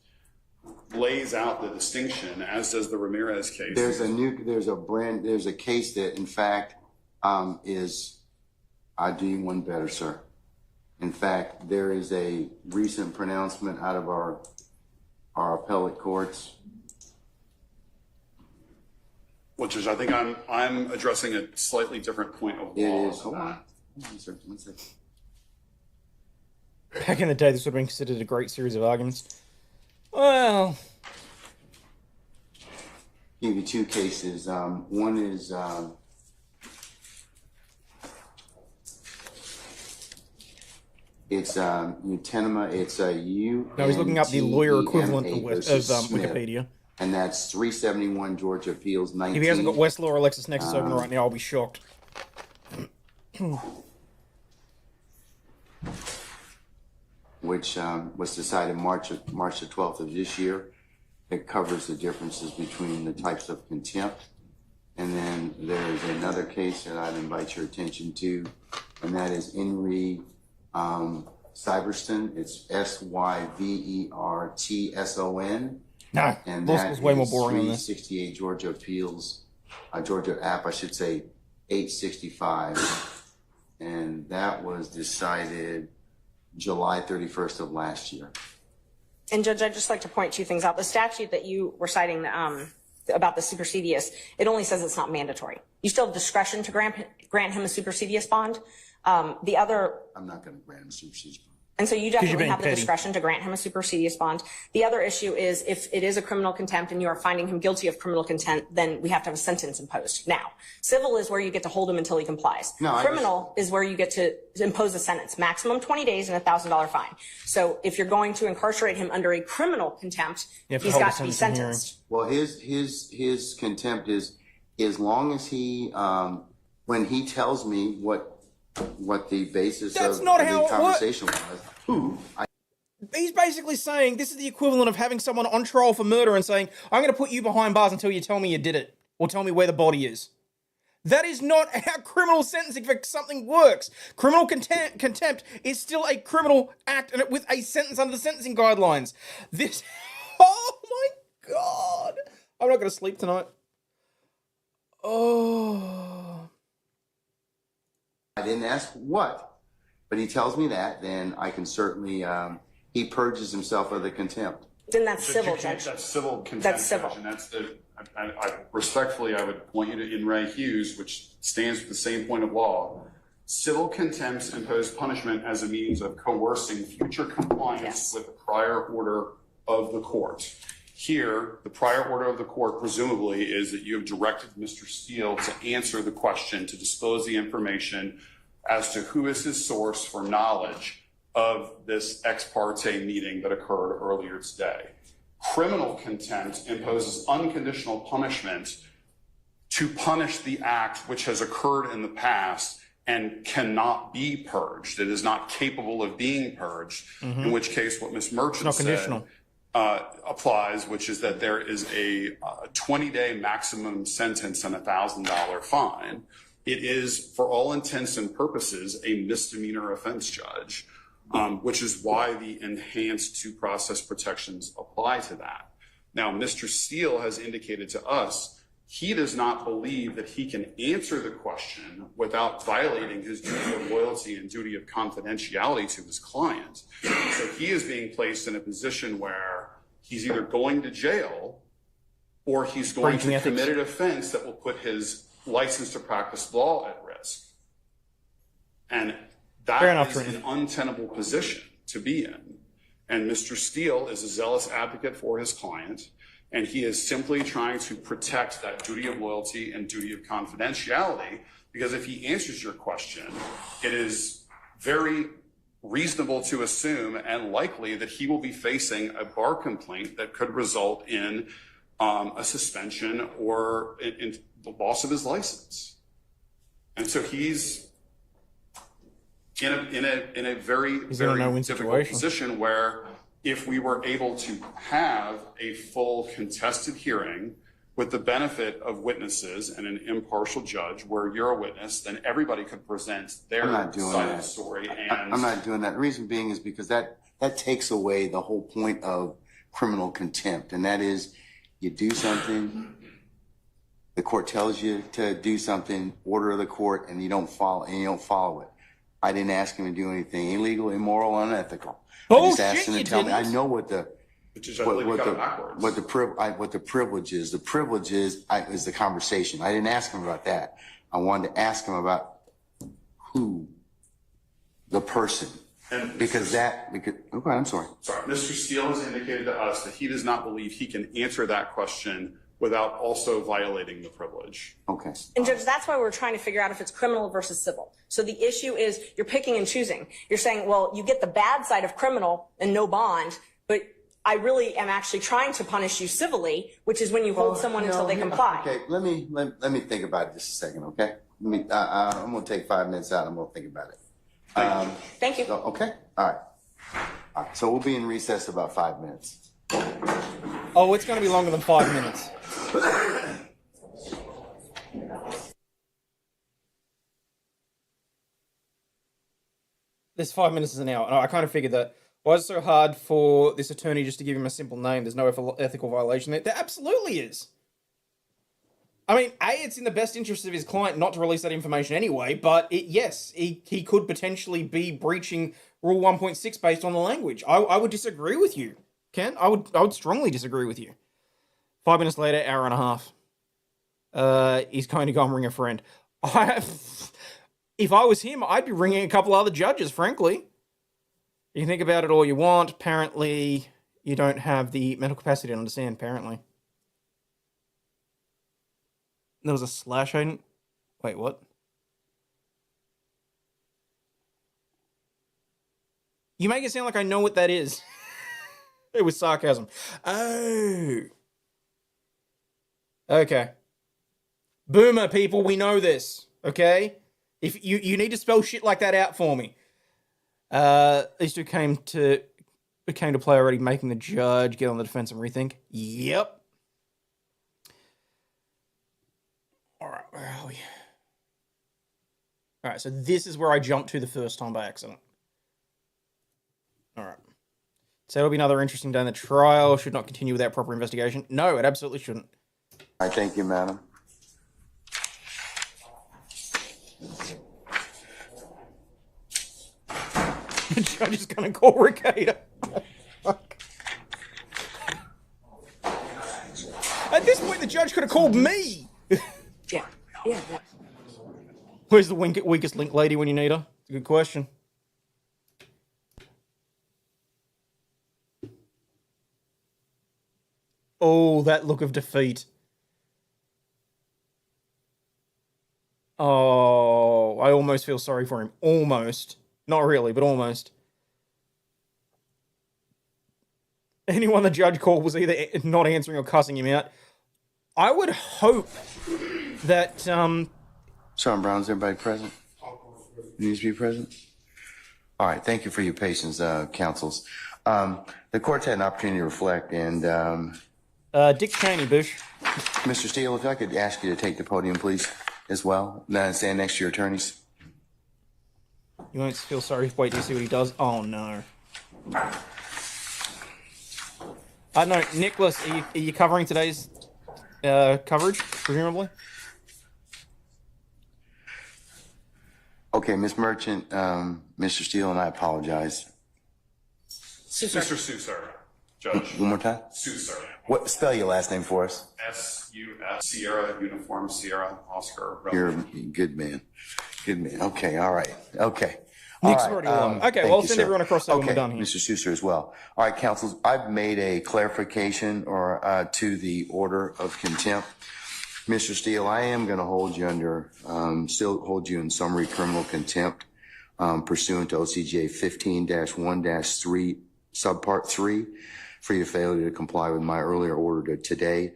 lays out the distinction, as does the Ramirez case. There's a case that, in fact, I'll do you one better, sir. In fact, there is a recent pronouncement out of our appellate courts. Well, Judge, I think I'm addressing a slightly different point of law. It is. Hold on, sir. 1 second. Back in the day, this would have been considered a great series of arguments. Well, Give you two cases. One is it's Utenema. It's a U. no, he's looking up the lawyer equivalent of Smith, Wikipedia. and that's 371 Georgia Appeals 19. If he hasn't got Westlaw or LexisNexis open right now, I'll be shocked. Which was decided March the 12th of this year. It covers the differences between the types of contempt. And then there's another case that I'd invite your attention to, and that is Henry Syverson. It's Syvertson. No, And law that school's way more is boring than this. 368 Georgia Appeals, Georgia App, I should say, 865. And that was decided July 31st of last year. And Judge, I'd just like to point two things out. The statute that you were citing about the supersedious, it only says it's not mandatory. You still have discretion to grant him a supersedious bond. The other... I'm not going to grant him a supersedious bond. And so you definitely have the discretion to grant him a supersedious bond. The other issue is if it is a criminal contempt and you are finding him guilty of criminal contempt, then we have to have a sentence imposed. Now, civil is where you get to hold him until he complies. No, criminal is where you get to impose a sentence, maximum 20 days and a $1,000 fine. So if you're going to incarcerate him under a criminal contempt, he's got to be sentenced. Well, his contempt is as long as he, when he tells me what the basis of the conversation was. He's basically saying this is the equivalent of having someone on trial for murder and saying, I'm going to put you behind bars until you tell me you did it, or tell me where the body is. That is not how criminal sentencing for something works. Criminal contempt is still a criminal act and with a sentence under the sentencing guidelines. This, oh my God. I'm not going to sleep tonight. Oh. I didn't ask what, but he tells me that, then I can certainly, he purges himself of the contempt. Then that's civil, Judge. That's civil contempt. That's civil. Judge, and that's respectfully, I would point you to In Ray Hughes, which stands for the same point of law. Civil contempts impose punishment as a means of coercing future compliance with the prior order of the court. Here, the prior order of the court presumably is that you have directed Mr. Steele to answer the question, to disclose the information as to who is his source for knowledge of this ex parte meeting that occurred earlier today. Criminal contempt imposes unconditional punishment to punish the act which has occurred in the past and cannot be purged. It is not capable of being purged, in which case what Ms. Merchant said applies, which is that there is a 20-day maximum sentence and a $1,000 fine. It is, for all intents and purposes, a misdemeanor offense, Judge, which is why the enhanced due process protections apply to that. Now, Mr. Steele has indicated to us he does not believe that he can answer the question without violating his duty of loyalty and duty of confidentiality to his client. So he is being placed in a position where he's either going to jail or he's going to commit an offense that will put his license to practice law at risk. And that is an untenable position to be in. And Mr. Steele is a zealous advocate for his client, and he is simply trying to protect that duty of loyalty and duty of confidentiality, because if he answers your question, it is very reasonable to assume and likely that he will be facing a bar complaint that could result in a suspension or in the loss of his license. And so he's in a very difficult position where if we were able to have a full contested hearing with the benefit of witnesses and an impartial judge where you're a witness, then everybody could present their side of the story. And I'm not doing that. The reason being is because that takes away the whole point of criminal contempt. And that is, you do something, the court tells you to do something, order of the court, and you don't follow it. I didn't ask him to do anything illegal, immoral, unethical. I just asked him to tell me. I know what the privilege is. The privilege is the conversation. I didn't ask him about that. I wanted to ask him about who, the person, okay, I'm sorry. Sorry, Mr. Steele has indicated to us that he does not believe he can answer that question without also violating the privilege. Okay. And Judge, that's why we're trying to figure out if it's criminal versus civil. So the issue is you're picking and choosing. You're saying, well, you get the bad side of criminal and no bond, but I really am actually trying to punish you civilly, which is when you hold someone until they comply. Okay, let me think about it just a second, okay? I'm going to take 5 minutes out. I'm going to think about it. Thank you. Okay? All right. So we'll be in recess about 5 minutes. Oh, it's going to be longer than 5 minutes. This 5 minutes is an hour. I kind of figured that. Why is it so hard for this attorney just to give him a simple name? There's no ethical violation there. There absolutely is. I mean, it's in the best interest of his client not to release that information anyway, but yes, he could potentially be breaching Rule 1.6 based on the language. I would disagree with you, Ken. I would strongly disagree with you. 5 minutes later, hour and a half. He's going to go and ring a friend. If I was him, I'd be ringing a couple other judges, frankly. You can think about it all you want. Apparently, you don't have the mental capacity to understand, apparently. There was a slash. Wait, what? You make it sound like I know what that is. It was sarcasm. Oh. Okay. Boomer people, we know this. Okay? If you need to spell shit like that out for me. These two came to play already, making the judge get on the defense and rethink. Yep. Alright, where are we? Alright, so this is where I jumped to the first time by accident. Alright. So it'll be another interesting day in the trial. Should not continue without proper investigation. No, it absolutely shouldn't. All right, thank you, madam. The judge is going to call Ricada. At this point, the judge could have called me. Yeah. Where's the weakest link lady when you need her? It's a good question. Oh, that look of defeat. Oh, I almost feel sorry for him. Almost. Not really, but almost. anyone the judge called was either not answering or cussing him out. I would hope that Sergeant Brown, is everybody present? Needs to be present? All right, thank you for your patience, counsels. The court's had an opportunity to reflect, and Dick Cheney, Bush. Mr. Steele, if I could ask you to take the podium, please, as well. Stand next to your attorneys. You won't feel sorry. Wait till you see what he does. Oh, no. I know, Nicholas, are you covering today's coverage, presumably? Okay, Ms. Merchant, Mr. Steele, and I apologize. Mr. Susar, Judge. One more time? Susar. What? Spell your last name for us. S-U-S, Sierra, Uniform, Sierra, Oscar. You're a good man. Good man. Okay, all right. Okay. Nick's All right, already on. Okay, thank well, I'll you, send sir. everyone across there when we're done here. Mr. Susar as well. All right, counsels, I've made a clarification or to the order of contempt. Mr. Steele, I am going to hold you still hold you in summary criminal contempt pursuant to OCGA 15-1-3, subpart 3, for your failure to comply with my earlier order today.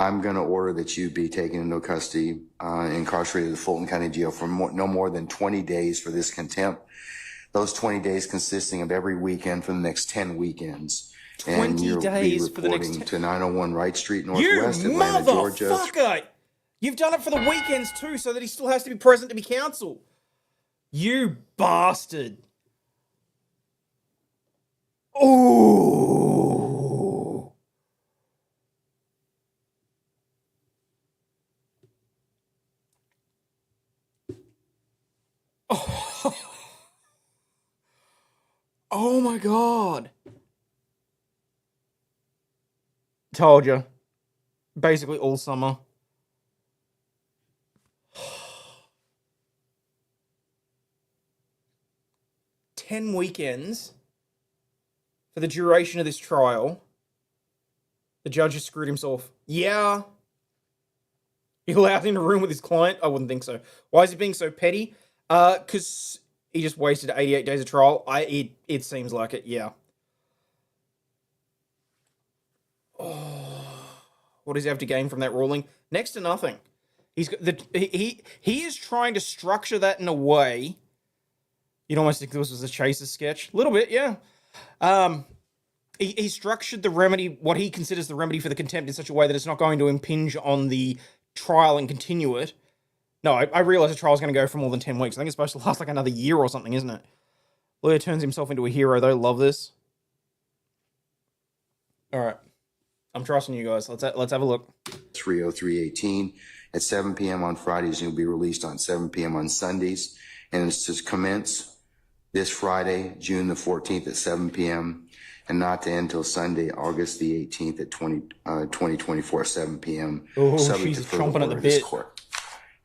I'm going to order that you be taken into custody, incarcerated at the Fulton County Jail for no more than 20 days for this contempt. Those 20 days consisting of every weekend for the next 10 weekends. 20 days for the next 10. To 901 Wright Street, Northwest You Atlanta, Georgia. motherfucker! You've done it for the weekends too, so that he still has to be present to be counsel. You bastard. Ooh. Oh. Oh my God. Told you. Basically all summer. Ten weekends for the duration of this trial. The judge has screwed himself. Yeah. He allowed him to room with his client? I wouldn't think so. Why is he being so petty? Because he just wasted 88 days of trial. It seems like it, yeah. Oh, what does he have to gain from that ruling? Next to nothing. He's got he is trying to structure that in a way. You'd almost think this was a Chaser sketch. A little bit, yeah. He structured the remedy, what he considers the remedy for the contempt, in such a way that it's not going to impinge on the trial and continue it. No, I realize the trial's going to go for more than 10 weeks. I think it's supposed to last like another year or something, isn't it? Lawyer turns himself into a hero, though. Love this. All right. I'm trusting you guys. Let's have a look. 30318 at 7 p.m. on Fridays, and you'll be released on 7 p.m. on Sundays. And it's to commence this Friday, June the 14th at 7 p.m. and not to end until Sunday, August the 18th at 2024 at 7 p.m. Oh, subject she's to further chomping at order the of this bit. court.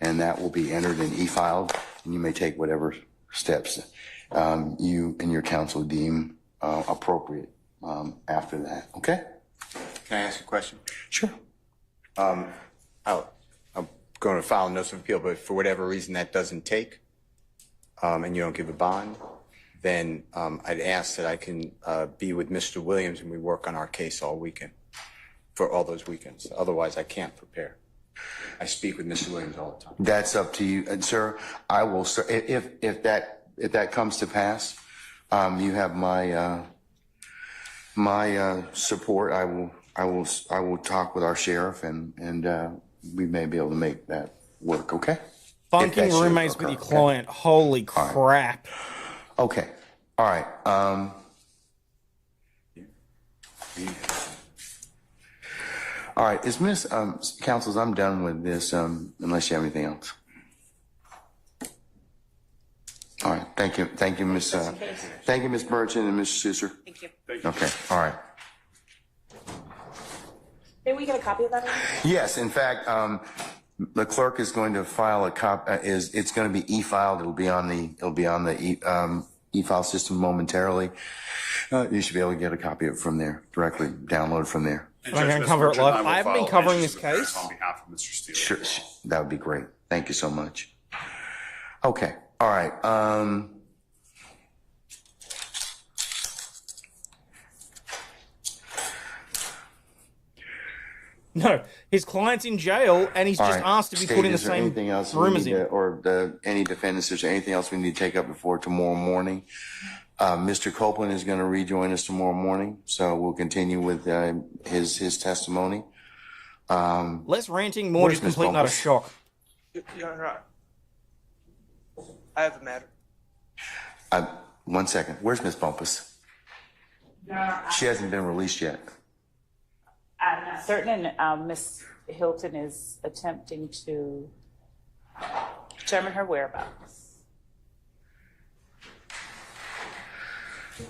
And that will be entered and e-filed, and you may take whatever steps you and your counsel deem appropriate after that. Okay? Can I ask a question? Sure. I'm going to file a notice of appeal, but for whatever reason that doesn't take, and you don't give a bond, then I'd ask that I can be with Mr. Williams and we work on our case all weekend, for all those weekends. Otherwise, I can't prepare. I speak with Mr. Williams all the time. That's up to you, and sir. I will, sir. If that comes to pass, you have my support. I will talk with our sheriff, and we may be able to make that work. Okay. Bunking roommates with your client. Okay. Holy crap. Okay. All right. All right. Is Miss Counsels, I'm done with this, unless you have anything else. All right. Thank you. Thank you, Miss. Thank you, Miss Merchant and Miss Susar. Thank you. Okay. All right. May we get a copy of that? Yes. In fact, the clerk is going to file a copy. It's going to be e-filed. It'll be on the e-file system momentarily. You should be able to get a copy of it from there, directly download from there. I'm going to cover it live. I haven't been covering this case. On behalf of Mr. Steele. Sure, that would be great. Thank you so much. Okay. All right. No, his client's in jail, and he's All just right. asked to be State, put in the is there same anything else we room as need him. to, or any defendants, is there anything else we need to take up before tomorrow morning? Mr. Copeland is going to rejoin us tomorrow morning, so we'll continue with his testimony. Less ranting, more Where's just Ms. complete and utter Bumpus? shock. Your Honor, I have a matter. 1 second. Where's Ms. Bumpus? She hasn't been released yet. I'm not certain, and Ms. Hilton is attempting to determine her whereabouts.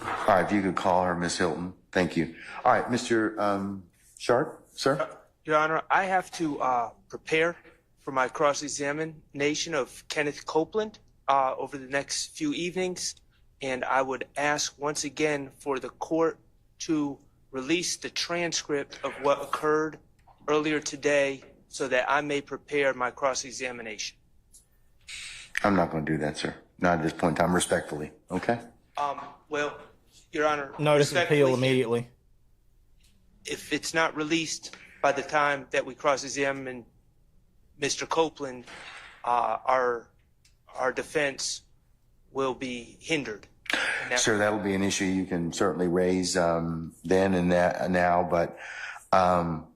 All right, if you could call her, Ms. Hilton. Thank you. All right, Mr. Sharp, sir? Your Honor, I have to prepare for my cross-examination of Kenneth Copeland over the next few evenings, and I would ask once again for the court to release the transcript of what occurred earlier today so that I may prepare my cross-examination. I'm not going to do that, sir. Not at this point in time, respectfully. Okay? Well, Your Honor, Notice of appeal respectfully, immediately. if it's not released by the time that we cross-examine Mr. Copeland, our defense will be hindered. Sir, that'll be an issue you can certainly raise then and now, but I'll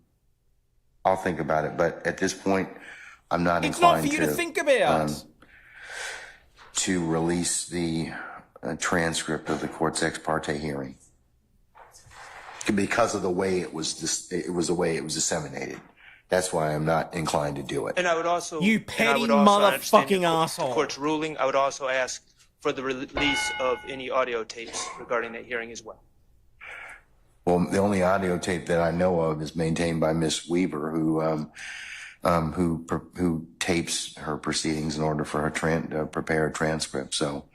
think about it. But at this point, I'm not It's not inclined for you to think about. To release the transcript of the court's ex parte hearing because of the way it was the way it was disseminated. That's why I'm not inclined to do it. And I would also, You and I petty would also understand motherfucking the asshole. court's ruling. I would also ask for the release of any audio tapes regarding that hearing as well. Well, the only audio tape that I know of is maintained by Miss Weaver, who tapes her proceedings in order for her to prepare a transcript. So,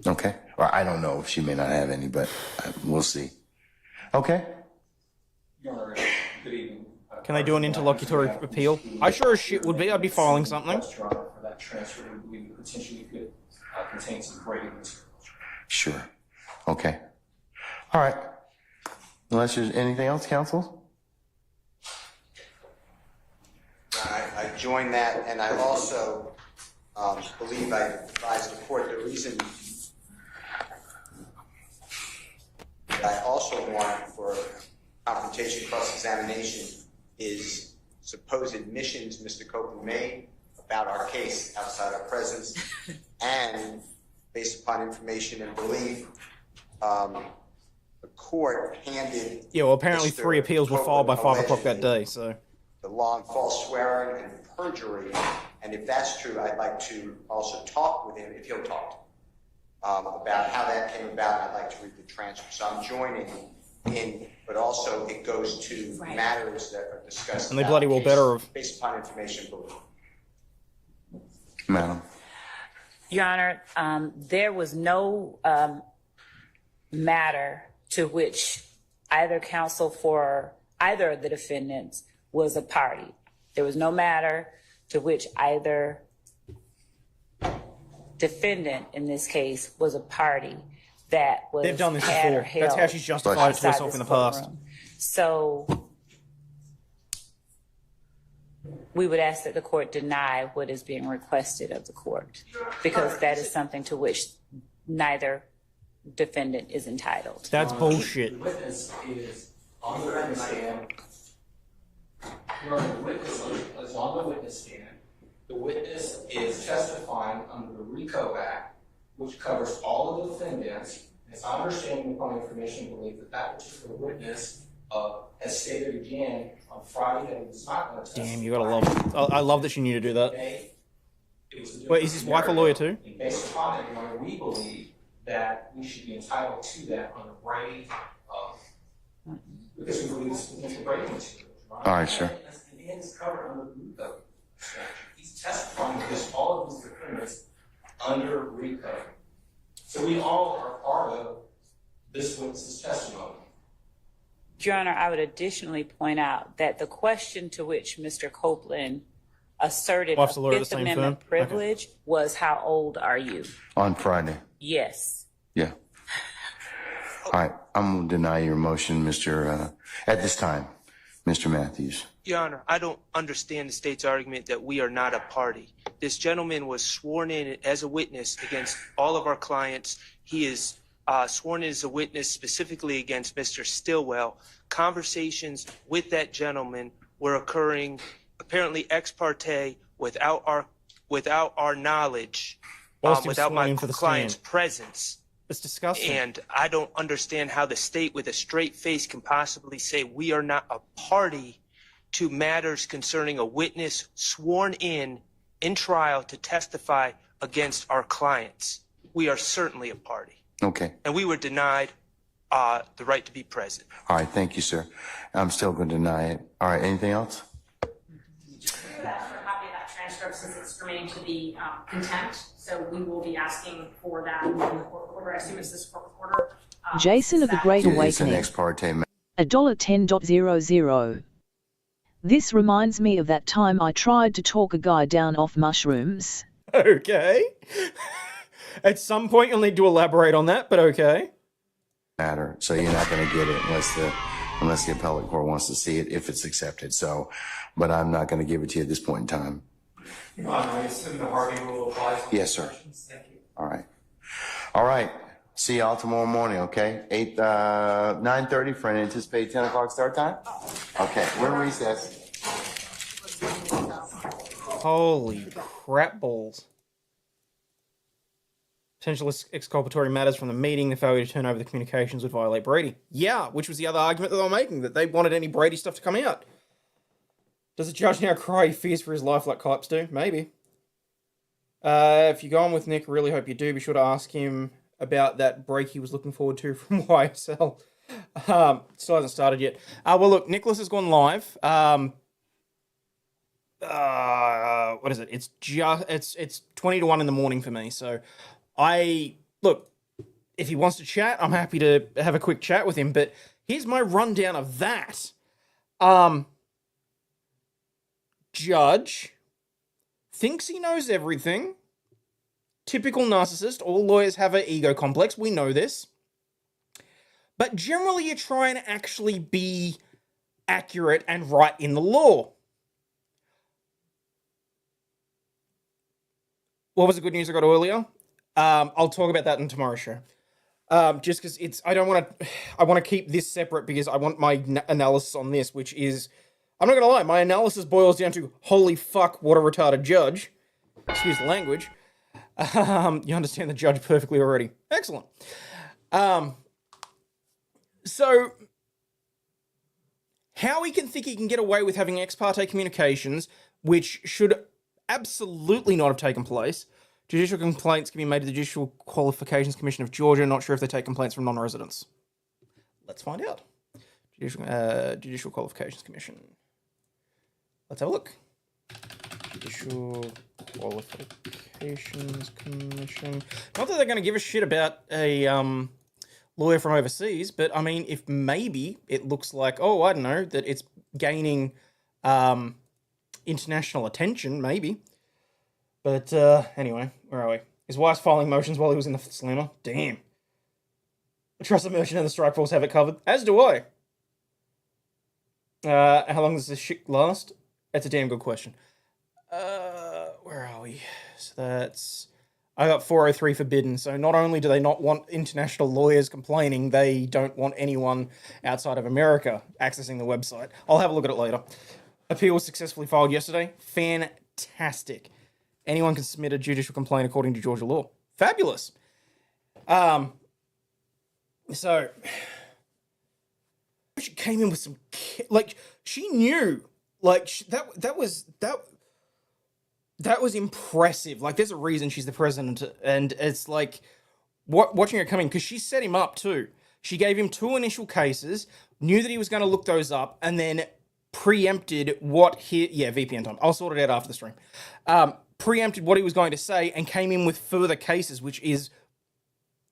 okay. Or I don't know if she may not have any, but we'll see. Okay. Your Honor, good evening. Can they do an interlocutory appeal? I sure as shit would be. I'd be filing something. Your Honor, for that transfer, we believe it potentially could contain some Brady material. Sure. Okay. All right. Unless there's anything else, counsel? I join that, and I also believe I advised the court the reason that I also want for confrontation cross-examination is supposed admissions Mr. Copeland made about our case outside our presence, and based upon information and belief, the court handed Yeah, well, apparently Mr. 3 appeals were filed by 5 o'clock that allegedly day, so. the long false swearing and perjury, and if that's true, I'd like to also talk with him, if he'll talk, about how that came about. I'd like to read the transcript. So I'm joining in, but also it goes to matters that are discussed. And they about bloody the well case better have. based upon information belief. Madam. Your Honor, there was no matter to which either counsel for either of the defendants was a party. There was no matter to which either defendant in this case was a party that was They've done this had or before. That's how held she's justified it to outside herself this in the past. courtroom. So we would ask that the court deny what is being requested of the court, because that is something to which neither defendant is entitled. That's bullshit. The witness is on the witness stand. Your Honor, the witness is on the witness stand. The witness is testifying under the RICO Act, which covers all of the defendants. It's our understanding upon information and belief that that particular witness has stated again on Friday that he was not going to testify. Damn, you gotta love it. I love that you need to do that. It was a Wait, is his wife a lawyer too? And based upon it, Your Honor, we believe that we should be entitled to that on the Brady, because we believe this is potential Brady material. Your Honor. All right, sir. And it's covered under the RICO statute. He's testifying against all of these defendants under RICO. So we all are part of this witness's testimony. Your Honor, I would additionally point out that the question to which Mr. Copeland asserted Wife's a a lawyer at the Fifth same Amendment firm? privilege was, how old are you? On Friday. Yes. Yeah. All right, I'm going to deny your motion, at this time, Mr. Matthews. Your Honor, I don't understand the state's argument that we are not a party. This gentleman was sworn in as a witness against all of our clients. He is sworn in as a witness specifically against Mr. Stillwell. Conversations with that gentleman were occurring apparently ex parte without our knowledge, without my client's presence. It's disgusting. And I don't understand how the state with a straight face can possibly say we are not a party to matters concerning a witness sworn in trial to testify against our clients. We are certainly a party. Okay. And we were denied the right to be present. All right, thank you, sir. I'm still going to deny it. All right, anything else? We would ask for a copy of that transcript since it's germane to the contempt. So we will be asking for that in the court order. I assume it's this court order. Jason of the Great It's an Awakening. ex parte. $10.00. This reminds me of that time I tried to talk a guy down off mushrooms. Okay. At some point you'll need to elaborate on that, but okay. Matter, so you're not going to get it unless the appellate court wants to see it, if it's accepted. So, but I'm not going to give it to you at this point in time. I assume the Harvey rule applies. Yes, sir. Thank you. All right. See y'all tomorrow morning, okay? 9:30 for an anticipated 10 o'clock start time? Okay, we're in recess. Holy crap balls. Potential exculpatory matters from the meeting, the failure to turn over the communications would violate Brady. Yeah, which was the other argument that they were making, that they wanted any Brady stuff to come out. Does the judge now cry he fears for his life like cops do? Maybe. If you go on with Nick, really hope you do. Be sure to ask him about that break he was looking forward to from YSL. Still hasn't started yet. Well, look, Nicholas has gone live. What is it? It's 20 to 1 in the morning for me. So look, if he wants to chat, I'm happy to have a quick chat with him. But here's my rundown of that. Judge thinks he knows everything. Typical narcissist. All lawyers have an ego complex. We know this. But generally, you try and actually be accurate and right in the law. What was the good news I got earlier? I'll talk about that in tomorrow's show. Just because I want to keep this separate because I want my analysis on this, which is, I'm not going to lie, my analysis boils down to, holy fuck, what a retarded judge. Excuse the language. You understand the judge perfectly already. Excellent. So, how he can think he can get away with having ex parte communications, which should absolutely not have taken place. Judicial complaints can be made to the Judicial Qualifications Commission of Georgia. Not sure if they take complaints from non-residents. Let's find out. Judicial Qualifications Commission. Let's have a look. Judicial Qualifications Commission. Not that they're going to give a shit about a lawyer from overseas, but I mean, if maybe it looks like, oh, I don't know, that it's gaining international attention, maybe. But anyway, where are we? His wife's filing motions while he was in the slammer. Damn. I trust the merchant and the strike force have it covered. As do I. How long does this shit last? That's a damn good question. Where are we? So that's... I got 403 forbidden. So not only do they not want international lawyers complaining, they don't want anyone outside of America accessing the website. I'll have a look at it later. Appeal was successfully filed yesterday. Fantastic. Anyone can submit a judicial complaint according to Georgia law. Fabulous. So she came in with some, like, she knew, like, that was impressive. Like, there's a reason she's the president, and it's like, watching her come in, because she set him up too. She gave him 2 initial cases, knew that he was going to look those up, and then preempted what VPN time. I'll sort it out after the stream. Preempted what he was going to say and came in with further cases, which is,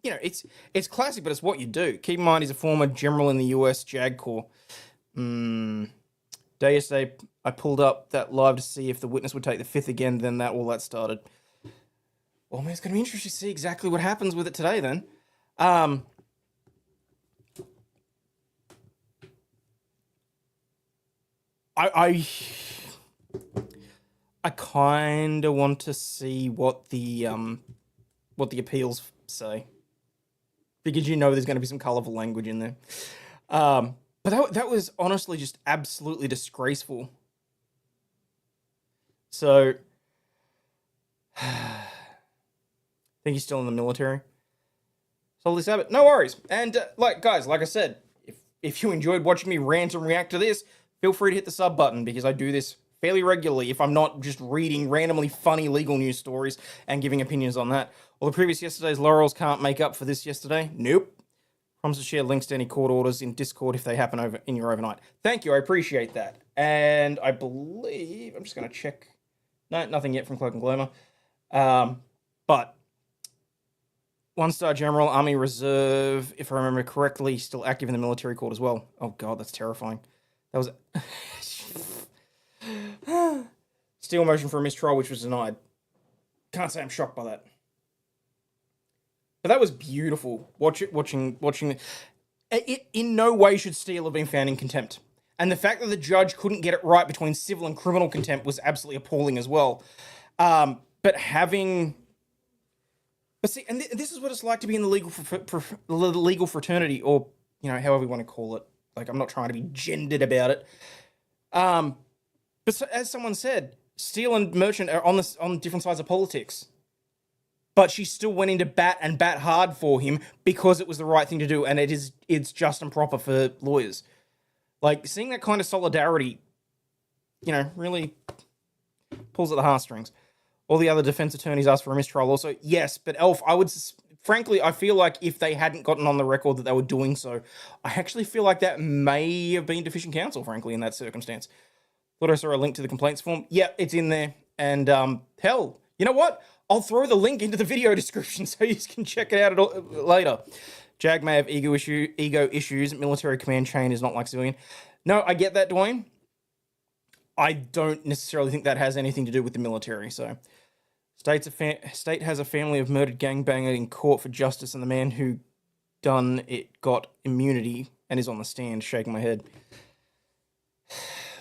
you know, it's classic, but it's what you do. Keep in mind, he's a former general in the US JAG Corps. Yesterday, I pulled up that live to see if the witness would take the 5th again, then that started. Well, man, it's going to be interesting to see exactly what happens with it today, then. I kind of want to see what the appeals say, because there's going to be some colourful language in there. But that was honestly just absolutely disgraceful. So, I think he's still in the military. So let's have it. No worries. And guys, like I said, if you enjoyed watching me rant and react to this, feel free to hit the sub button, because I do this fairly regularly if I'm not just reading randomly funny legal news stories and giving opinions on that. Well, the previous yesterday's laurels can't make up for this yesterday. Nope. Promise to share links to any court orders in Discord if they happen over in your overnight. Thank you, I appreciate that. And I believe, I'm just going to check. No, nothing yet from Cloak and Glamour. But 1-star General, Army Reserve, if I remember correctly, still active in the military court as well. Oh god, that's terrifying. That was... Steele motion for a mistrial, which was denied. Can't say I'm shocked by that. But that was beautiful. Watching it. In no way should Steele have been found in contempt. And the fact that the judge couldn't get it right between civil and criminal contempt was absolutely appalling as well. But see, and this is what it's like to be in the legal fraternity, or however you want to call it. Like, I'm not trying to be gendered about it. But so, as someone said, Steele and Merchant are on different sides of politics. But she still went into bat hard for him because it was the right thing to do, and it's just and proper for lawyers. Like, seeing that kind of solidarity, really pulls at the heartstrings. All the other defense attorneys asked for a mistrial also. Yes, but Elf, frankly, I feel like if they hadn't gotten on the record that they were doing so, I actually feel like that may have been deficient counsel, frankly, in that circumstance. Thought I saw a link to the complaints form. Yeah, it's in there. And, hell, you know what? I'll throw the link into the video description so you can check it out later. Jag may have ego issues. Military command chain is not like civilian. No, I get that, Dwayne. I don't necessarily think that has anything to do with the military. So, state has a family of murdered gangbangers in court for justice, and the man who done it got immunity and is on the stand. Shaking my head.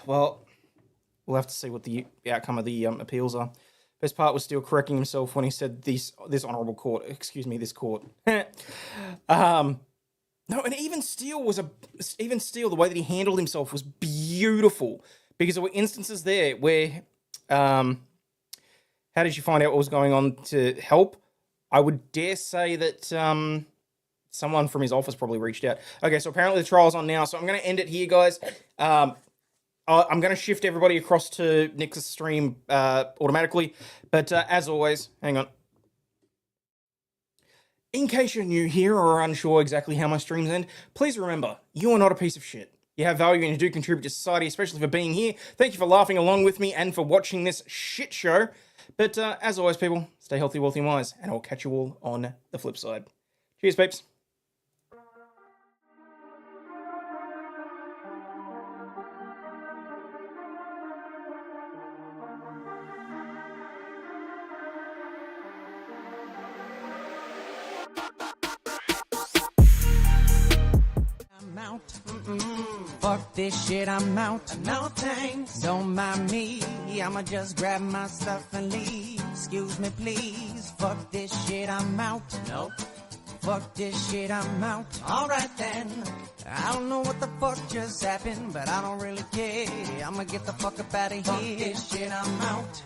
Well, we'll have to see what the outcome of the appeals are. Best part was Steele correcting himself when he said this honourable court. Excuse me, this court. No, and even Steele, the way that he handled himself was beautiful, because there were instances there where, how did you find out what was going on to help? I would dare say that someone from his office probably reached out. Okay, so apparently the trial's on now, so I'm going to end it here, guys. I'm going to shift everybody across to Nick's stream automatically. But as always, hang on. In case you're new here or are unsure exactly how my streams end, please remember, you are not a piece of shit. You have value and you do contribute to society, especially for being here. Thank you for laughing along with me and for watching this shit show. But as always, people, stay healthy, wealthy, and wise, and I'll catch you all on the flip side. Cheers, peeps. Fuck this shit, I'm out. No thanks. Don't mind me. I'ma just grab my stuff and leave. Excuse me, please. Fuck this shit, I'm out. Nope. Fuck this shit, I'm out. Alright then. I don't know what the fuck just happened, but I don't really care. I'ma get the fuck up out of here. Fuck this shit, I'm out.